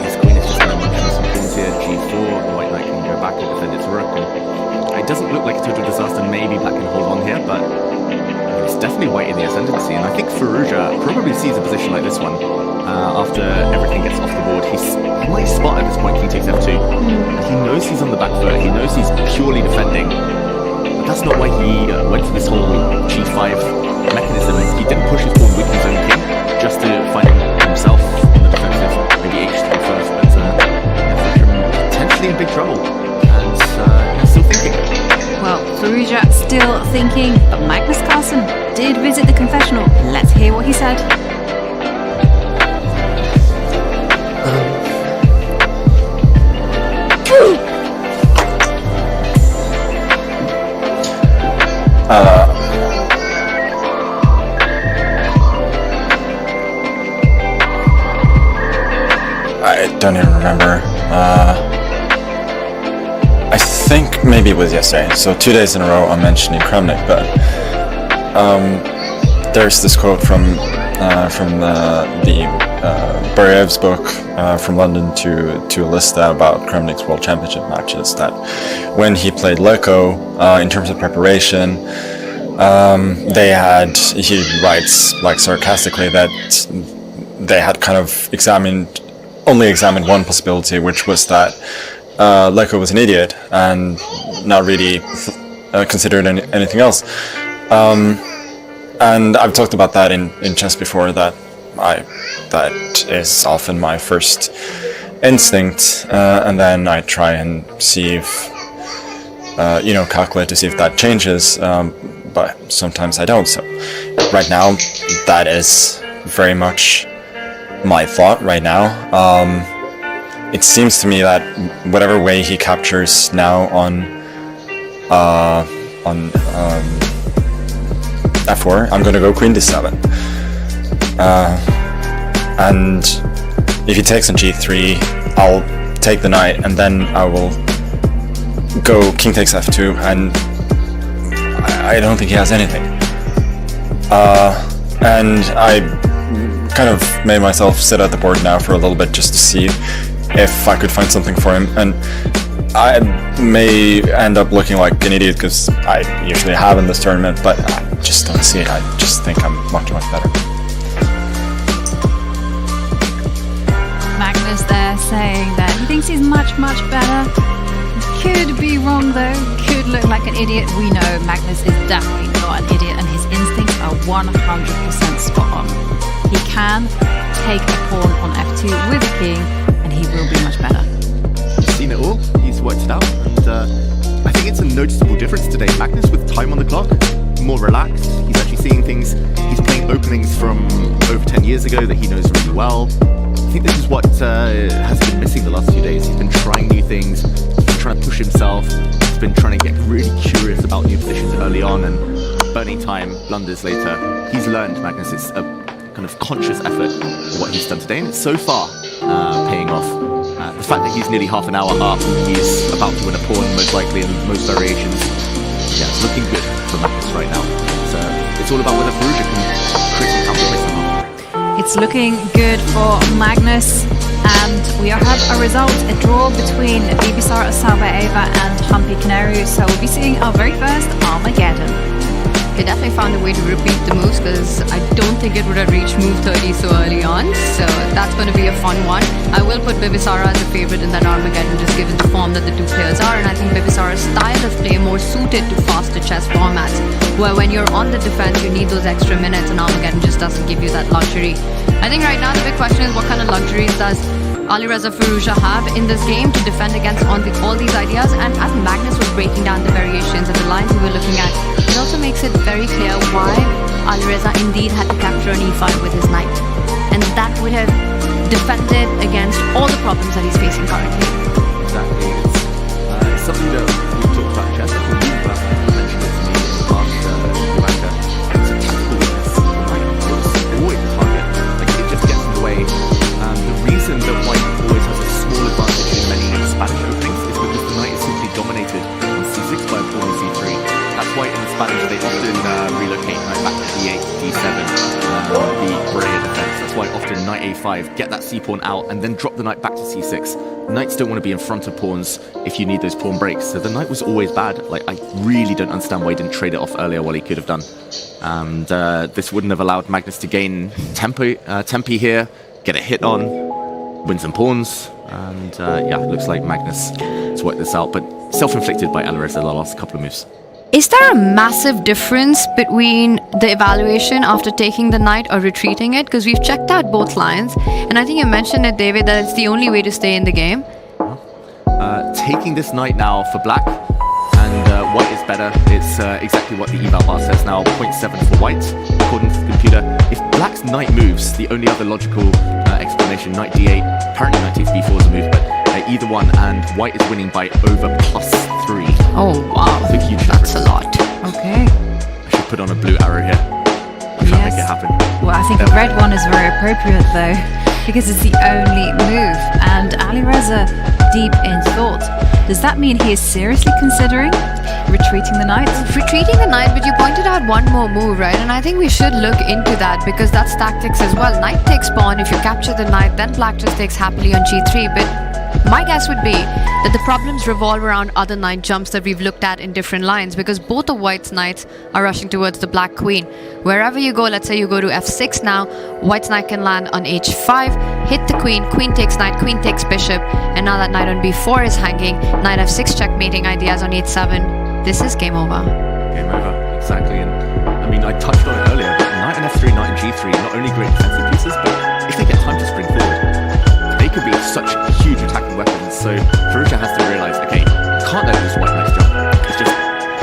his queen is just going to munch some pawns here. G4, the white knight can go back and defend its rook. And it doesn't look like a total disaster. Maybe black can hold on here, but it's definitely white in the ascendancy. And I think Firouzja probably sees a position like this one. After everything gets off the board, he might spot at this point king takes f2. And he knows he's on the back foot. He knows he's purely defending. But that's not why he went for this whole g5 mechanism. He didn't push his pawn with his own king just to find himself on the defensive. Maybe h3 first, but Firouzja potentially in big trouble. And he's still thinking. Well, Firouzja still thinking, but Magnus Carlsen did visit the confessional. Let's hear what he said. I don't even remember. I think maybe it was yesterday. So 2 days in a row I'm mentioning Kramnik, but there's this quote from the Boryev's book from London to Lista about Kramnik's World Championship matches, that when he played Leko, in terms of preparation, he writes like sarcastically that they had kind of only examined one possibility, which was that Leko was an idiot and not really considered anything else. And I've talked about that in chess before, that is often my first instinct, and then I try and see if calculate to see if that changes, but sometimes I don't. So right now that is very much my thought right now. It seems to me that whatever way he captures now on f4, I'm gonna go queen d7, and if he takes on g3, I'll take the knight, and then I will go king takes f2, and I don't think he has anything. And I kind of made myself sit at the board now for a little bit just to see if I could find something for him. And I may end up looking like an idiot because I usually have in this tournament, but I just don't see it. I just think I'm much, much better. Magnus there saying that he thinks he's much, much better. Could be wrong though, could look like an idiot. We know Magnus is definitely not an idiot and his instincts are 100% spot on. He can take a pawn on f2 with a king and he will be much better. He's seen it all, he's worked it out, and I think it's a noticeable difference today. Magnus with time on the clock, more relaxed, he's actually seeing things, he's playing openings from over 10 years ago that he knows really well. I think this is what has been missing the last few days. He's been trying new things, he's been trying to push himself, he's been trying to get really curious about new positions early on, and burning time, blunders later. He's learned, Magnus, it's a kind of conscious effort of what he's done today, and it's so far paying off. The fact that he's nearly half an hour up, he's about to win a pawn most likely in most variations. Yeah, it's looking good for Magnus right now. So it's all about whether Firouzja can create some counterplays or not. It's looking good for Magnus, and we have a result, a draw between Bibisara Salvaeva and Humpy Canary, so we'll be seeing our very first Armageddon. They definitely found a way to repeat the moves because I don't think it would have reached move 30 so early on, so that's going to be a fun one. I will put Bibisara as a favourite in that Armageddon just given the form that the two players are, and I think Bibisara's style of play more suited to faster chess formats where when you're on the defense you need those extra minutes and Armageddon just doesn't give you that luxury. I think right now the big question is what kind of luxuries does Alireza Firouzja have in this game to defend against all these ideas, and as Magnus was breaking down the variations and the lines we were looking at, it also makes it very clear why Alireza indeed had to capture an e5 with his knight, and that would have defended against all the problems that he's facing currently. Exactly, it's something that we've talked about in chess. I think you've mentioned it to me in the past, Firouzja. It's a tactical weakness. It's always a target. Like, it just gets in the way. The reason that white always has a small advantage in many Spanish openings is because the knight is simply dominated on c6 by a pawn on c3. That's why in the Spanish they often relocate knight back to d8, d7, the Brea defense. That's why often knight a5, get that c pawn out and then drop the knight back to c6. Knights don't want to be in front of pawns if you need those pawn breaks. So the knight was always bad. Like, I really don't understand why he didn't trade it off earlier while he could have done. And this wouldn't have allowed Magnus to gain tempi here, get a hit on, win some pawns, and yeah, it looks like Magnus has worked this out, but self-inflicted by Alireza the last couple of moves. Is there a massive difference between the evaluation after taking the knight or retreating it? Because we've checked out both lines, and I think you mentioned it, David, that it's the only way to stay in the game. Taking this knight now for black, and white is better. It's exactly what the eval bar says now, 0.7 for white, according to the computer. If black's knight moves, the only other logical explanation, knight d8, apparently knight takes b4 is a move, but either one, and white is winning by over +3. Oh wow, that's a huge difference. That's a lot. Okay. I should put on a blue arrow here. Try to make it happen. Well, I think a red one is very appropriate though, because it's the only move, and Alireza deep in thought. Does that mean he is seriously considering retreating the knight? Retreating the knight, but you pointed out one more move, right? And I think we should look into that because that's tactics as well. Knight takes pawn, if you capture the knight, then black just takes happily on g3, but my guess would be that the problems revolve around other knight jumps that we've looked at in different lines, because both of white's knights are rushing towards the black queen. Wherever you go, let's say you go to f6 now, white's knight can land on h5, hit the queen, queen takes knight, queen takes bishop, and now that knight on b4 is hanging, knight f6 checkmating ideas on h7. This is game over. Game over, exactly. And I mean, I touched on it earlier, but knight and f3, knight and g3 are not only great defensive pieces, but if they get time to spring forward, they could be such huge attacking weapons. So Firouzja has to realize, okay, you can't let this white knight jump. It's just,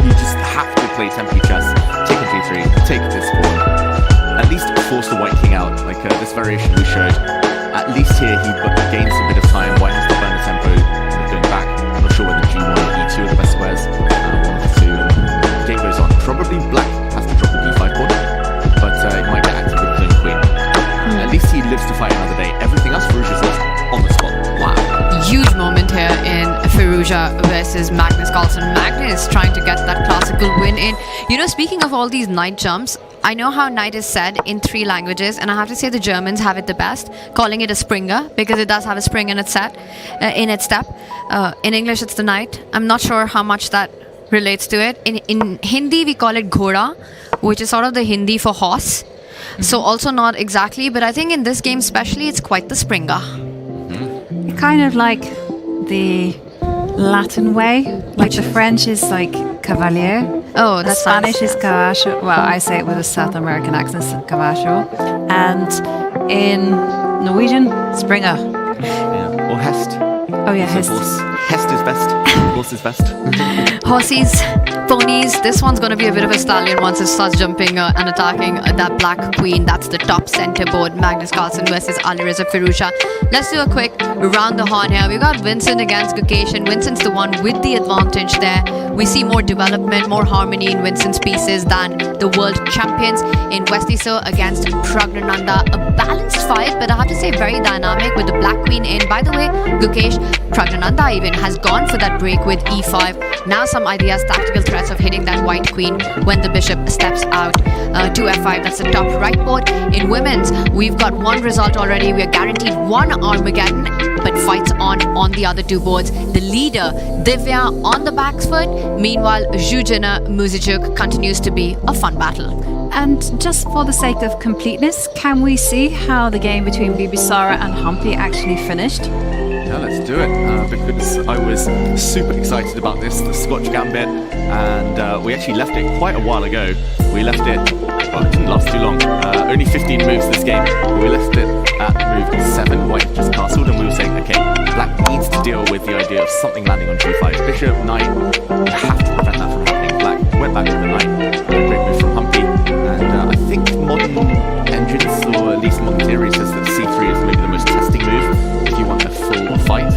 you just have to play tempo chess, take a g3, take this pawn, at least force the white king out. Like this variation we showed, at least here he gains a bit of time. White has to burn the tempo going back. I'm not sure whether g1 or e2 are the best squares. 1 or 2. The game goes on. Probably black has to drop the d5 pawn, but it might get active with his own queen. At least he lives to fight another day. Everything else Firouzja's lost on the spot. Wow. Huge moment here in Firouzja. Firouzja versus Magnus Carlsen. Magnus trying to get that classical win in. You know, speaking of all these knight jumps, I know how knight is said in 3 languages, and I have to say the Germans have it the best, calling it a Springer because it does have a spring in its step. In English, it's the knight. I'm not sure how much that relates to it. In Hindi, we call it Ghoda, which is sort of the Hindi for horse. So also not exactly, but I think in this game especially, it's quite the Springer. Kind of like the Latin way, like the French is like cavalier. Oh, the that's Spanish nice. is caballo. Well, I say it with a South American accent, caballo. And in Norwegian, Springer. Yeah. Or hest. Oh yeah, So hest. horse. Hest is best. Horse is best. Horsies, ponies. This one's going to be a bit of a stallion once it starts jumping and attacking that black queen. That's the top center board. Magnus Carlsen versus Alireza Firouzja. Let's do a quick round the horn here. We've got Vincent against Gukesh, and Vincent's the one with the advantage there. We see more development, more harmony in Vincent's pieces than the world champions in Westiso against Pragnananda. A balanced fight, but I have to say very dynamic with the black queen in. By the way, Gukesh, Pragnananda even has gone for that break with e5. Now some ideas, tactical threats of hitting that white queen when the bishop steps out to f5. That's the top right board. In women's, we've got one result already. We are guaranteed one Armageddon, but fights on the other 2 boards. The leader, Divya, on the back foot. Meanwhile, Zhuzhina Muzichuk continues to be a fun battle. And just for the sake of completeness, can we see how the game between Bibisara and Humpy actually finished? Yeah, let's do it, because I was super excited about this, the Scotch Gambit, and we actually left it quite a while ago. We left it, well, it didn't last too long, only 15 moves this game. We left it at move 7, white just castled, and we were saying, okay, black needs to deal with the idea of something landing on g5. Bishop, knight, you have to prevent that from happening. Black went back with the knight, great move from Humpy, and I think modern engines, or at least modern theory, says that c3 is maybe the most testing move if you want a full fight.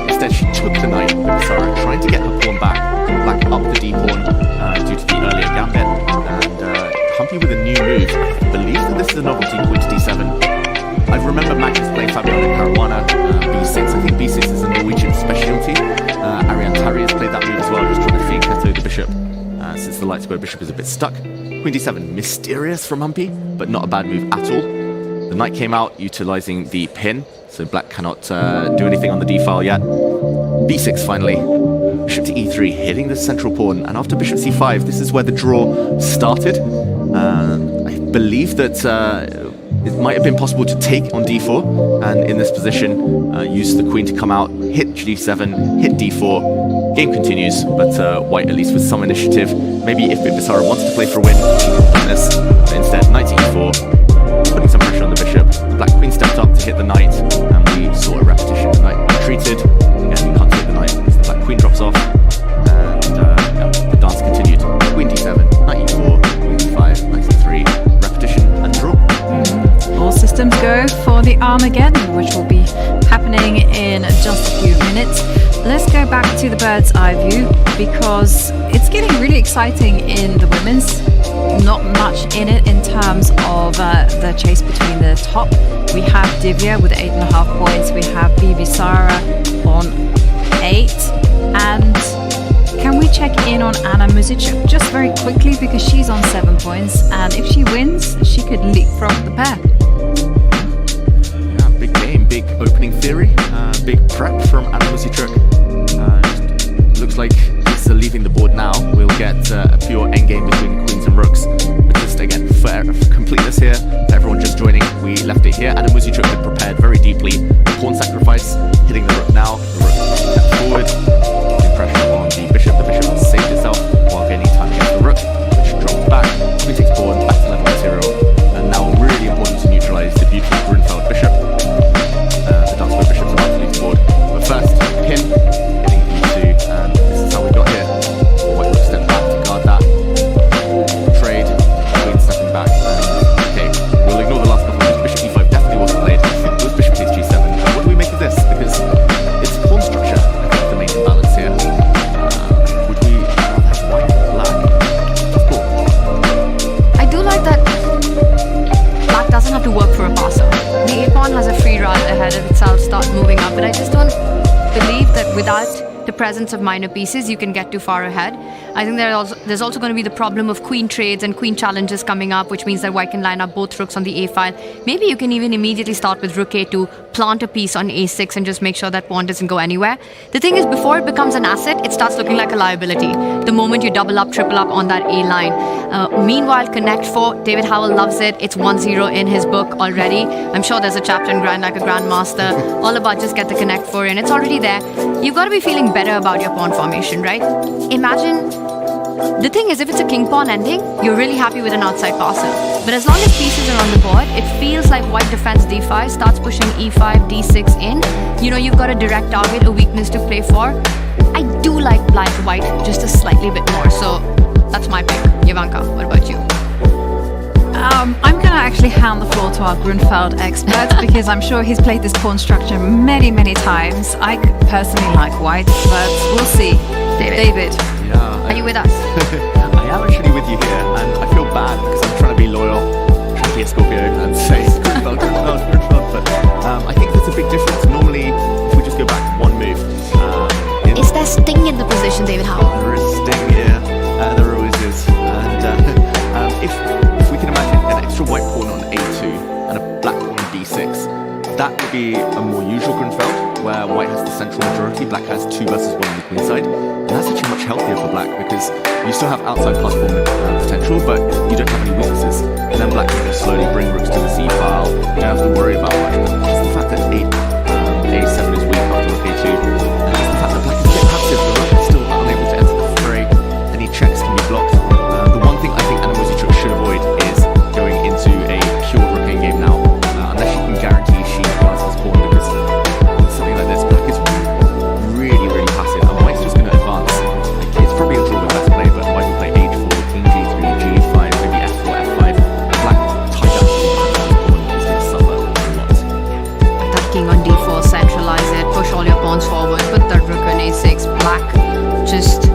Instead, she took the knight with Sarah, trying to get her pawn back. Black up the d pawn due to the earlier gambit, and Humpy with a new move. I believe that this is a novelty, queen to d7. I remember Magnus playing Fabiano Caruana, b6. I think b6 is a Norwegian specialty. Ariane Tari has played that move as well, just trying to fianchetto the bishop, since the light square bishop is a bit stuck. Queen d7, mysterious from Humpy, but not a bad move at all. The knight came out, utilizing the pin, so black cannot do anything on the d-file yet. b6 finally. Bishop to e3, hitting the central pawn, and after bishop c5, this is where the draw started. I believe that it might have been possible to take on d4, and in this position, use the queen to come out, hit g7, hit d4. Game continues, but white at least with some initiative. Maybe if Bibisara wanted to play for a win, she could have done this, but instead, knight to e4, putting some pressure on the bishop. The black queen stepped up to hit the knight, and we saw a repetition. The knight retreated. Again, you can't take the knight because the black queen drops off, and yeah, the dance continued. Queen d7, knight e4, queen e5, knight e3, repetition and draw. All systems go for the Armageddon, which will be happening in just a few minutes. Let's go back to the bird's eye view, because it's getting really exciting in the women's. Not much in it in terms of the chase between the top. We have Divya with 8.5 points. We have Bibisara on 8. And can we check in on Anna Muzichuk just very quickly, because she's on 7 points, and if she wins, she could leapfrog the pair. Yeah, big game, big opening theory, big prep from Anna Muzichuk. Looks like it's leaving the board now. We'll get a pure endgame between queens and rooks. But just again, for completeness here, for everyone just joining, we left it here. Anna Muzichuk had prepared very deeply. Pawn sacrifice, hitting the rook now. The rook stepped forward, putting pressure on the bishop. The bishop saved itself while gaining time against the rook, which dropped back. Queen takes pawn, back to level 0. And now really important to neutralize the beautiful Grunfeld bishop. The dark square bishop's about to leave the board. But first, pin. And this is how we got here. White rook stepped back to guard that. Trade. Queen stepping back. Okay, we'll ignore the last couple of moves. Bishop e5 definitely wasn't played. It was bishop takes g7. What do we make of this? Because it's pawn structure, I think, the main imbalance here. Would we rather have white or black? Tough call. I do like that black doesn't have to work for a passer. The a pawn has a free run ahead of itself, start moving up, but I just don't believe that without the presence of minor pieces, you can get too far ahead. I think there's also going to be the problem of queen trades and queen challenges coming up, which means that white can line up both rooks on the a file. Maybe you can even immediately start with rook a2, plant a piece on a6 and just make sure that pawn doesn't go anywhere. The thing is, before it becomes an asset, it starts looking like a liability the moment you double up, triple up on that a line. Meanwhile, Connect 4, David Howell loves it. It's 1-0 in his book already. I'm sure there's a chapter in Grind Like a Grandmaster all about just get the Connect 4 in. It's already there. You've got to be feeling better about your pawn formation, right? Imagine, the thing is, if it's a king pawn ending, you're really happy with an outside passer. But as long as pieces are on the board, it feels like white defends d5, starts pushing e5, d6 in. You know, you've got a direct target, a weakness to play for. I do like blind white just a slightly bit more, so that's my pick. Jovanka, what about you? I'm going to actually hand the floor to our Grunfeld expert because I'm sure he's played this pawn structure many, many times. I personally like white, but we'll see. David. Yeah. Are you with us? I am actually with you here, and I feel bad because I'm trying to be loyal, trying to be a Scorpio and say Grunfeld, but I think there's a big difference. Normally, if we just go back one move. Is there sting in the position, David Howell? There is sting, yeah. There always is. And if we can imagine an extra white pawn on a2 and a black pawn on d6, that would be a more usual Grunfeld, where white has the central majority, black has 2 versus 1 on the queen side. And that's actually much healthier for black because you still have outside plus pawn potential, but you don't have any weaknesses. And then black can just slowly bring rooks to the c file. You don't have to worry about much. Just the fact that a7 is weak after rook a2. And just the fact that black is a bit passive, the rook is still unable to enter the fray. Any checks can be blocked. The one thing I think Anamuzicuk should avoid is going into a pure rook game now, unless you can guarantee she runs his pawn, because something like this, black is really, really passive, and white's just going to advance. Like, it's probably a draw with best play, but white will play h4, king g3, g5, maybe f4, f5. Black tied up is going to suffer a lot. Attacking on d4, centralize it, push all your pawns forward, put that rook on a6, black just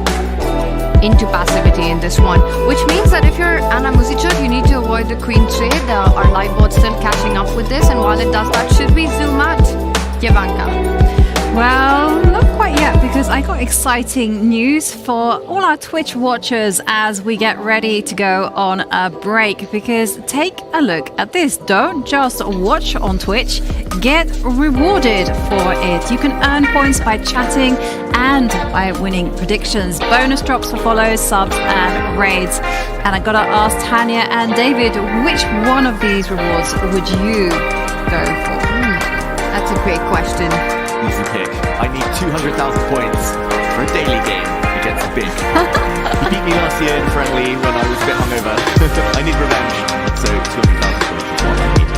into passivity in this one, which means that if you're Anna Muzicuk, you need to avoid the queen trade. Our live board's still catching up with this, and while it does that, should we zoom out? Jovanka. Well, not quite yet, because I got exciting news for all our Twitch watchers as we get ready to go on a break. Because take a look at this. Don't just watch on Twitch, get rewarded for it. You can earn points by chatting and by winning predictions. Bonus drops for follows, subs and raids. And I gotta ask Tanya and David, which one of these rewards would you go for? That's a great question. Easy pick. I need 200,000 points for a daily game against Big. He beat me last year in friendly when I was a bit hungover. I need revenge, so 200,000 points is what I need.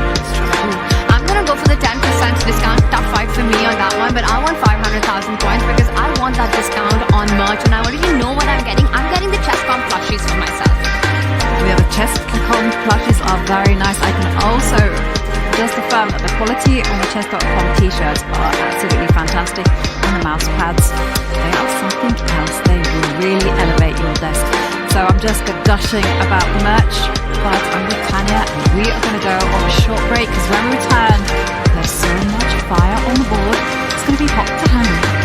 I'm gonna go for the 10% discount. Tough fight for me on that one, but I want 500,000 points because I want that discount on merch, and I already know what I'm getting. I'm getting the chesscom plushies for myself. We have a chesscom plushies are very nice. I can also just affirm that the quality on the chess.com t-shirts are absolutely fantastic, and the mouse pads, they are something else. They will really elevate your desk. So I'm just gushing about the merch, but I'm with Tanya and we are going to go on a short break because when we return, there's so much fire on the board, it's going to be hot to handle.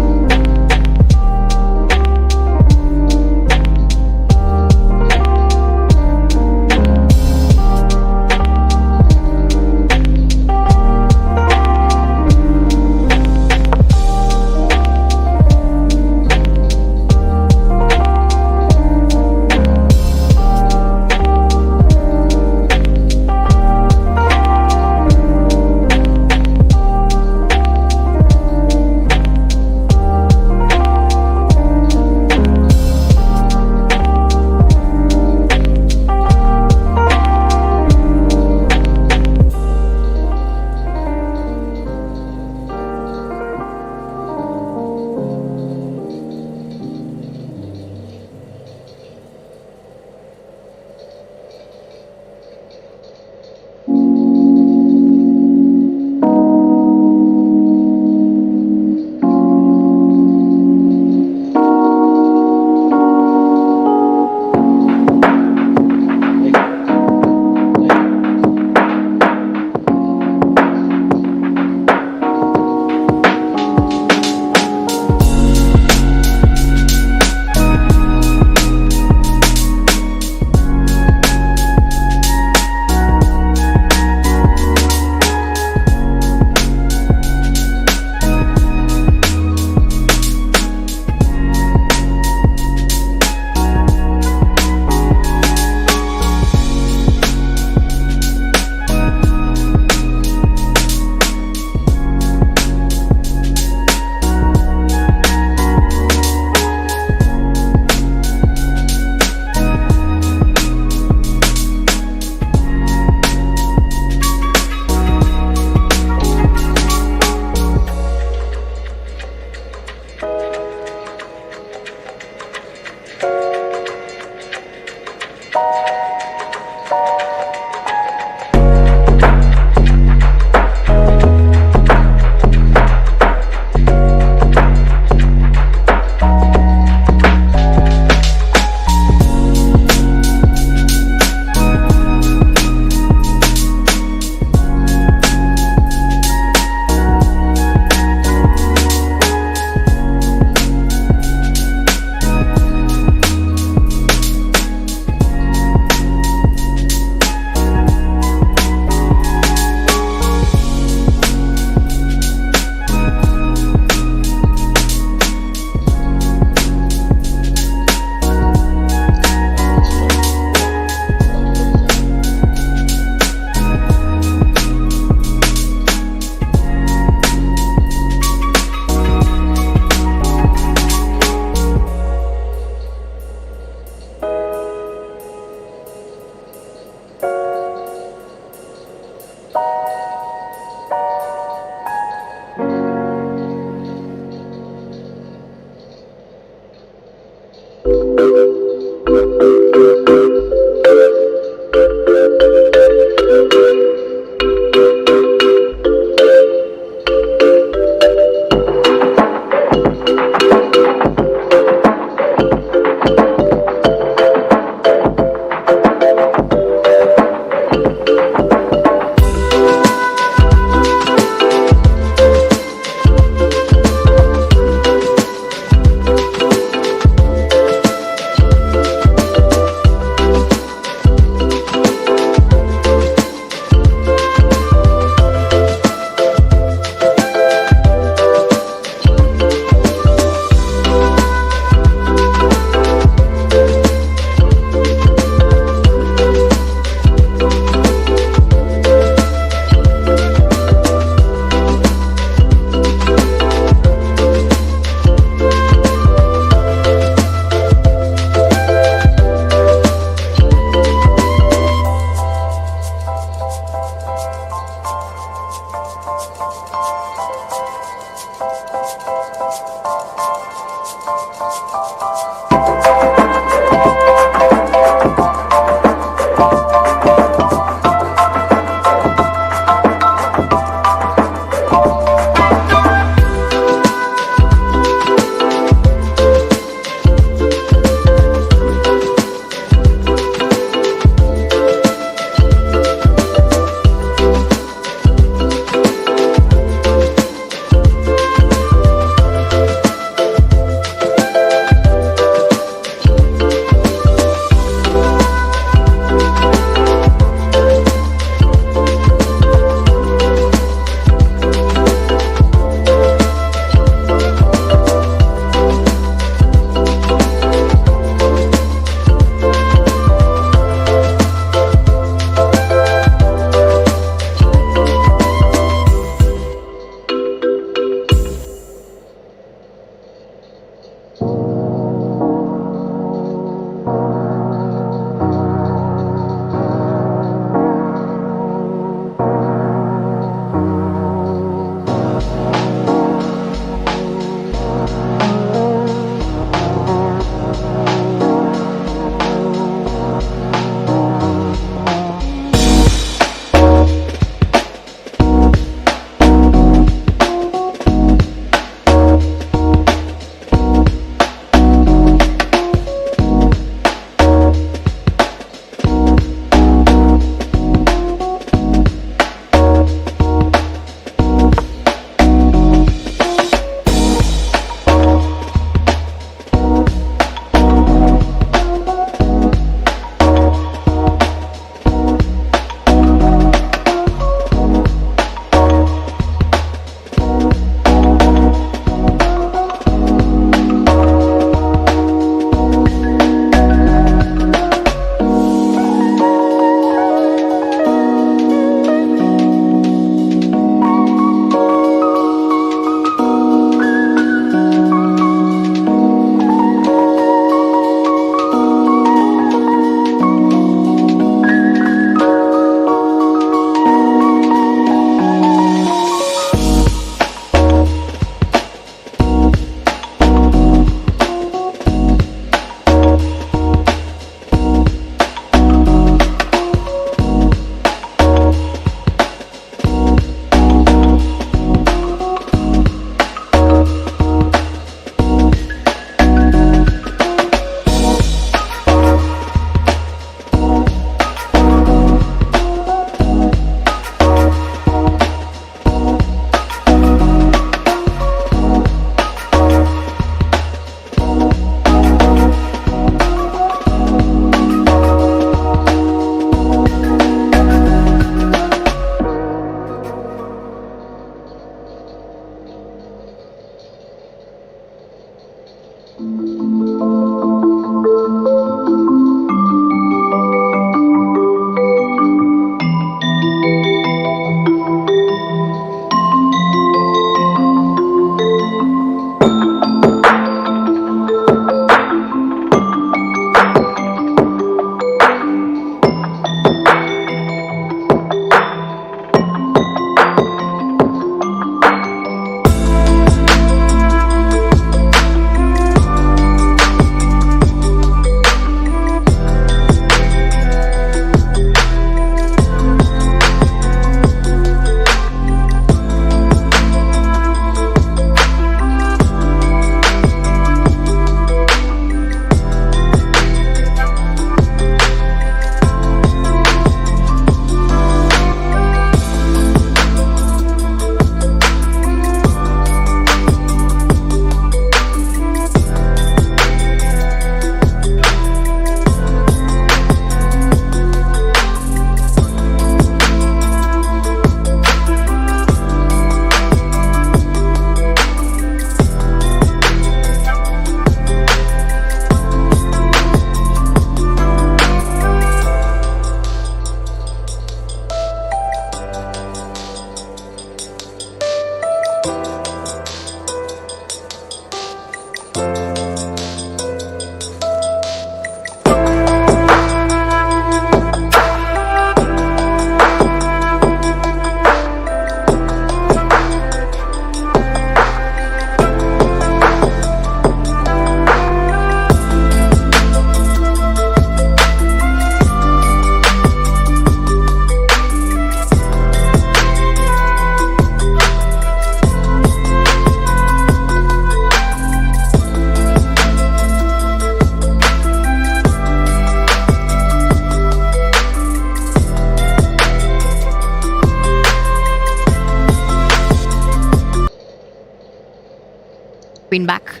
queen back.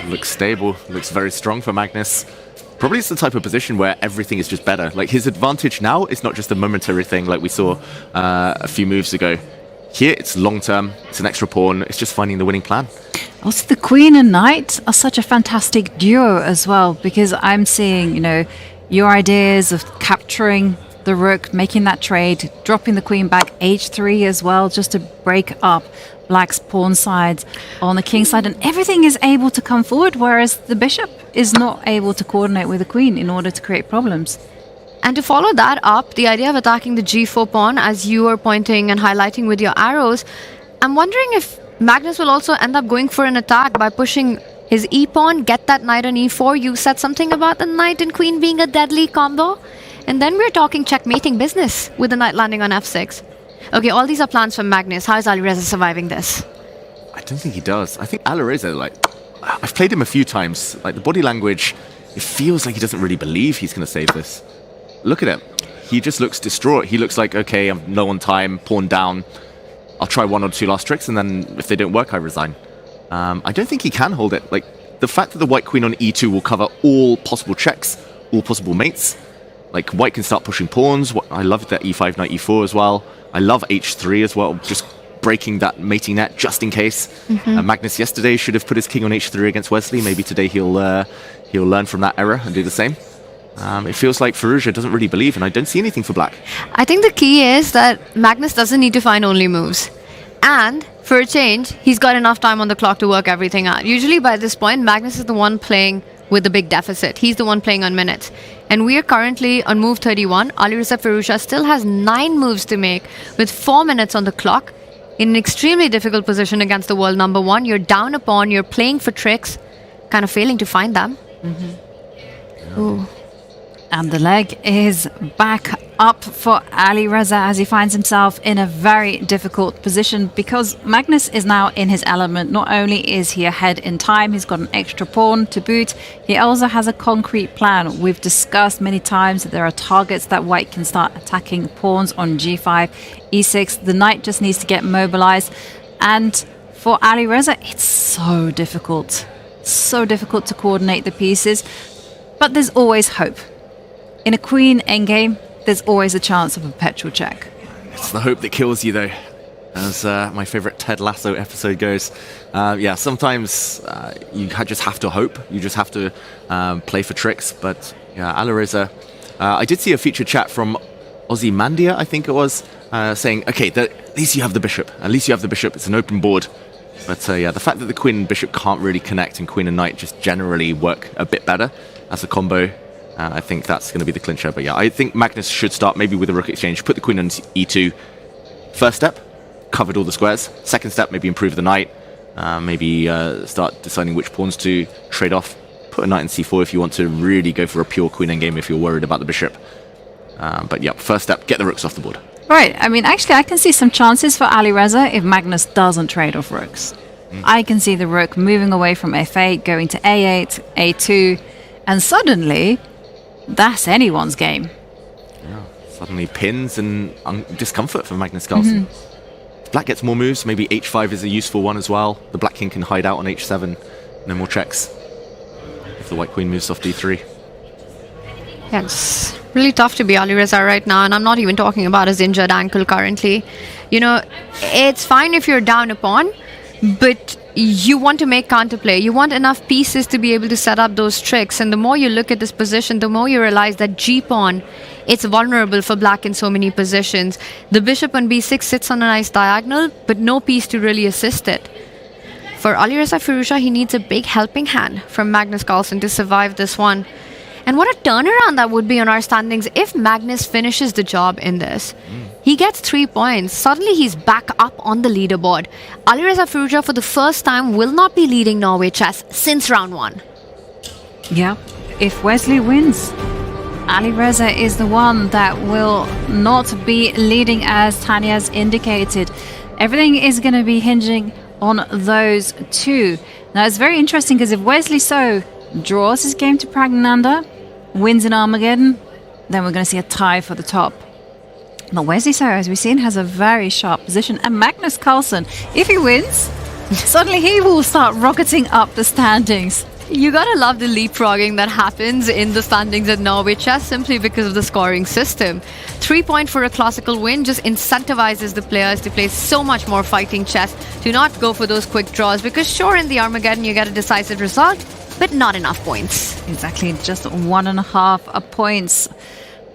Looks stable, looks very strong for Magnus. Probably it's the type of position where everything is just better. Like his advantage now is not just a momentary thing like we saw a few moves ago. Here it's long term, it's an extra pawn, it's just finding the winning plan. Also, the queen and knight are such a fantastic duo as well, because I'm seeing, your ideas of capturing the rook, making that trade, dropping the queen back, h3 as well, just to break up black's pawn side on the king side, and everything is able to come forward, whereas the bishop is not able to coordinate with the queen in order to create problems. And to follow that up, the idea of attacking the g4 pawn, as you were pointing and highlighting with your arrows, I'm wondering if Magnus will also end up going for an attack by pushing his e-pawn, get that knight on e4. You said something about the knight and queen being a deadly combo. And then we're talking checkmating business with the knight landing on f6. Okay, all these are plans from Magnus. How is Alireza surviving this? I don't think he does. I think Alireza, I've played him a few times. Like, the body language, it feels like he doesn't really believe he's going to save this. Look at him. He just looks distraught. He looks like, okay, I'm low on time, pawn down. I'll try one or two last tricks, and then if they don't work, I resign. I don't think he can hold it. Like, the fact that the white queen on e2 will cover all possible checks, all possible mates. Like, white can start pushing pawns. I love that e5, knight e4 as well. I love h3 as well, just breaking that mating net just in case. Magnus yesterday should have put his king on h3 against Wesley. Maybe today he'll learn from that error and do the same. It feels like Firouzja doesn't really believe, and I don't see anything for black. I think the key is that Magnus doesn't need to find only moves. And, for a change, he's got enough time on the clock to work everything out. Usually by this point, Magnus is the one playing with the big deficit. He's the one playing on minutes. And we are currently on move 31. Alireza Firouzja still has 9 moves to make with 4 minutes on the clock. In an extremely difficult position against the world number 1. You're down a pawn, you're playing for tricks, kind of failing to find them. Ooh. And the leg is back up for Alireza as he finds himself in a very difficult position, because Magnus is now in his element. Not only is he ahead in time, he's got an extra pawn to boot, he also has a concrete plan. We've discussed many times that there are targets that white can start attacking pawns on g5, e6. The knight just needs to get mobilized. And for Alireza, it's so difficult to coordinate the pieces. But there's always hope. In a queen endgame, there's always a chance of a perpetual check. It's the hope that kills you, though. As my favorite Ted Lasso episode goes. Sometimes you just have to hope. You just have to play for tricks. But yeah, Alireza. I did see a featured chat from Ozymandia, I think it was, saying, okay, at least you have the bishop. At least you have the bishop. It's an open board. But the fact that the queen and bishop can't really connect and queen and knight just generally work a bit better as a combo, I think that's going to be the clincher. But yeah, I think Magnus should start maybe with a rook exchange, put the queen on e2. First step, covered all the squares. Second step, maybe improve the knight. Maybe start deciding which pawns to trade off. Put a knight in c4 if you want to really go for a pure queen endgame if you're worried about the bishop. But yeah, first step, get the rooks off the board. Right, I mean, actually, I can see some chances for Alireza if Magnus doesn't trade off rooks. I can see the rook moving away from f8, going to a8, a2, and suddenly, that's anyone's game. Yeah, suddenly pins and discomfort for Magnus Carlsen. If black gets more moves, maybe h5 is a useful one as well. The black king can hide out on h7, no more checks. If the white queen moves off d3. Yeah, it's really tough to be Alireza right now, and I'm not even talking about his injured ankle currently. It's fine if you're down a pawn, but you want to make counterplay. You want enough pieces to be able to set up those tricks, and the more you look at this position, the more you realize that g-pawn, it's vulnerable for black in so many positions. The bishop on b6 sits on a nice diagonal, but no piece to really assist it. For Alireza Firouzja, he needs a big helping hand from Magnus Carlsen to survive this one. And what a turnaround that would be on our standings if Magnus finishes the job in this. He gets 3 points. Suddenly he's back up on the leaderboard. Alireza Firouzja for the first time will not be leading Norway chess since round 1. Yeah, if Wesley wins, Alireza is the one that will not be leading as Tanya's indicated. Everything is going to be hinging on those two. Now it's very interesting because if Wesley So draws his game to Pragnananda, wins in Armageddon, then we're going to see a tie for the top. But Wesley So, as we've seen, has a very sharp position. And Magnus Carlsen, if he wins, Suddenly he will start rocketing up the standings. You gotta love the leapfrogging that happens in the standings at Norway Chess simply because of the scoring system. 3 point for a classical win just incentivizes the players to play so much more fighting chess, to not go for those quick draws, because sure, in the Armageddon you get a decisive result, but not enough points. Exactly, just 1.5 points.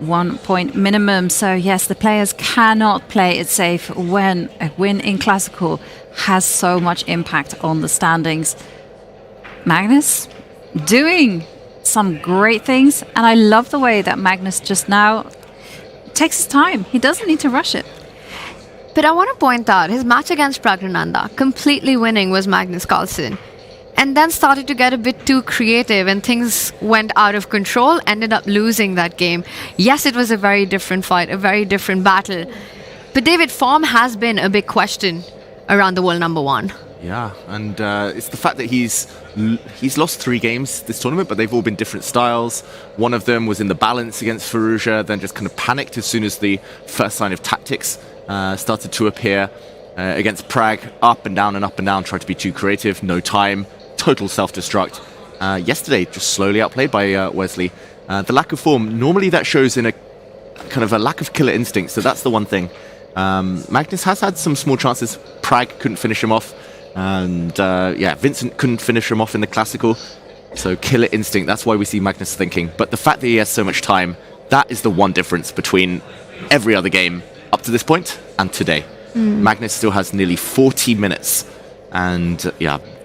1 point minimum. So yes, the players cannot play it safe when a win in classical has so much impact on the standings. Magnus doing some great things, and I love the way that Magnus just now takes his time. He doesn't need to rush it. But I want to point out his match against Pragnananda, completely winning, was Magnus Carlsen. And then started to get a bit too creative and things went out of control, ended up losing that game. Yes, it was a very different fight, a very different battle. But David, form has been a big question around the world number one. Yeah, and it's the fact that he's lost 3 games this tournament, but they've all been different styles. One of them was in the balance against Firouzja, then just kind of panicked as soon as the first sign of tactics started to appear. Against Prag, up and down, tried to be too creative, no time, total self-destruct. Yesterday, just slowly outplayed by Wesley. The lack of form, normally that shows in a kind of a lack of killer instinct, so that's the one thing. Magnus has had some small chances. Prag couldn't finish him off. And Vincent couldn't finish him off in the classical. So killer instinct, that's why we see Magnus thinking. But the fact that he has so much time, that is the one difference between every other game up to this point and today. Magnus still has nearly 40 minutes. And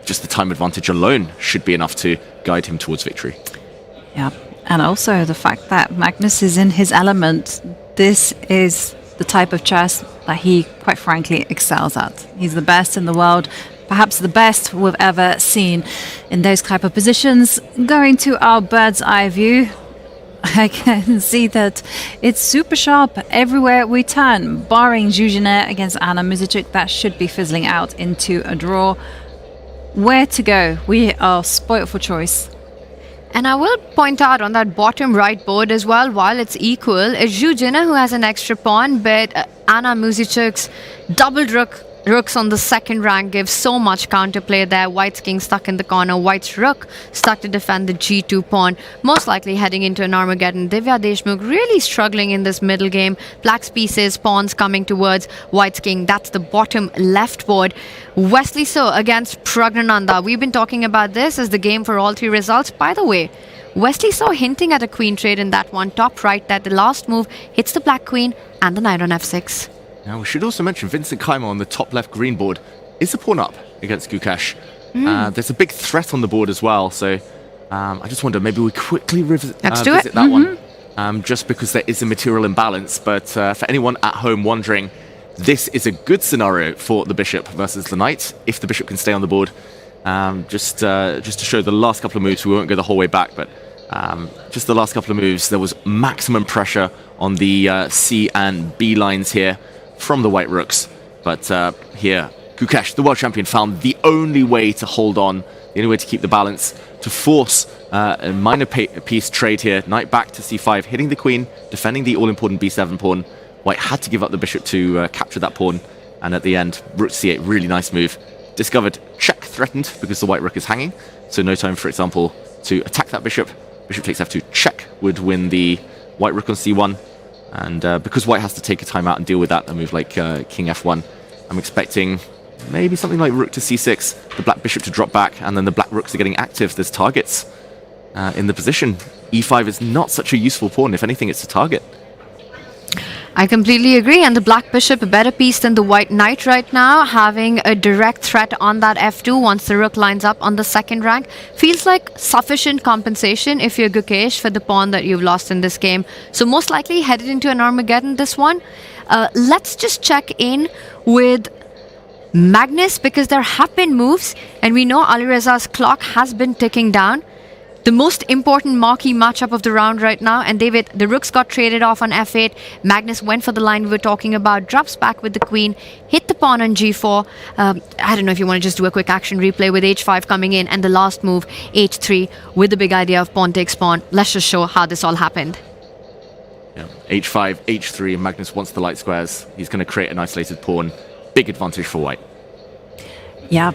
just the time advantage alone should be enough to guide him towards victory. Yeah, and also the fact that Magnus is in his element. This is the type of chess that he, quite frankly, excels at. He's the best in the world, perhaps the best we've ever seen in those type of positions. Going to our bird's eye view, I can see that it's super sharp everywhere we turn, barring Zhuzhina against Anna Muzichuk. That should be fizzling out into a draw. Where to go? We are spoilt for choice. And I will point out on that bottom right board as well, while it's equal, it's Zhuzhina who has an extra pawn, but Anna Muzichuk's doubled rooks on the second rank gives so much counterplay there. White's king stuck in the corner, White's rook stuck to defend the g2 pawn, most likely heading into an Armageddon. Divya Deshmukh really struggling in this middle game. Black's pieces, pawns coming towards White's king. That's the bottom left board. Wesley So against Pragnananda. We've been talking about this as the game for all 3 results. By the way, Wesley So hinting at a queen trade in that one, top right, that the last move hits the black queen and the knight on f6. Now, we should also mention Vincent Keimer on the top left green board is a pawn up against Gukash. There's a big threat on the board as well, so I just wonder, maybe we quickly visit that one, just because there is a material imbalance. But for anyone at home wondering, this is a good scenario for the bishop versus the knight, if the bishop can stay on the board. Just to show the last couple of moves, we won't go the whole way back, but just the last couple of moves, there was maximum pressure on the C and B lines here from the white rooks. But here, Gukash, the world champion, found the only way to hold on, the only way to keep the balance, to force a minor piece trade here. Knight back to c5, hitting the queen, defending the all-important b7 pawn. White had to give up the bishop to capture that pawn. And at the end, rook c8, really nice move. Discovered check threatened because the white rook is hanging. So no time, for example, to attack that bishop. Bishop takes f2, check would win the white rook on c1. And because White has to take a time out and deal with that, a move like king f1, I'm expecting maybe something like rook to c6, the black bishop to drop back, and then the black rooks are getting active. There's targets in the position. e5 is not such a useful pawn. If anything, it's a target. I completely agree, and the black bishop a better piece than the white knight right now, having a direct threat on that f2 once the rook lines up on the second rank. Feels like sufficient compensation if you're Gukesh for the pawn that you've lost in this game. So most likely headed into an Armageddon, this one. Let's just check in with Magnus, because there have been moves, and we know Alireza's clock has been ticking down. The most important marquee matchup of the round right now, and David, the rooks got traded off on f8. Magnus went for the line we were talking about, drops back with the queen, hit the pawn on g4. I don't know if you want to just do a quick action replay with h5 coming in, and the last move, h3, with the big idea of pawn takes pawn. Let's just show how this all happened. Yeah. h5, h3, and Magnus wants the light squares. He's going to create an isolated pawn. Big advantage for White. Yeah.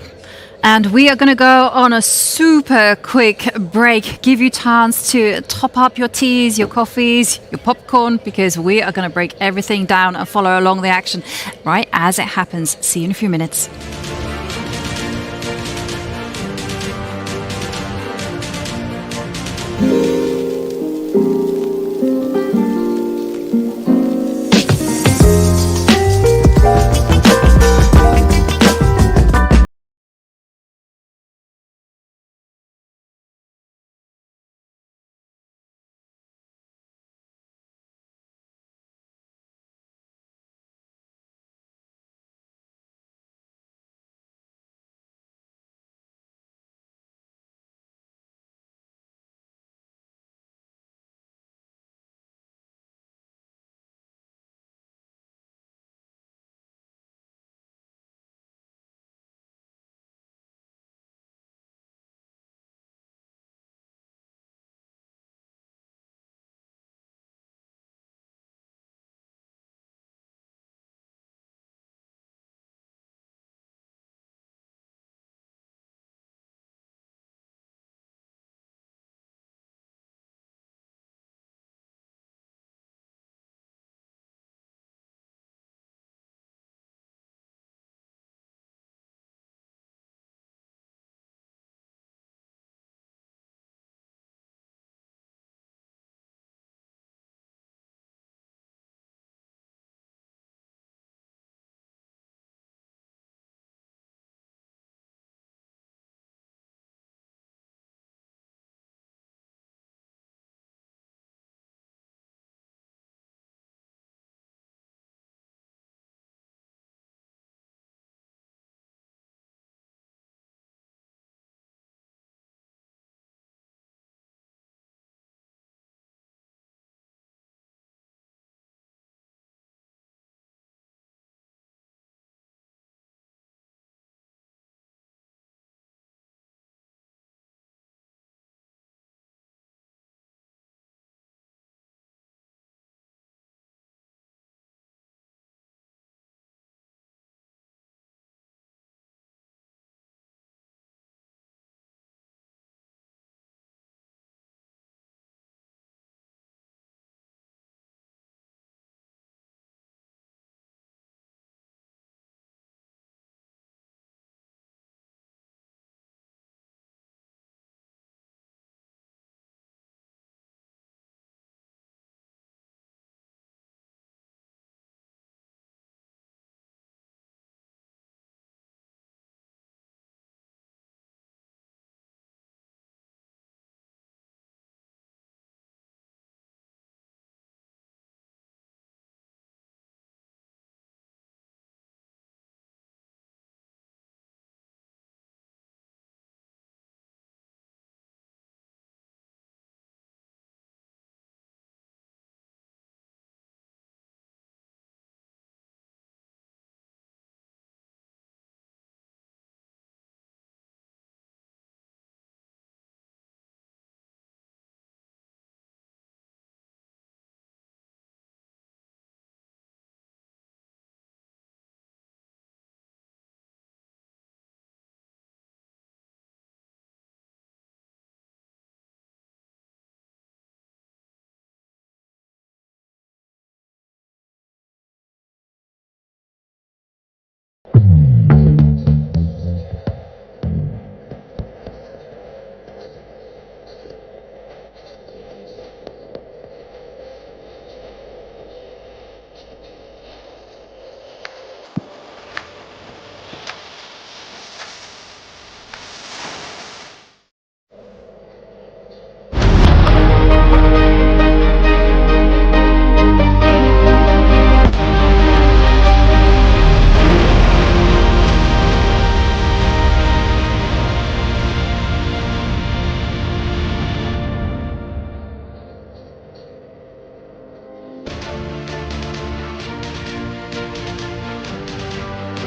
And we are going to go on a super quick break, give you chance to top up your teas, your coffees, your popcorn, because we are going to break everything down and follow along the action right as it happens. See you in a few minutes.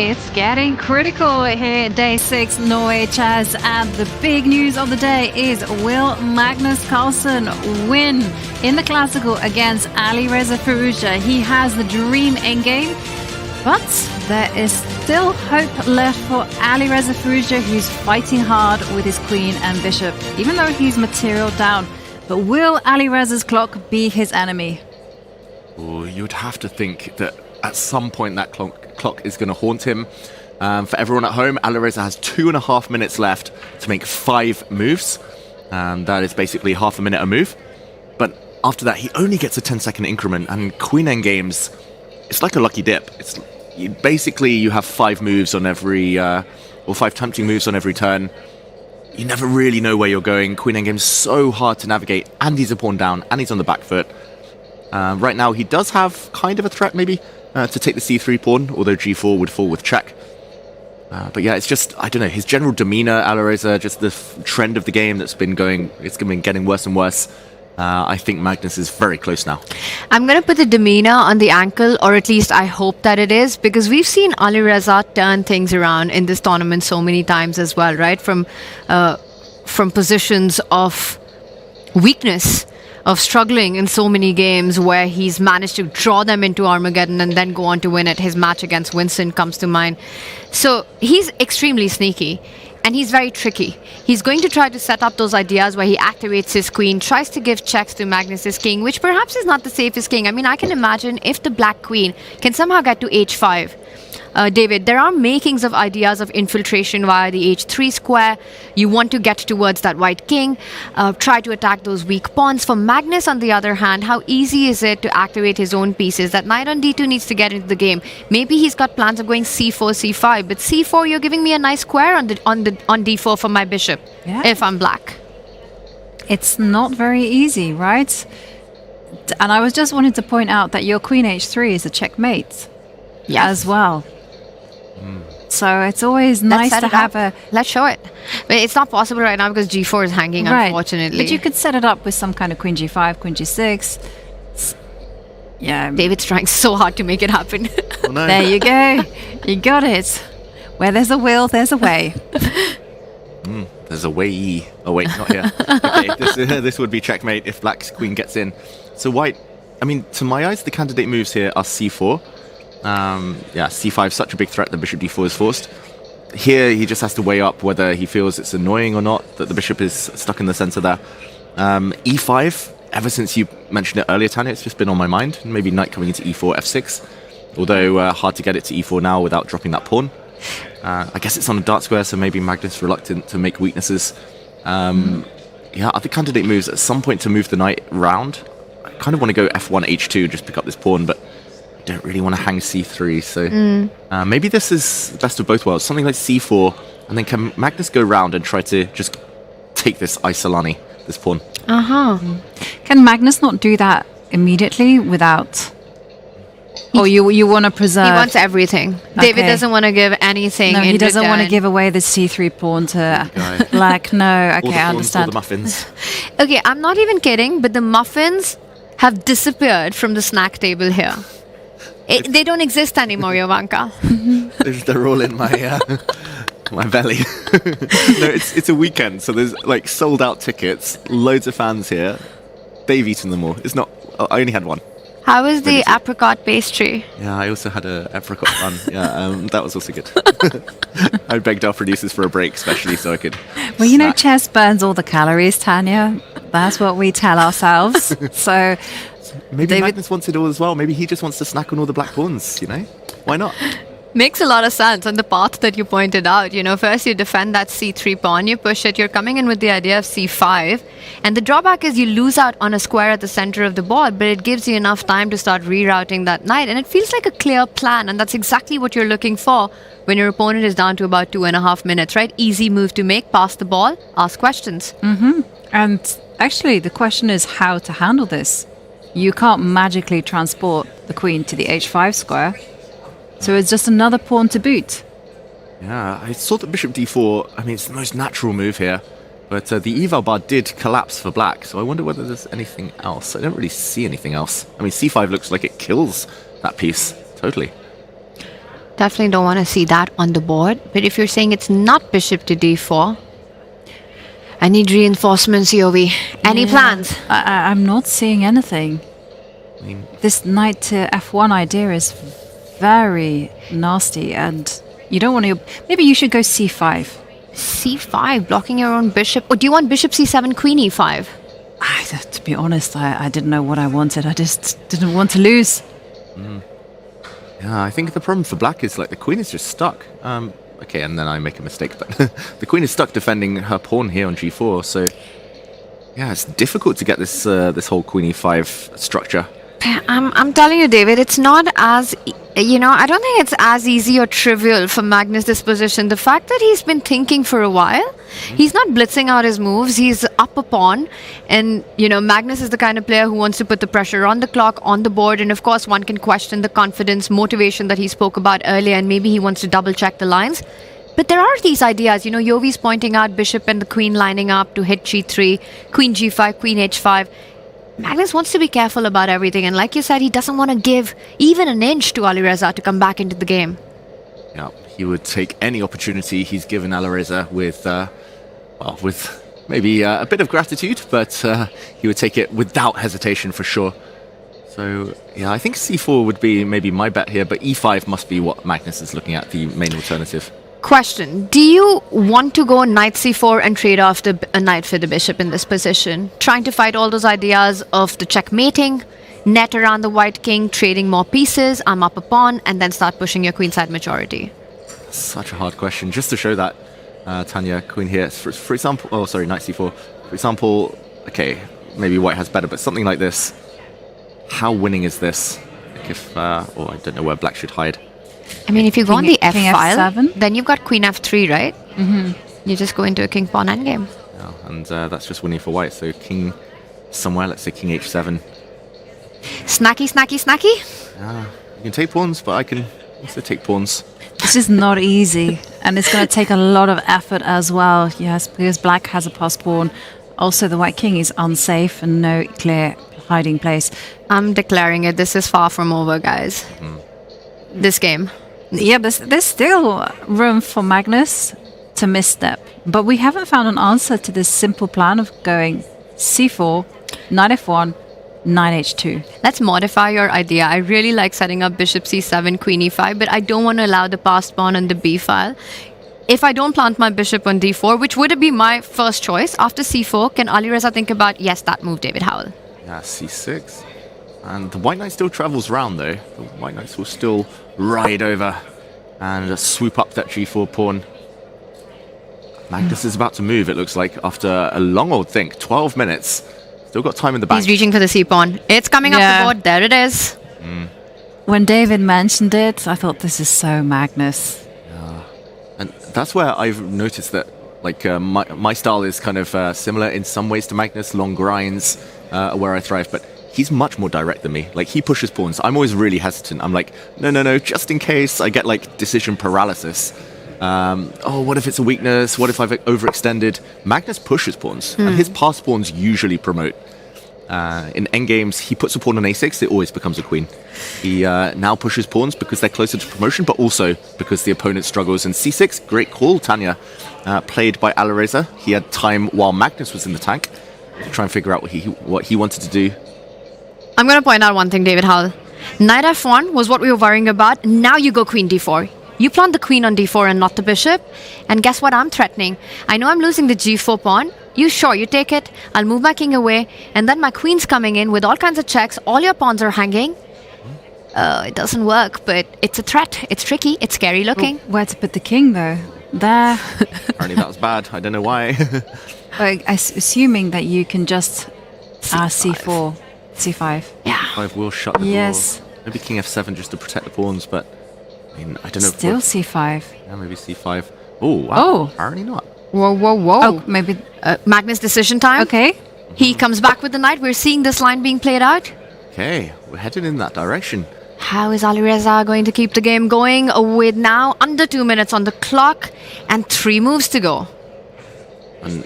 It's getting critical here at day 6 Norway Chess, and the big news of the day is, will Magnus Carlsen win in the Classical against Alireza Firouzja? He has the dream endgame, but There is still hope left for Alireza Firouzja, who's fighting hard with his queen and bishop, even though he's material down. But will Alireza's clock be his enemy? Ooh, you'd have to think that at some point that clock is going to haunt him. For everyone at home, Alireza has 2.5 minutes left to make 5 moves. That is basically half a minute a move. But after that, he only gets a 10-second increment. And Queen Endgames, it's like a lucky dip. Basically, you have 5 moves on every, or 5 tempting moves on every turn. You never really know where you're going. Queen Endgame's so hard to navigate, and he's a pawn down, and he's on the back foot. Right now, he does have kind of a threat, maybe, to take the c3 pawn, although g4 would fall with check. But yeah, it's just, I don't know, his general demeanor, Alireza, just the trend of the game that's been going, it's been getting worse and worse. I think Magnus is very close now. I'm going to put the demeanor on the ankle, or at least I hope that it is, because we've seen Alireza turn things around in this tournament so many times as well, right? From positions of weakness, of struggling in so many games where he's managed to draw them into Armageddon and then go on to win it. His match against Winston comes to mind. So he's extremely sneaky. And he's very tricky. He's going to try to set up those ideas where he activates his queen, tries to give checks to Magnus's king, which perhaps is not the safest king. I mean, I can imagine if the black queen can somehow get to h5. David, there are makings of ideas of infiltration via the h3 square. You want to get towards that white king, try to attack those weak pawns. For Magnus, on the other hand, how easy is it to activate his own pieces? That knight on d2 needs to get into the game. Maybe he's got plans of going c4, c5, but c4, you're giving me a nice square on d4 for my bishop, if I'm black. It's not very easy, right? And I was just wanting to point out that your queen h3 is a checkmate as well. So it's always nice to have a... Let's show it. But it's not possible right now because g4 is hanging, unfortunately. But you could set it up with some kind of queen g5, queen g6. Yeah. David's trying so hard to make it happen. Oh, no. There you go. You got it. Where there's a will, there's a way. There's a way. Oh, wait, not here. Okay, this would be checkmate if black's queen gets in. So white, I mean, to my eyes, the candidate moves here are c4. c5 is such a big threat that bishop d4 is forced. Here, he just has to weigh up whether he feels it's annoying or not that the bishop is stuck in the center there. e5, ever since you mentioned it earlier, Tanya, it's just been on my mind. Maybe knight coming into e4, f6. Although hard to get it to e4 now without dropping that pawn. I guess it's on a dark square, so maybe Magnus reluctant to make weaknesses. Other candidate moves at some point to move the knight round. I kind of want to go f1, h2, just pick up this pawn, but don't really want to hang c3, so maybe this is the best of both worlds. Something like c4, and then can Magnus go round and try to just take this Isolani, this pawn? Can Magnus not do that immediately without... Or you want to preserve... He wants everything. Okay. David doesn't want to give anything. No, he doesn't want to give away the c3 pawn to black. No, okay, I understand. All the muffins. Okay, I'm not even kidding, but the muffins have disappeared from the snack table here. They don't exist anymore, Jovanka. They're all in my my belly. No, it's a weekend, so there's like sold out tickets, loads of fans here. They've eaten them all. It's not. I only had one. How was the apricot pastry? Yeah, I also had an apricot bun. That was also good. I begged our producers for a break, especially so I could. Well, you know, chess burns all the calories, Tanya. That's what we tell ourselves. So maybe Magnus wants it all as well. Maybe he just wants to snack on all the black pawns. Why not? Makes a lot of sense on the path that you pointed out. First you defend that c3 pawn, you push it, you're coming in with the idea of c5. And the drawback is you lose out on a square at the center of the board, but it gives you enough time to start rerouting that knight. And it feels like a clear plan, and that's exactly what you're looking for when your opponent is down to about 2.5 minutes, right? Easy move to make, pass the ball, ask questions. And actually, the question is how to handle this. You can't magically transport the queen to the h5 square. So it's just another pawn to boot. Yeah, I saw that bishop d4, I mean, it's the most natural move here. But the eval bar did collapse for black, so I wonder whether there's anything else. I don't really see anything else. I mean, c5 looks like it kills that piece, totally. Definitely don't want to see that on the board. But if you're saying it's not bishop to d4, I need reinforcements, Yovi. Any plans? I'm not seeing anything. I mean, this knight to f1 idea is very nasty, and you don't want to. Maybe you should go c5. C5, blocking your own bishop. Or do you want bishop C7, queen E5? To be honest, I didn't know what I wanted. I just didn't want to lose. Yeah, I think the problem for black is like the queen is just stuck. Okay, and then I make a mistake, but the queen is stuck defending her pawn here on g4. So yeah, it's difficult to get this this whole queen e5 structure. I'm telling you, David, it's not as, I don't think it's as easy or trivial for Magnus this position. The fact that he's been thinking for a while, he's not blitzing out his moves, he's up a pawn. And, Magnus is the kind of player who wants to put the pressure on the clock, on the board. And of course, one can question the confidence, motivation that he spoke about earlier. And maybe he wants to double check the lines. But there are these ideas, Yovi's pointing out bishop and the queen lining up to hit g3, queen g5, queen h5. Magnus wants to be careful about everything, and like you said, he doesn't want to give even an inch to Alireza to come back into the game. Yeah, he would take any opportunity he's given Alireza with maybe a bit of gratitude, but he would take it without hesitation for sure. So yeah, I think c4 would be maybe my bet here, but e5 must be what Magnus is looking at, the main alternative. Question, do you want to go knight c4 and trade off a knight for the bishop in this position? Trying to fight all those ideas of the checkmating, net around the white king, trading more pieces, I'm up a pawn, and then start pushing your queenside majority? Such a hard question. Just to show that, Tanya, queen here, for example, knight c4. For example, okay, maybe white has better, but something like this. How winning is this? Like if, I don't know where black should hide. I mean, if you go on the F file, F7? then you've got queen F3, right? You just go into a king pawn endgame. Yeah, and that's just winning for white. So king somewhere, let's say king h7. Snacky, snacky, snacky? Yeah, you can take pawns, but I can also take pawns. This is not easy, and it's going to take a lot of effort as well. Yes, because black has a pass pawn. Also, the white king is unsafe and no clear hiding place. I'm declaring it. This is far from over, guys. This game. Yeah, there's still room for Magnus to misstep, but we haven't found an answer to this simple plan of going c4, knight f1, knight h2. Let's modify your idea. I really like setting up bishop c7, queen e5, but I don't want to allow the passed pawn on the b file. If I don't plant my bishop on d4, which would be my first choice, after c4, can Alireza think about, yes, that move, David Howell? Yeah, c6. And the white knight still travels round, though. The white knights will still ride over and swoop up that g4 pawn. Magnus is about to move, it looks like, after a long old think. 12 minutes. Still got time in the bank. He's reaching for the c-pawn. It's coming up the board. There it is. When David mentioned it, I thought, this is so Magnus. Yeah. And that's where I've noticed that, like, my style is kind of similar in some ways to Magnus. Long grinds are where I thrive, but he's much more direct than me. Like, he pushes pawns. I'm always really hesitant. I'm like, no, just in case. I get, like, decision paralysis. What if it's a weakness? What if I've overextended? Magnus pushes pawns, and his pass pawns usually promote. In endgames, he puts a pawn on a6, it always becomes a queen. He now pushes pawns because they're closer to promotion, but also because the opponent struggles. And c6, great call, Tanya, played by Alireza. He had time while Magnus was in the tank to try and figure out what he wanted to do. I'm going to point out one thing, David Howell. Knight f1 was what we were worrying about. Now you go queen d4. You plant the queen on d4 and not the bishop. And guess what I'm threatening? I know I'm losing the g4 pawn. You take it. I'll move my king away. And then my queen's coming in with all kinds of checks. All your pawns are hanging. It doesn't work, but it's a threat. It's tricky. It's scary looking. Well, where to put the king, though? There. Apparently that was bad. I don't know why. Assuming that you can just c4. c5. Yeah. 5 will shut the door. Maybe king f7 just to protect the pawns, but I mean, I don't know. Still c5. Yeah, maybe c5. Oh, wow. Oh. Apparently not. Whoa. Oh, maybe Magnus decision time. Okay. He comes back with the knight. We're seeing this line being played out. Okay, we're headed in that direction. How is Alireza going to keep the game going with now under 2 minutes on the clock and 3 moves to go? And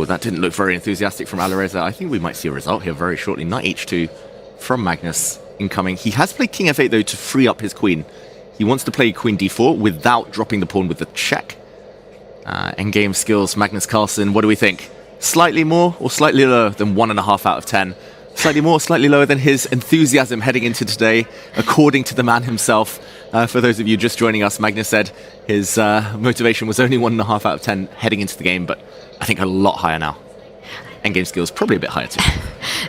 that didn't look very enthusiastic from Alireza. I think we might see a result here very shortly. Knight h2 from Magnus incoming. He has played king f8 though to free up his queen. He wants to play queen d4 without dropping the pawn with the check. Endgame skills, Magnus Carlsen. What do we think? Slightly more or slightly lower than 1.5 out of 10? Slightly more, slightly lower than his enthusiasm heading into today, according to the man himself. For those of you just joining us, Magnus said his motivation was only 1.5 out of 10 heading into the game, but I think a lot higher now. Endgame skills probably a bit higher too.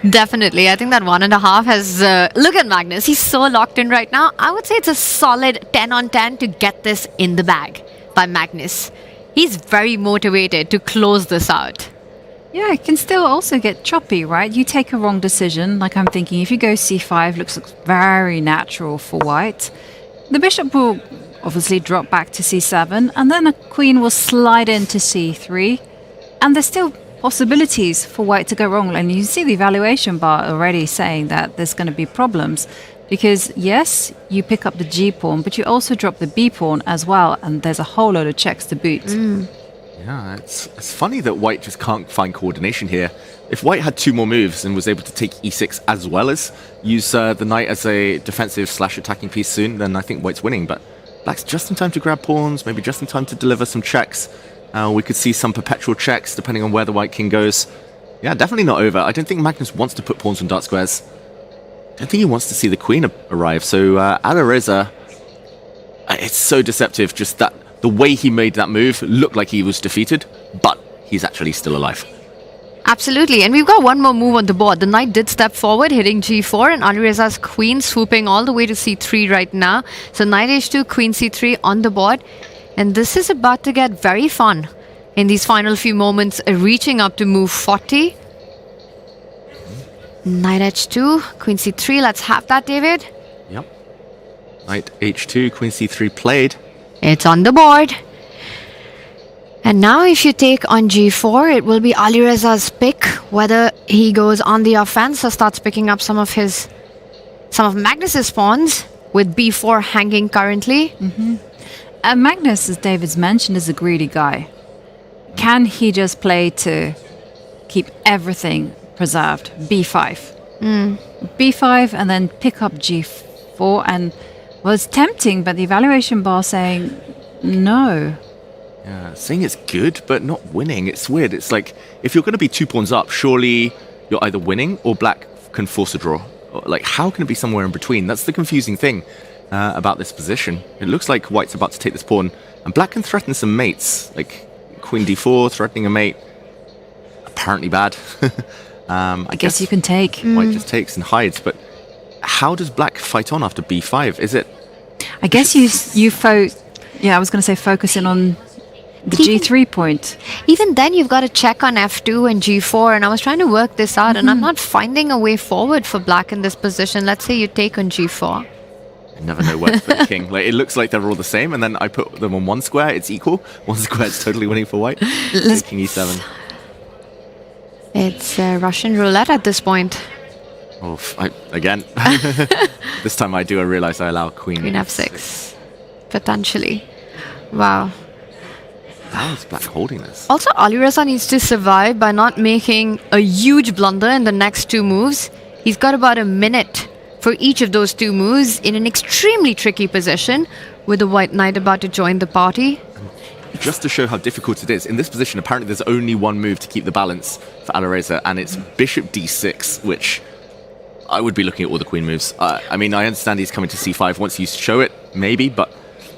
Definitely. I think that 1.5 has... look at Magnus. He's so locked in right now. I would say it's a solid 10 on 10 to get this in the bag by Magnus. He's very motivated to close this out. Yeah, it can still also get choppy, right? You take a wrong decision, like I'm thinking if you go c5, looks very natural for white. The bishop will obviously drop back to c7, and then a queen will slide into c3. And there's still possibilities for white to go wrong. And you see the evaluation bar already saying that there's going to be problems. Because yes, you pick up the g pawn, but you also drop the b pawn as well, and there's a whole load of checks to boot. Yeah, it's funny that white just can't find coordination here. If white had 2 more moves and was able to take e6 as well as use the knight as a defensive/attacking piece soon, then I think white's winning. But black's just in time to grab pawns, maybe just in time to deliver some checks. We could see some perpetual checks depending on where the white king goes. Yeah, definitely not over. I don't think Magnus wants to put pawns on dark squares. I don't think he wants to see the queen arrive. So Alireza, it's so deceptive. Just that the way he made that move looked like he was defeated, but he's actually still alive. Absolutely. And we've got one more move on the board. The knight did step forward, hitting g4, and Alireza's queen swooping all the way to c3 right now. So knight h2, queen c3 on the board. And this is about to get very fun in these final few moments, reaching up to move 40. Knight h2, queen c3. Let's have that, David. Yep. Knight h2, queen c3 played. It's on the board. And now if you take on g4, it will be Alireza's pick, whether he goes on the offense or starts picking up some of Magnus's pawns, with b4 hanging currently. Magnus, as David's mentioned, is a greedy guy. Can he just play to keep everything preserved? b5. b5 and then pick up g4, and well, it's tempting, but the evaluation bar saying no. Yeah, saying it's good, but not winning. It's weird. It's like, if you're going to be 2 pawns up, surely you're either winning or black can force a draw. Like, how can it be somewhere in between? That's the confusing thing about this position. It looks like white's about to take this pawn, and black can threaten some mates, like queen d4, threatening a mate. Apparently bad. I guess you can take. White just takes and hides, but how does black fight on after b5? Is it... I guess I was going to say focusing on the g3 point. Even then, you've got to check on f2 and g4, and I was trying to work this out, and I'm not finding a way forward for black in this position. Let's say you take on g4. I never know where to put the king. Like, it looks like they're all the same, and then I put them on one square, it's equal. One square is totally winning for white. King e7. It's Russian roulette at this point. Oh, again. This time I realize I allow queen f6. Potentially. Wow. How is black holding this? Also, Alireza needs to survive by not making a huge blunder in the next 2 moves. He's got about a minute for each of those 2 moves in an extremely tricky position, with the white knight about to join the party. Just to show how difficult it is, in this position apparently there's only one move to keep the balance for Alireza, and it's bishop d6, which I would be looking at all the queen moves. I mean, I understand he's coming to c5 once you show it, maybe, but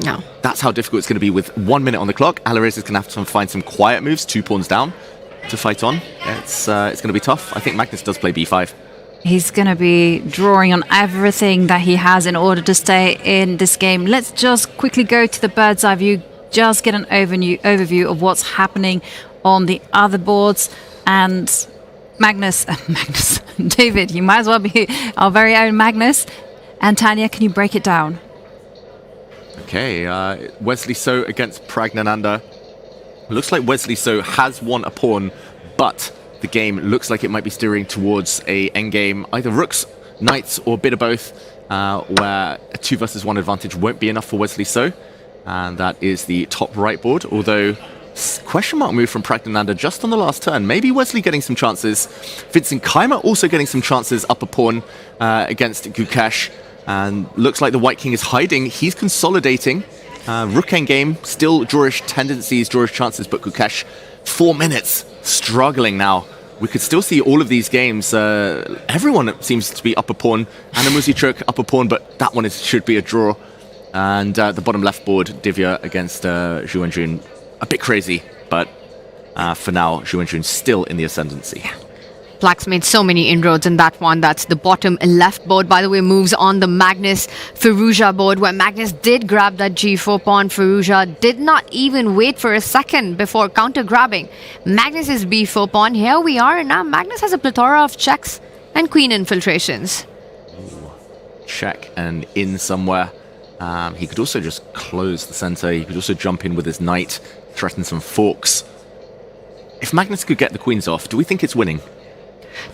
no. That's how difficult it's going to be with 1 minute on the clock. Alireza's going to have to find some quiet moves, 2 pawns down, to fight on. It's going to be tough. I think Magnus does play b5. He's going to be drawing on everything that he has in order to stay in this game. Let's just quickly go to the bird's eye view, just get an overview of what's happening on the other boards. And Magnus, David, you might as well be our very own Magnus. And Tanya, can you break it down? Okay, Wesley So against Pragnananda. Looks like Wesley So has won a pawn, but the game looks like it might be steering towards a endgame, either rooks, knights, or a bit of both, where a 2 versus 1 advantage won't be enough for Wesley So. And that is the top right board, although question mark move from Pragnananda just on the last turn. Maybe Wesley getting some chances. Vincent Keimer also getting some chances up a pawn against Gukesh. And looks like the white king is hiding. He's consolidating. Rook endgame, still drawish tendencies, drawish chances, but Gukesh, 4 minutes, struggling now. We could still see all of these games. Everyone seems to be up a pawn. Anna Musichuk up a pawn, but that one should be a draw. And the bottom left board, Divya against Zhu Wenjun, a bit crazy, but for now, Zhu Wenjun still in the ascendancy. Black's made so many inroads in that one. That's the bottom left board. By the way, moves on the Magnus Firouzja board, where Magnus did grab that g4 pawn. Firouzja did not even wait for a second before counter-grabbing Magnus's b4 pawn. Here we are, and now Magnus has a plethora of checks and queen infiltrations. Ooh, check and in somewhere. He could also just close the center. He could also jump in with his knight, threaten some forks. If Magnus could get the queens off, do we think it's winning?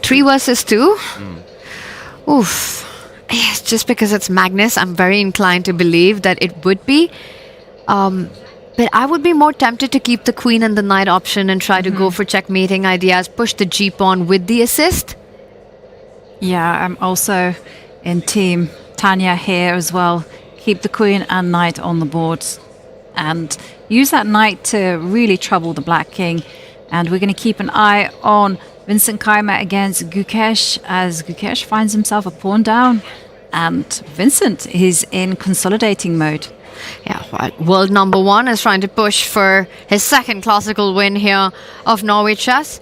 3 versus 2? Oof. Yes, just because it's Magnus, I'm very inclined to believe that it would be. But I would be more tempted to keep the queen and the knight option and try to go for checkmating ideas, push the g-pawn with the assist. Yeah, I'm also in team Tanya here as well. Keep the queen and knight on the board and use that knight to really trouble the black king. And we're going to keep an eye on Vincent Keymer against Gukesh as Gukesh finds himself a pawn down and Vincent is in consolidating mode. Yeah, well, world number 1 is trying to push for his second classical win here of Norway chess.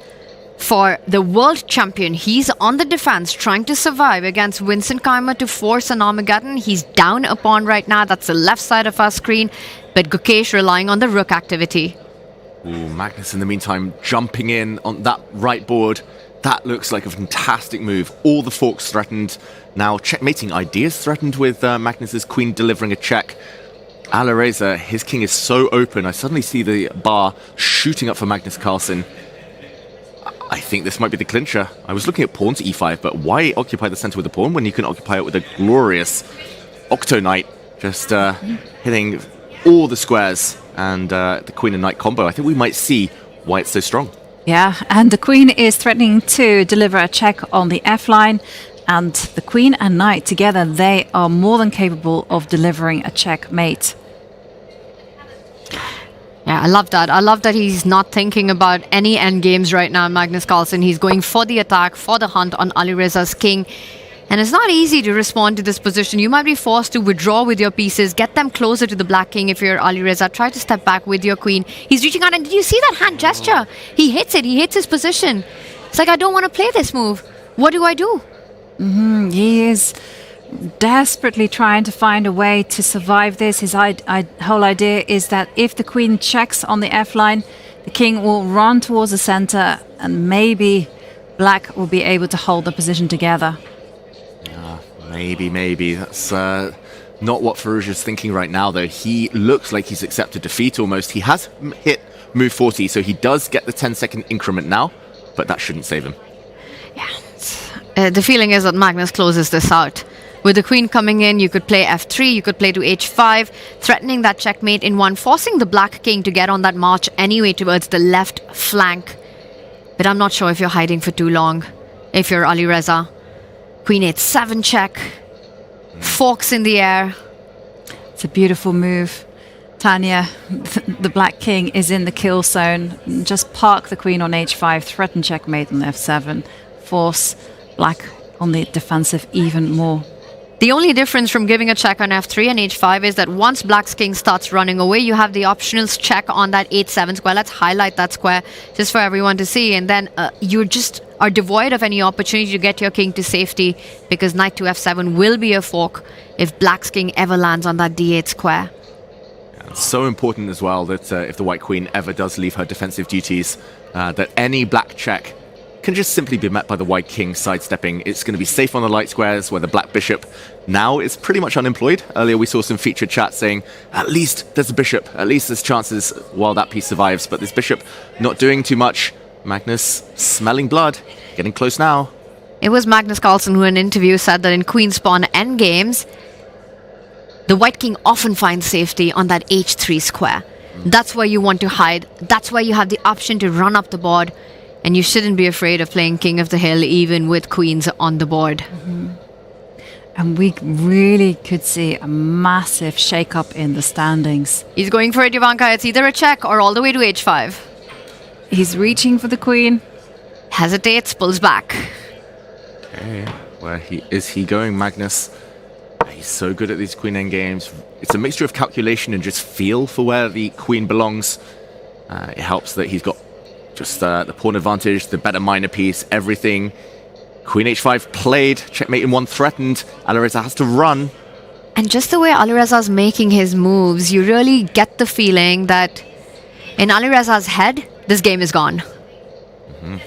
For the world champion, he's on the defense trying to survive against Vincent Keymer to force an Armageddon. He's down a pawn right now. That's the left side of our screen. But Gukesh relying on the rook activity. Ooh, Magnus in the meantime jumping in on that right board. That looks like a fantastic move. All the forks threatened. Now checkmating ideas threatened with Magnus's queen delivering a check. Alireza, his king is so open. I suddenly see the bar shooting up for Magnus Carlsen. I think this might be the clincher. I was looking at pawn to e5, but why occupy the center with a pawn when you can occupy it with a glorious Octo Knight? Just hitting all the squares and the queen and knight combo. I think we might see why it's so strong. Yeah, and the queen is threatening to deliver a check on the f-line. And the queen and knight together, they are more than capable of delivering a checkmate. Yeah, I love that. I love that he's not thinking about any endgames right now, Magnus Carlsen. He's going for the attack, for the hunt on Alireza's king. And it's not easy to respond to this position. You might be forced to withdraw with your pieces, get them closer to the black king if you're Alireza. Try to step back with your queen. He's reaching out, and did you see that hand gesture? He hits it. He hits his position. It's like, I don't want to play this move. What do I do? He is desperately trying to find a way to survive this. His whole idea is that if the queen checks on the f-line, the king will run towards the center and maybe black will be able to hold the position together. Maybe. That's not what Firouzja is thinking right now, though. He looks like he's accepted defeat almost. He has hit move 40, so he does get the 10-second increment now, but that shouldn't save him. Yeah. The feeling is that Magnus closes this out. With the queen coming in, you could play f3, you could play to h5, threatening that checkmate in one, forcing the black king to get on that march anyway towards the left flank. But I'm not sure if you're hiding for too long, if you're Alireza. Queen h7 check, forks in the air. It's a beautiful move. Tanya, the black king is in the kill zone. Just park the queen on h5, threaten checkmate on f7, force black on the defensive even more. The only difference from giving a check on f3 and h5 is that once black's king starts running away, you have the optional check on that h7 square. Let's highlight that square just for everyone to see. And then you just are devoid of any opportunity to get your king to safety, because knight to f7 will be a fork if black's king ever lands on that d8 square. It's so important as well that if the white queen ever does leave her defensive duties, that any black check can just simply be met by the white king sidestepping. It's going to be safe on the light squares, where the black bishop now is pretty much unemployed. Earlier we saw some featured chat saying, at least there's a bishop, at least there's chances while that piece survives, but this bishop not doing too much. Magnus smelling blood, getting close now. It was Magnus Carlsen who in an interview said that in queen's pawn endgames, the white king often finds safety on that h3 square. That's where you want to hide. That's where you have the option to run up the board. And you shouldn't be afraid of playing king of the hill, even with queens on the board. And we really could see a massive shake-up in the standings. He's going for it, Ivanka. It's either a check or all the way to h5. He's reaching for the queen. Hesitates, pulls back. Okay, where is he going, Magnus? He's so good at these queen endgames. It's a mixture of calculation and just feel for where the queen belongs. It helps that he's got just the pawn advantage, the better minor piece, everything. Queen h5 played, checkmate in 1 threatened. Alireza has to run. And just the way Alireza's making his moves, you really get the feeling that in Alireza's head, this game is gone. It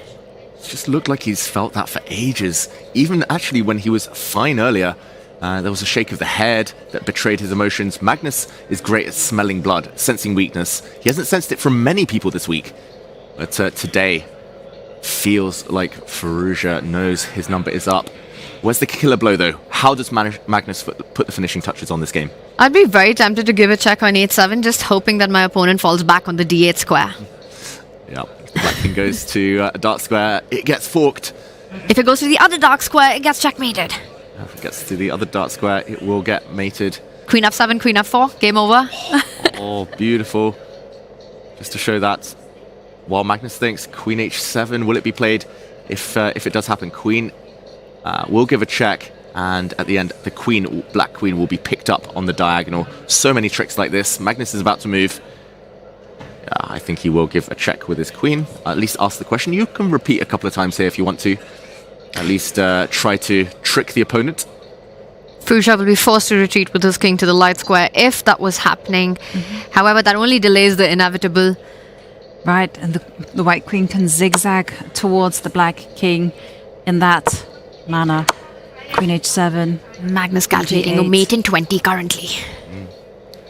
just looked like he's felt that for ages. Even actually when he was fine earlier, there was a shake of the head that betrayed his emotions. Magnus is great at smelling blood, sensing weakness. He hasn't sensed it from many people this week. But today, feels like Firouzja knows his number is up. Where's the killer blow, though? How does Magnus put the finishing touches on this game? I'd be very tempted to give a check on 8-7, just hoping that my opponent falls back on the d8 square. Yeah, Black King goes to a dark square. It gets forked. If it goes to the other dark square, it gets checkmated. If it gets to the other dark square, it will get mated. Queen f7, queen f4, game over. Oh, beautiful. Just to show that, while Magnus thinks queen h7, will it be played? If it does happen, queen will give a check, and at the end, the queen, black queen, will be picked up on the diagonal. So many tricks like this. Magnus is about to move. I think he will give a check with his queen. At least ask the question. You can repeat a couple of times here if you want to. At least try to trick the opponent. Firouzja will be forced to retreat with his king to the light square if that was happening. However, that only delays the inevitable. Right, and the white queen can zigzag towards the black king in that manner. Queen h7. Magnus calculating a mate in 20 currently.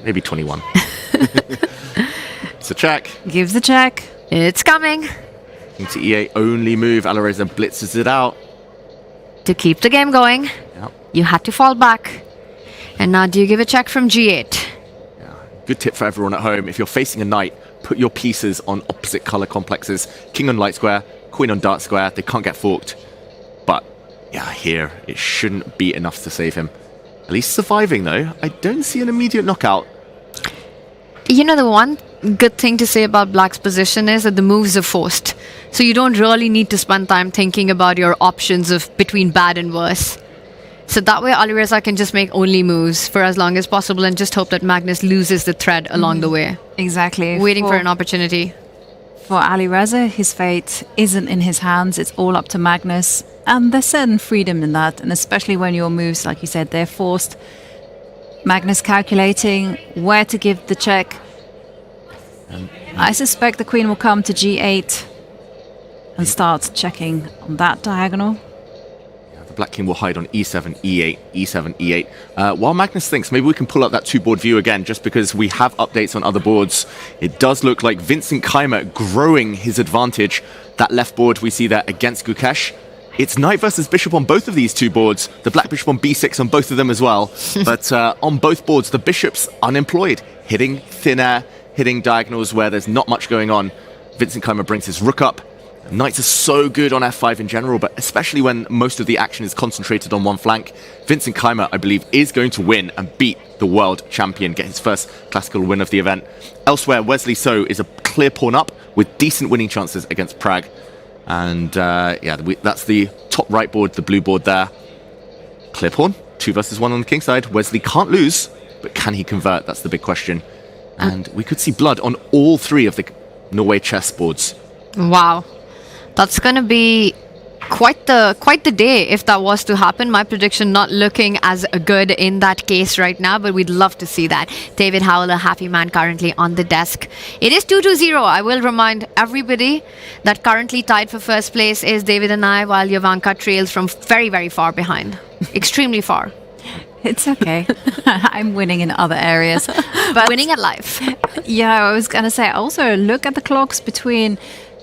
Maybe 21. It's a check. Gives the check. It's coming. King to e8, only move. Alireza blitzes it out. To keep the game going, you had to fall back. And now do you give a check from g8? Good tip for everyone at home. If you're facing a knight, put your pieces on opposite color complexes. King on light square, queen on dark square. They can't get forked. But yeah, here it shouldn't be enough to save him. At least surviving though. I don't see an immediate knockout. You know, the one good thing to say about black's position is that the moves are forced. So you don't really need to spend time thinking about your options of between bad and worse. So that way Alireza can just make only moves for as long as possible and just hope that Magnus loses the thread along the way. Exactly. Waiting for an opportunity. For Alireza, his fate isn't in his hands. It's all up to Magnus. And there's certain freedom in that. And especially when your moves, like you said, they're forced. Magnus calculating where to give the check. I suspect the queen will come to g8 and start checking on that diagonal. The black king will hide on e7, e8, e7, e8. While Magnus thinks, maybe we can pull up that two-board view again, just because we have updates on other boards. It does look like Vincent Keimer growing his advantage. That left board we see there against Gukesh. It's knight versus bishop on both of these two boards. The black bishop on b6 on both of them as well. But on both boards, the bishop's unemployed, hitting thin air, hitting diagonals where there's not much going on. Vincent Keimer brings his rook up. Knights are so good on f5 in general, but especially when most of the action is concentrated on one flank. Vincent Keimer, I believe, is going to win and beat the world champion, get his first classical win of the event. Elsewhere, Wesley So is a clear pawn up with decent winning chances against Prague. And yeah, that's the top right board, the blue board there. Clear pawn, 2 versus 1 on the king side. Wesley can't lose, but can he convert? That's the big question. And we could see blood on all 3 of the Norway chess boards. Wow. That's going to be quite the day if that was to happen. My prediction not looking as good in that case right now, but we'd love to see that. David Howell, a happy man currently on the desk. It is 2-0. I will remind everybody that currently tied for first place is David and I, while Jovanka trails from very, very far behind. Extremely far. It's okay. I'm winning in other areas. But winning at life. Yeah, I was going to say, also look at the clocks between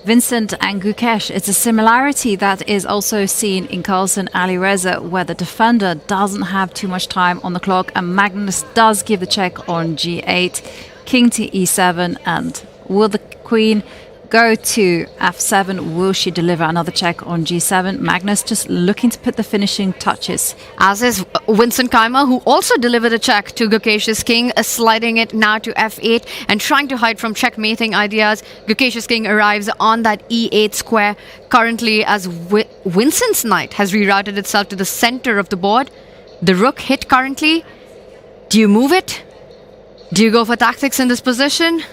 Vincent and Gukesh. It's a similarity that is also seen in Carlsen Alireza, where the defender doesn't have too much time on the clock, and Magnus does give the check on g8, king to e7, and will the queen go to f7? Will she deliver another check on g7? Magnus just looking to put the finishing touches. As is Vincent Keimer, who also delivered a check to Gukesh's king, sliding it now to f8 and trying to hide from checkmating ideas. Gukesh's king arrives on that e8 square currently as Vincent's knight has rerouted itself to the center of the board. The rook hit currently. Do you move it? Do you go for tactics in this position?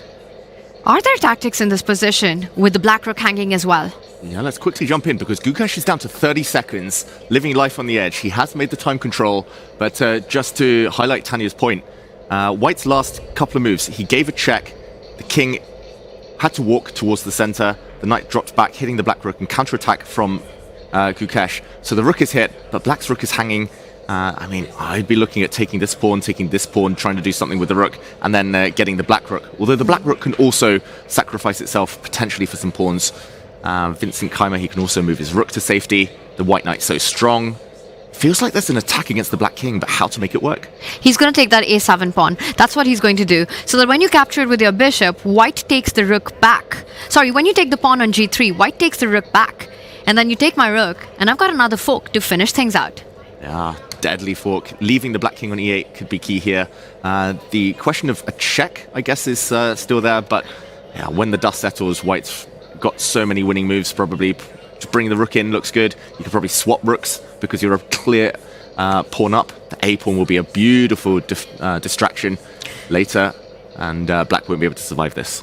Are there tactics in this position with the black rook hanging as well? Yeah, let's quickly jump in because Gukesh is down to 30 seconds, living life on the edge. He has made the time control, but just to highlight Tanya's point, White's last couple of moves, he gave a check. The king had to walk towards the center. The knight dropped back, hitting the black rook and counterattack from Gukesh. So the rook is hit, but black's rook is hanging. I mean, I'd be looking at taking this pawn, trying to do something with the rook, and then getting the black rook. Although the black rook can also sacrifice itself potentially for some pawns. Vincent Keimer, he can also move his rook to safety. The white knight's so strong. Feels like there's an attack against the black king, but how to make it work? He's going to take that a7 pawn. That's what he's going to do. So that when you capture it with your bishop, white takes the rook back. Sorry, when you take the pawn on g3, white takes the rook back. And then you take my rook, and I've got another fork to finish things out. Yeah, deadly fork. Leaving the black king on e8 could be key here. The question of a check, I guess, is still there. But yeah, when the dust settles, white's got so many winning moves. Probably to bring the rook in looks good. You could probably swap rooks because you're a clear pawn up. The a pawn will be a beautiful distraction later, and black won't be able to survive this.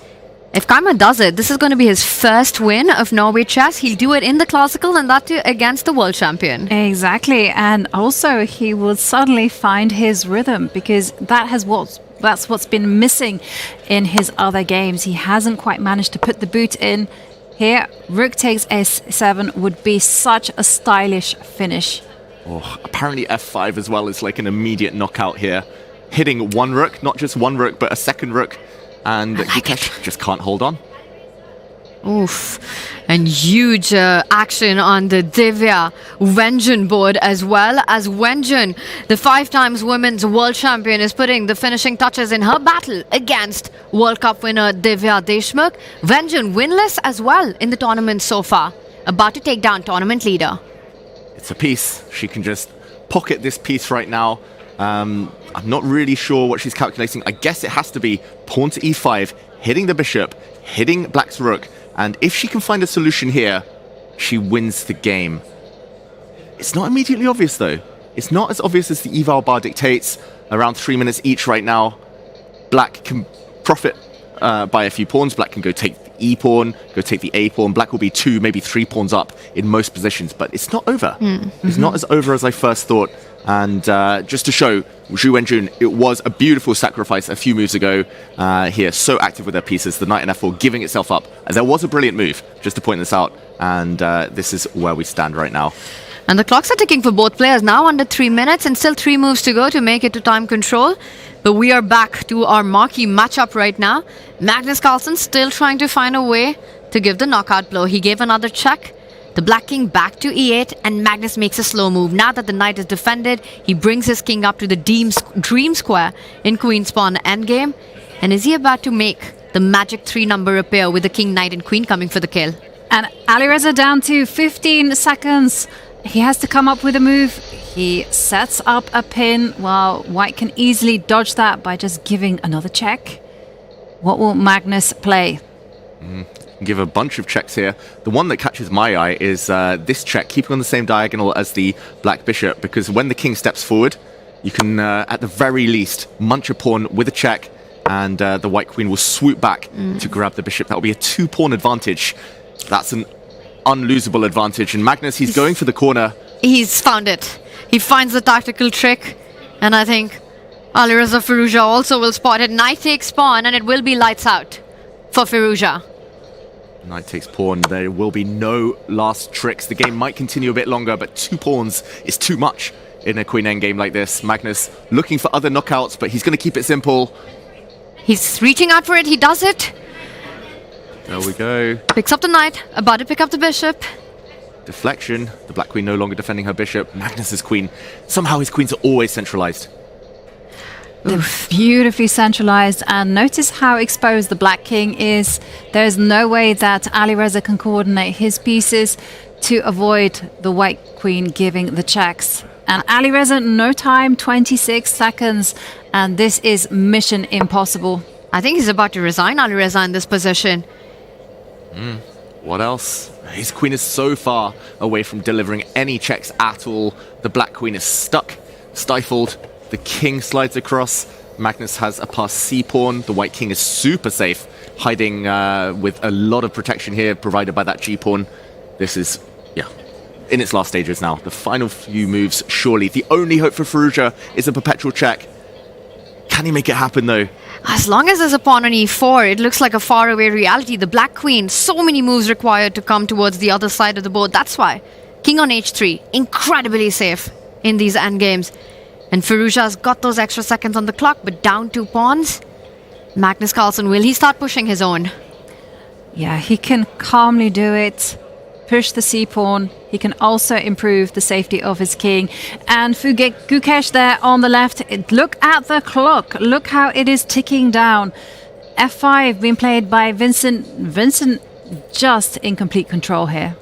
If Keimer does it, this is going to be his first win of Norway chess. He'll do it in the classical, and that too against the world champion. Exactly, and also he will suddenly find his rhythm, because that's what's been missing in his other games. He hasn't quite managed to put the boot in. Here, rook takes a7 would be such a stylish finish. Oh, apparently f5 as well is like an immediate knockout here. Hitting one rook, not just one rook, but a second rook. And Gukesh just can't hold on. Oof. And huge action on the Divya Wenjun board as well, as Wenjun, the 5-time women's world champion, is putting the finishing touches in her battle against World Cup winner Divya Deshmukh. Wenjun winless as well in the tournament so far, about to take down tournament leader. It's a piece. She can just pocket this piece right now. I'm not really sure what she's calculating. I guess it has to be pawn to e5, hitting the bishop, hitting black's rook, and if she can find a solution here, she wins the game. It's not immediately obvious though. It's not as obvious as the eval bar dictates. Around 3 minutes each right now. Black can profit by a few pawns. Black can go take the e pawn, go take the a pawn. Black will be 2, maybe 3 pawns up in most positions, but it's not over. It's not as over as I first thought. And just to show Zhu Wenjun, it was a beautiful sacrifice a few moves ago here. So active with their pieces. The knight in f4 giving itself up. There was a brilliant move, just to point this out. And this is where we stand right now. And the clocks are ticking for both players now, under 3 minutes, and still 3 moves to go to make it to time control. But we are back to our marquee matchup right now. Magnus Carlsen still trying to find a way to give the knockout blow. He gave another check. The black king back to e8, and Magnus makes a slow move. Now that the knight is defended, he brings his king up to the dream square in queen's pawn endgame. And is he about to make the magic 3 number appear with the king, knight, and queen coming for the kill? And Alireza down to 15 seconds. He has to come up with a move. He sets up a pin, while white can easily dodge that by just giving another check. What will Magnus play? Give a bunch of checks here. The one that catches my eye is this check, keeping on the same diagonal as the black bishop, because when the king steps forward, you can, at the very least, munch a pawn with a check, and the white queen will swoop back to grab the bishop. That will be a 2-pawn advantage. That's an unlosable advantage. And Magnus, he's going for the corner. He's found it. He finds the tactical trick, and I think Alireza Firouzja also will spot it. Knight takes pawn, and it will be lights out for Firouzja. Knight takes pawn. There will be no last tricks. The game might continue a bit longer, but 2 pawns is too much in a queen endgame like this. Magnus looking for other knockouts, but he's going to keep it simple. He's reaching out for it. He does it. There we go. Picks up the knight, about to pick up the bishop. Deflection. The black queen no longer defending her bishop. Magnus's queen. Somehow his queens are always centralized. Beautifully centralized, and notice how exposed the black king is. There's no way that Alireza can coordinate his pieces to avoid the white queen giving the checks. And Alireza, no time, 26 seconds, and this is mission impossible. I think he's about to resign, Alireza, in this position. What else? His queen is so far away from delivering any checks at all. The black queen is stuck stifled. The king slides across. Magnus has a passed c-pawn. The white king is super safe, hiding with a lot of protection here provided by that g-pawn. This is, yeah, in its last stages now. The final few moves, surely. The only hope for Firouzja is a perpetual check. Can he make it happen, though? As long as there's a pawn on e4, it looks like a faraway reality. The black queen, so many moves required to come towards the other side of the board. That's why. King on h3, incredibly safe in these endgames. And Firouzja's got those extra seconds on the clock, but down 2 pawns. Magnus Carlsen, will he start pushing his own? Yeah, he can calmly do it. Push the c-pawn. He can also improve the safety of his king. And Gukesh there on the left. Look at the clock. Look how it is ticking down. f5 being played by Vincent. Vincent just in complete control here.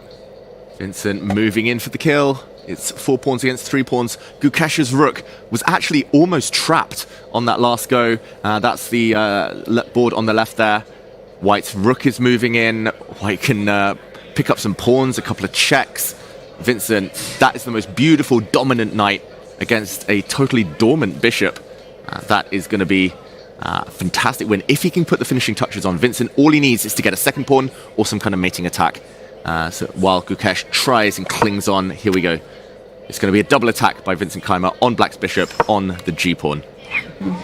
Vincent moving in for the kill. It's 4 pawns against 3 pawns. Gukesh's rook was actually almost trapped on that last go. That's the board on the left there. White's rook is moving in. White can pick up some pawns, a couple of checks. Vincent, that is the most beautiful dominant knight against a totally dormant bishop. That is going to be a fantastic win. If he can put the finishing touches on Vincent, all he needs is to get a second pawn or some kind of mating attack. So while Gukesh tries and clings on, here we go. It's going to be a double attack by Vincent Keimer on Black's bishop on the g-pawn.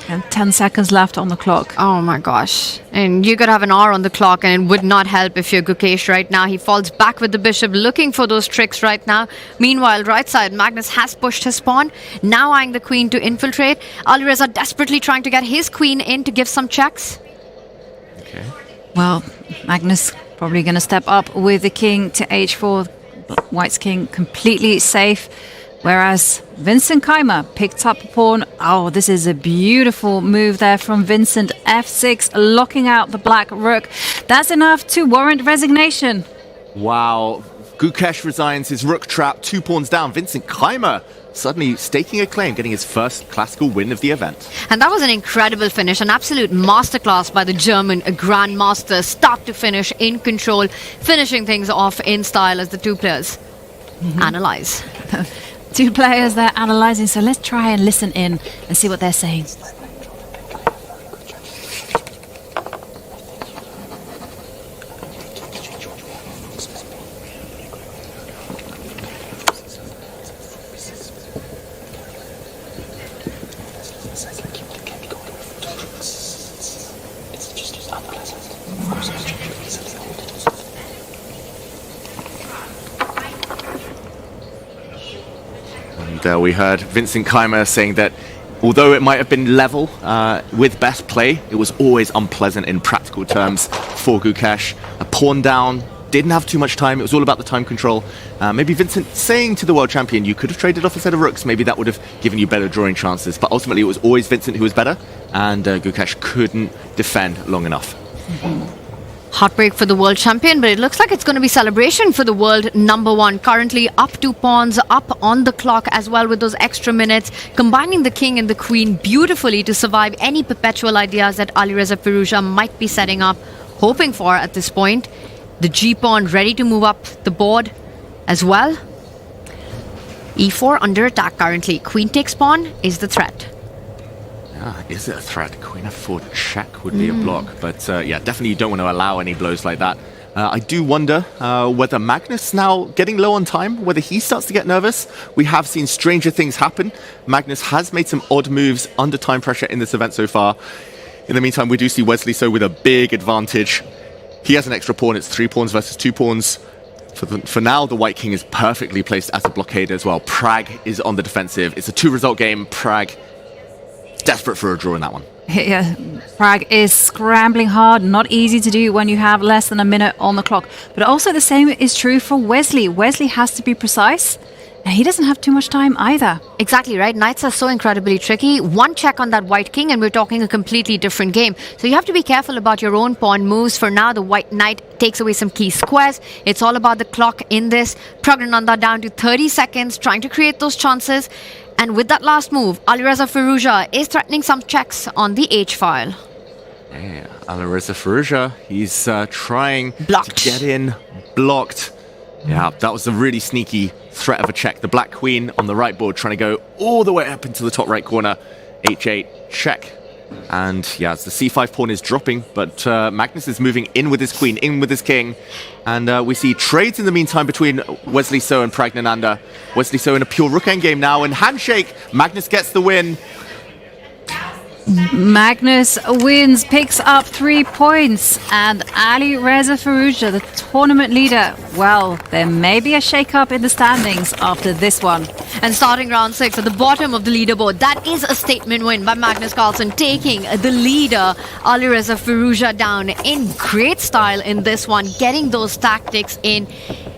And 10 seconds left on the clock. Oh my gosh. And you could have an hour on the clock, and it would not help if you're Gukesh right now. He falls back with the bishop, looking for those tricks right now. Meanwhile, right side, Magnus has pushed his pawn, now eyeing the queen to infiltrate. Alireza desperately trying to get his queen in to give some checks. Okay. Well, Magnus probably going to step up with the king to h4. White's king completely safe. Whereas Vincent Keimer picked up a pawn. Oh, this is a beautiful move there from Vincent. f6, locking out the black rook. That's enough to warrant resignation. Wow. Gukesh resigns, his rook trap, 2 pawns down. Vincent Keimer suddenly staking a claim, getting his first classical win of the event. And that was an incredible finish, an absolute masterclass by the German, a grandmaster, start to finish, in control, finishing things off in style as the two players analyze. 2 players there analyzing, so let's try and listen in and see what they're saying. And we heard Vincent Keimer saying that although it might have been level with best play, it was always unpleasant in practical terms for Gukesh. A pawn down, didn't have too much time, it was all about the time control. Maybe Vincent saying to the world champion, you could have traded off a set of rooks, maybe that would have given you better drawing chances, but ultimately it was always Vincent who was better, and Gukesh couldn't defend long enough. Heartbreak for the world champion, but it looks like it's going to be celebration for the world #1. Currently up 2 pawns, up on the clock as well with those extra minutes, combining the king and the queen beautifully to survive any perpetual ideas that Alireza Firouzja might be setting up, hoping for at this point. The g-pawn ready to move up the board as well. e4 under attack currently. Queen takes pawn is the threat. Is it a threat? Queen f4 check would be a block, but yeah, definitely you don't want to allow any blows like that. I do wonder whether Magnus, now getting low on time, whether he starts to get nervous. We have seen stranger things happen. Magnus has made some odd moves under time pressure in this event so far. In the meantime, we do see Wesley So with a big advantage. He has an extra pawn. It's 3 pawns versus 2 pawns. For now, the White King is perfectly placed as a blockade as well. Prague is on the defensive. It's a 2-result game. Prague desperate for a draw in that one. Yeah, Prague is scrambling hard, not easy to do when you have less than a minute on the clock. But also the same is true for Wesley. Wesley has to be precise, and he doesn't have too much time either. Exactly right. Knights are so incredibly tricky. One check on that White King and we're talking a completely different game. So you have to be careful about your own pawn moves. For now, the White Knight takes away some key squares. It's all about the clock in this. Praggnanandha down to 30 seconds, trying to create those chances. And with that last move, Alireza Firouzja is threatening some checks on the H file. Yeah, Alireza Firouzja, he's trying blocked to get in, blocked. Yeah, that was a really sneaky threat of a check. The black queen on the right board trying to go all the way up into the top right corner. H8, check. And yeah, the c5 pawn is dropping, but Magnus is moving in with his queen, in with his king. And we see trades in the meantime between Wesley So and Pragnananda. Wesley So in a pure rook endgame now, and handshake. Magnus gets the win. Magnus wins, picks up 3 points, and Alireza Firouzja, the tournament leader. Well, there may be a shake-up in the standings after this one. And starting round 6 at the bottom of the leaderboard, that is a statement win by Magnus Carlsen, taking the leader, Alireza Firouzja, down in great style in this one, getting those tactics in.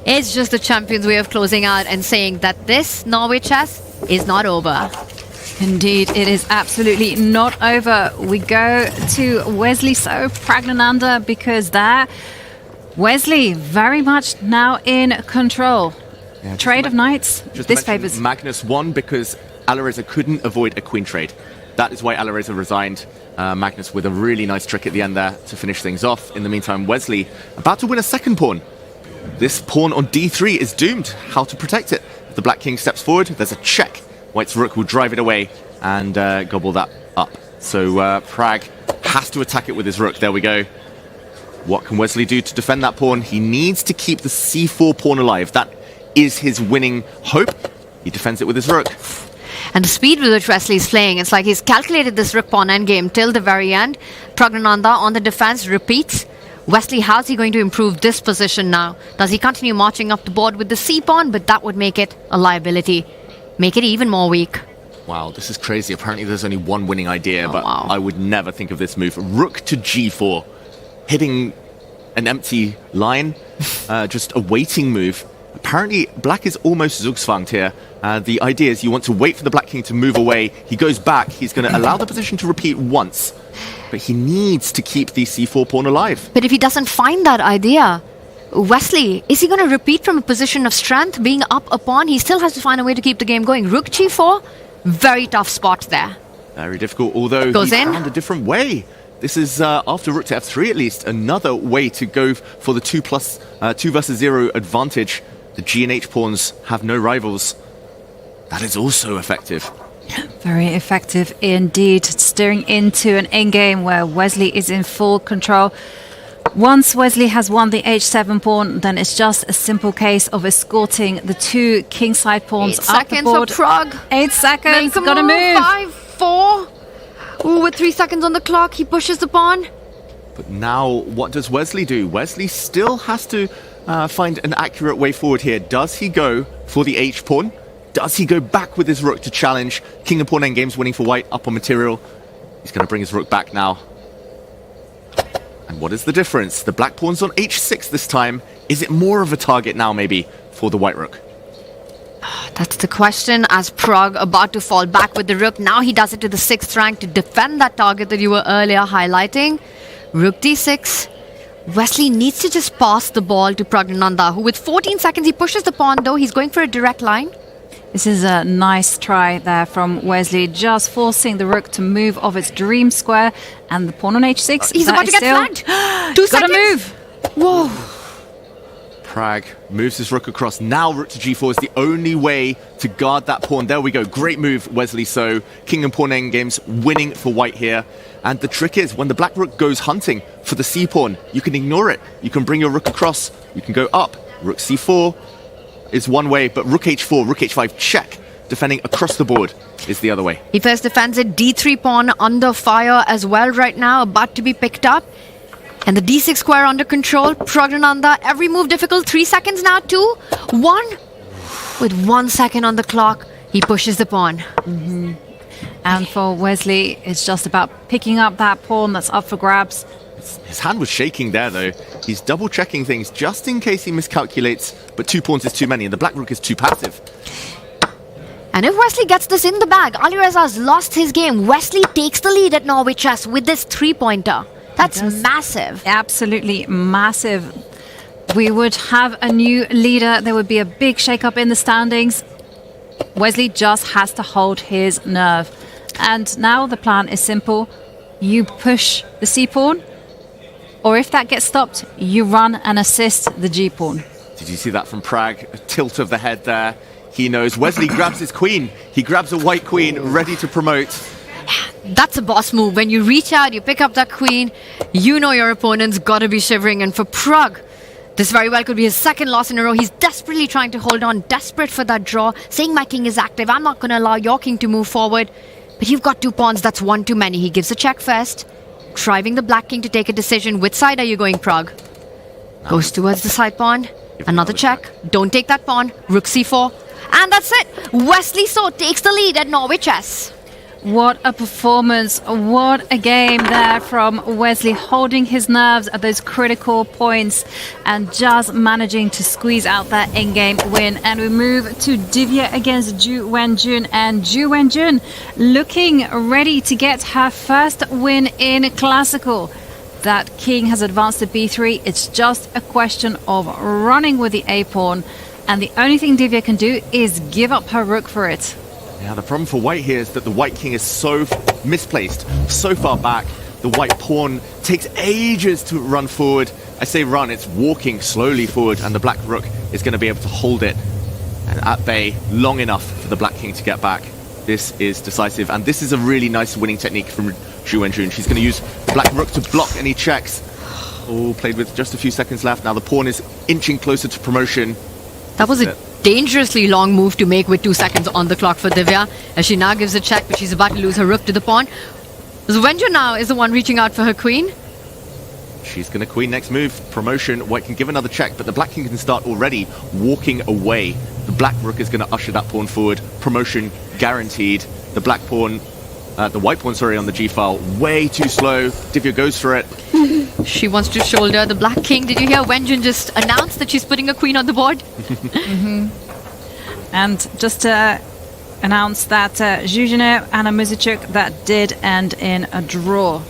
It's just the champion's way of closing out and saying that this Norway chess is not over. Indeed, it is absolutely not over. We go to Wesley So, Pragnananda, because there, Wesley very much now in control. Yeah, trade of knights, this favours Magnus won because Alireza couldn't avoid a queen trade. That is why Alireza resigned. Magnus with a really nice trick at the end there to finish things off. In the meantime, Wesley about to win a second pawn. This pawn on d3 is doomed. How to protect it? If the black king steps forward, there's a check. White's rook will drive it away and gobble that up. So Prag has to attack it with his rook. There we go. What can Wesley do to defend that pawn? He needs to keep the c4 pawn alive. That is his winning hope. He defends it with his rook. And the speed with which Wesley's playing, it's like he's calculated this rook pawn endgame till the very end. Pragnananda on the defense repeats. Wesley, how's he going to improve this position now? Does he continue marching up the board with the c pawn? But that would make it a liability. Make it even more weak. Wow, this is crazy. Apparently there's only one winning idea, but I would never think of this move. Rook to g4, hitting an empty line, just a waiting move. Apparently black is almost zugzwanged here. The idea is you want to wait for the black king to move away. He goes back. He's going to allow the position to repeat once, but he needs to keep the c4 pawn alive. But if he doesn't find that idea, Wesley, is he going to repeat from a position of strength, being up a pawn? He still has to find a way to keep the game going. Rook g4, very tough spot there. Very difficult, although Goes he in. found a different way. This is, after rook to f3 at least, another way to go for the 2 versus 0 advantage. The g and h pawns have no rivals. That is also effective. Very effective indeed, steering into an endgame where Wesley is in full control. Once Wesley has won the h7 pawn, then it's just a simple case of escorting the 2 kingside pawns 8 up the seconds board. for Prague. 8 seconds, Make a gotta move. 5, 4. Ooh, with 3 seconds on the clock, he pushes the pawn. But now, what does Wesley do? Wesley still has to find an accurate way forward here. Does he go for the h pawn? Does he go back with his rook to challenge? King and pawn endgames winning for white, up on material. He's going to bring his rook back now. And what is the difference? The black pawn's on h6 this time. Is it more of a target now, maybe, for the white rook? That's the question, as Prague about to fall back with the rook. Now he does it to the 6th rank to defend that target that you were earlier highlighting. Rook d6. Wesley needs to just pass the ball to Pragnananda, who with 14 seconds, he pushes the pawn, though. He's going for a direct line. This is a nice try there from Wesley, just forcing the rook to move off its dream square, and the pawn on h6. He's about to get flagged. 2 seconds. Gotta move. Whoa. Prag moves his rook across. Now rook to g4 is the only way to guard that pawn. There we go. Great move, Wesley So. King and pawn endgames winning for white here. And the trick is, when the black rook goes hunting for the c-pawn, you can ignore it. You can bring your rook across. You can go up. Rook c4 is one way, but rook h4, rook h5, check. Defending across the board is the other way. He first defends it. d3 pawn under fire as well right now, about to be picked up. And the d6 square under control. Pragnananda, every move difficult. 3 seconds now, 2, 1. With 1 second on the clock, he pushes the pawn. And for Wesley, it's just about picking up that pawn that's up for grabs. His hand was shaking there, though. He's double-checking things just in case he miscalculates, but 2 pawns is too many, and the black rook is too passive. And if Wesley gets this in the bag, Alireza has lost his game. Wesley takes the lead at Norway Chess with this 3-pointer. That's massive. Absolutely massive. We would have a new leader. There would be a big shake-up in the standings. Wesley just has to hold his nerve. And now the plan is simple. You push the c-pawn, or if that gets stopped, you run and assist the g-pawn. Did you see that from Prague? A tilt of the head there. He knows. Wesley grabs his queen. He grabs a white queen, ready to promote. That's a boss move. When you reach out, you pick up that queen, you know your opponent's got to be shivering. And for Prague, this very well could be his second loss in a row. He's desperately trying to hold on, desperate for that draw, saying my king is active. I'm not going to allow your king to move forward. But you've got 2 pawns. That's one too many. He gives a check first, driving the black king to take a decision. Which side are you going, Prague? Goes towards the side pawn. Another check. Don't take that pawn. Rook c4. And that's it. Wesley So takes the lead at Norway Chess. What a performance. What a game there from Wesley, holding his nerves at those critical points and just managing to squeeze out that in-game win. And we move to Divya against Ju Wenjun. And Ju Wenjun looking ready to get her first win in Classical. That king has advanced to b3. It's just a question of running with the a-pawn. And the only thing Divya can do is give up her rook for it. Yeah, the problem for white here is that the white king is so misplaced, so far back. The white pawn takes ages to run forward. I say run, it's walking slowly forward, and the black rook is going to be able to hold it and at bay long enough for the black king to get back. This is decisive, and this is a really nice winning technique from Ju Wenjun. She's going to use the black rook to block any checks. Oh, played with just a few seconds left. Now the pawn is inching closer to promotion. That was a dangerously long move to make with 2 seconds on the clock for Divya, as she now gives a check, but she's about to lose her rook to the pawn. Wenjun now is the one reaching out for her queen. She's going to queen next move. Promotion. White can give another check, but the black king can start already walking away. The black rook is going to usher that pawn forward. Promotion guaranteed. The black pawn, the white pawn, sorry, on the g-file, way too slow. Divya goes for it. She wants to shoulder the black king. Did you hear Wenjun just announce that she's putting a queen on the board? And just to announce that Zhuzhina and Muzichuk, that did end in a draw.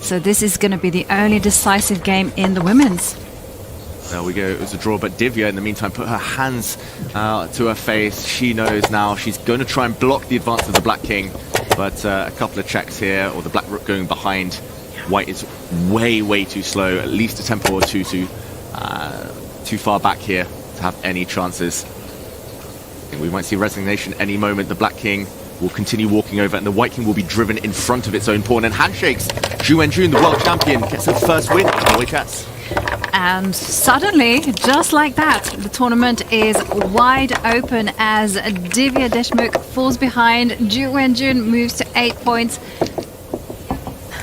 So this is going to be the only decisive game in the women's. There we go, it was a draw, but Divya in the meantime put her hands to her face. She knows now she's going to try and block the advance of the black king, but a couple of checks here, or the black rook going behind. White is way too slow, at least a tempo or two too far back here to have any chances. I think we might see resignation any moment. The black king will continue walking over, and the white king will be driven in front of its own pawn. And handshakes, Ju Wenjun, the world champion, gets her first win in Norway Chess. And suddenly, just like that, the tournament is wide open as Divya Deshmukh falls behind. Ju Wenjun moves to 8 points.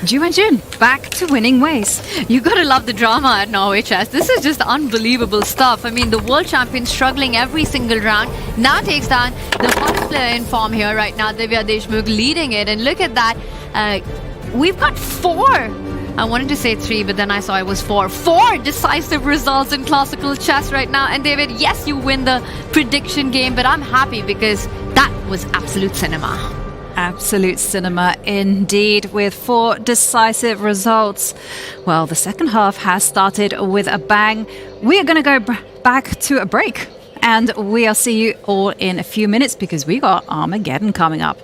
Ju Wenjun back to winning ways. You gotta love the drama at Norway Chess. This is just unbelievable stuff. I mean, the world champion struggling every single round now takes down the hottest player in form here right now, Divya Deshmukh, leading it. And look at that. We've got 4. I wanted to say 3, but then I saw it was 4. 4 decisive results in classical chess right now. And David, yes, you win the prediction game, but I'm happy because that was absolute cinema. Absolute cinema indeed, with 4 decisive results. Well, the second half has started with a bang. We are going to go back to a break, and we'll see you all in a few minutes because we got Armageddon coming up.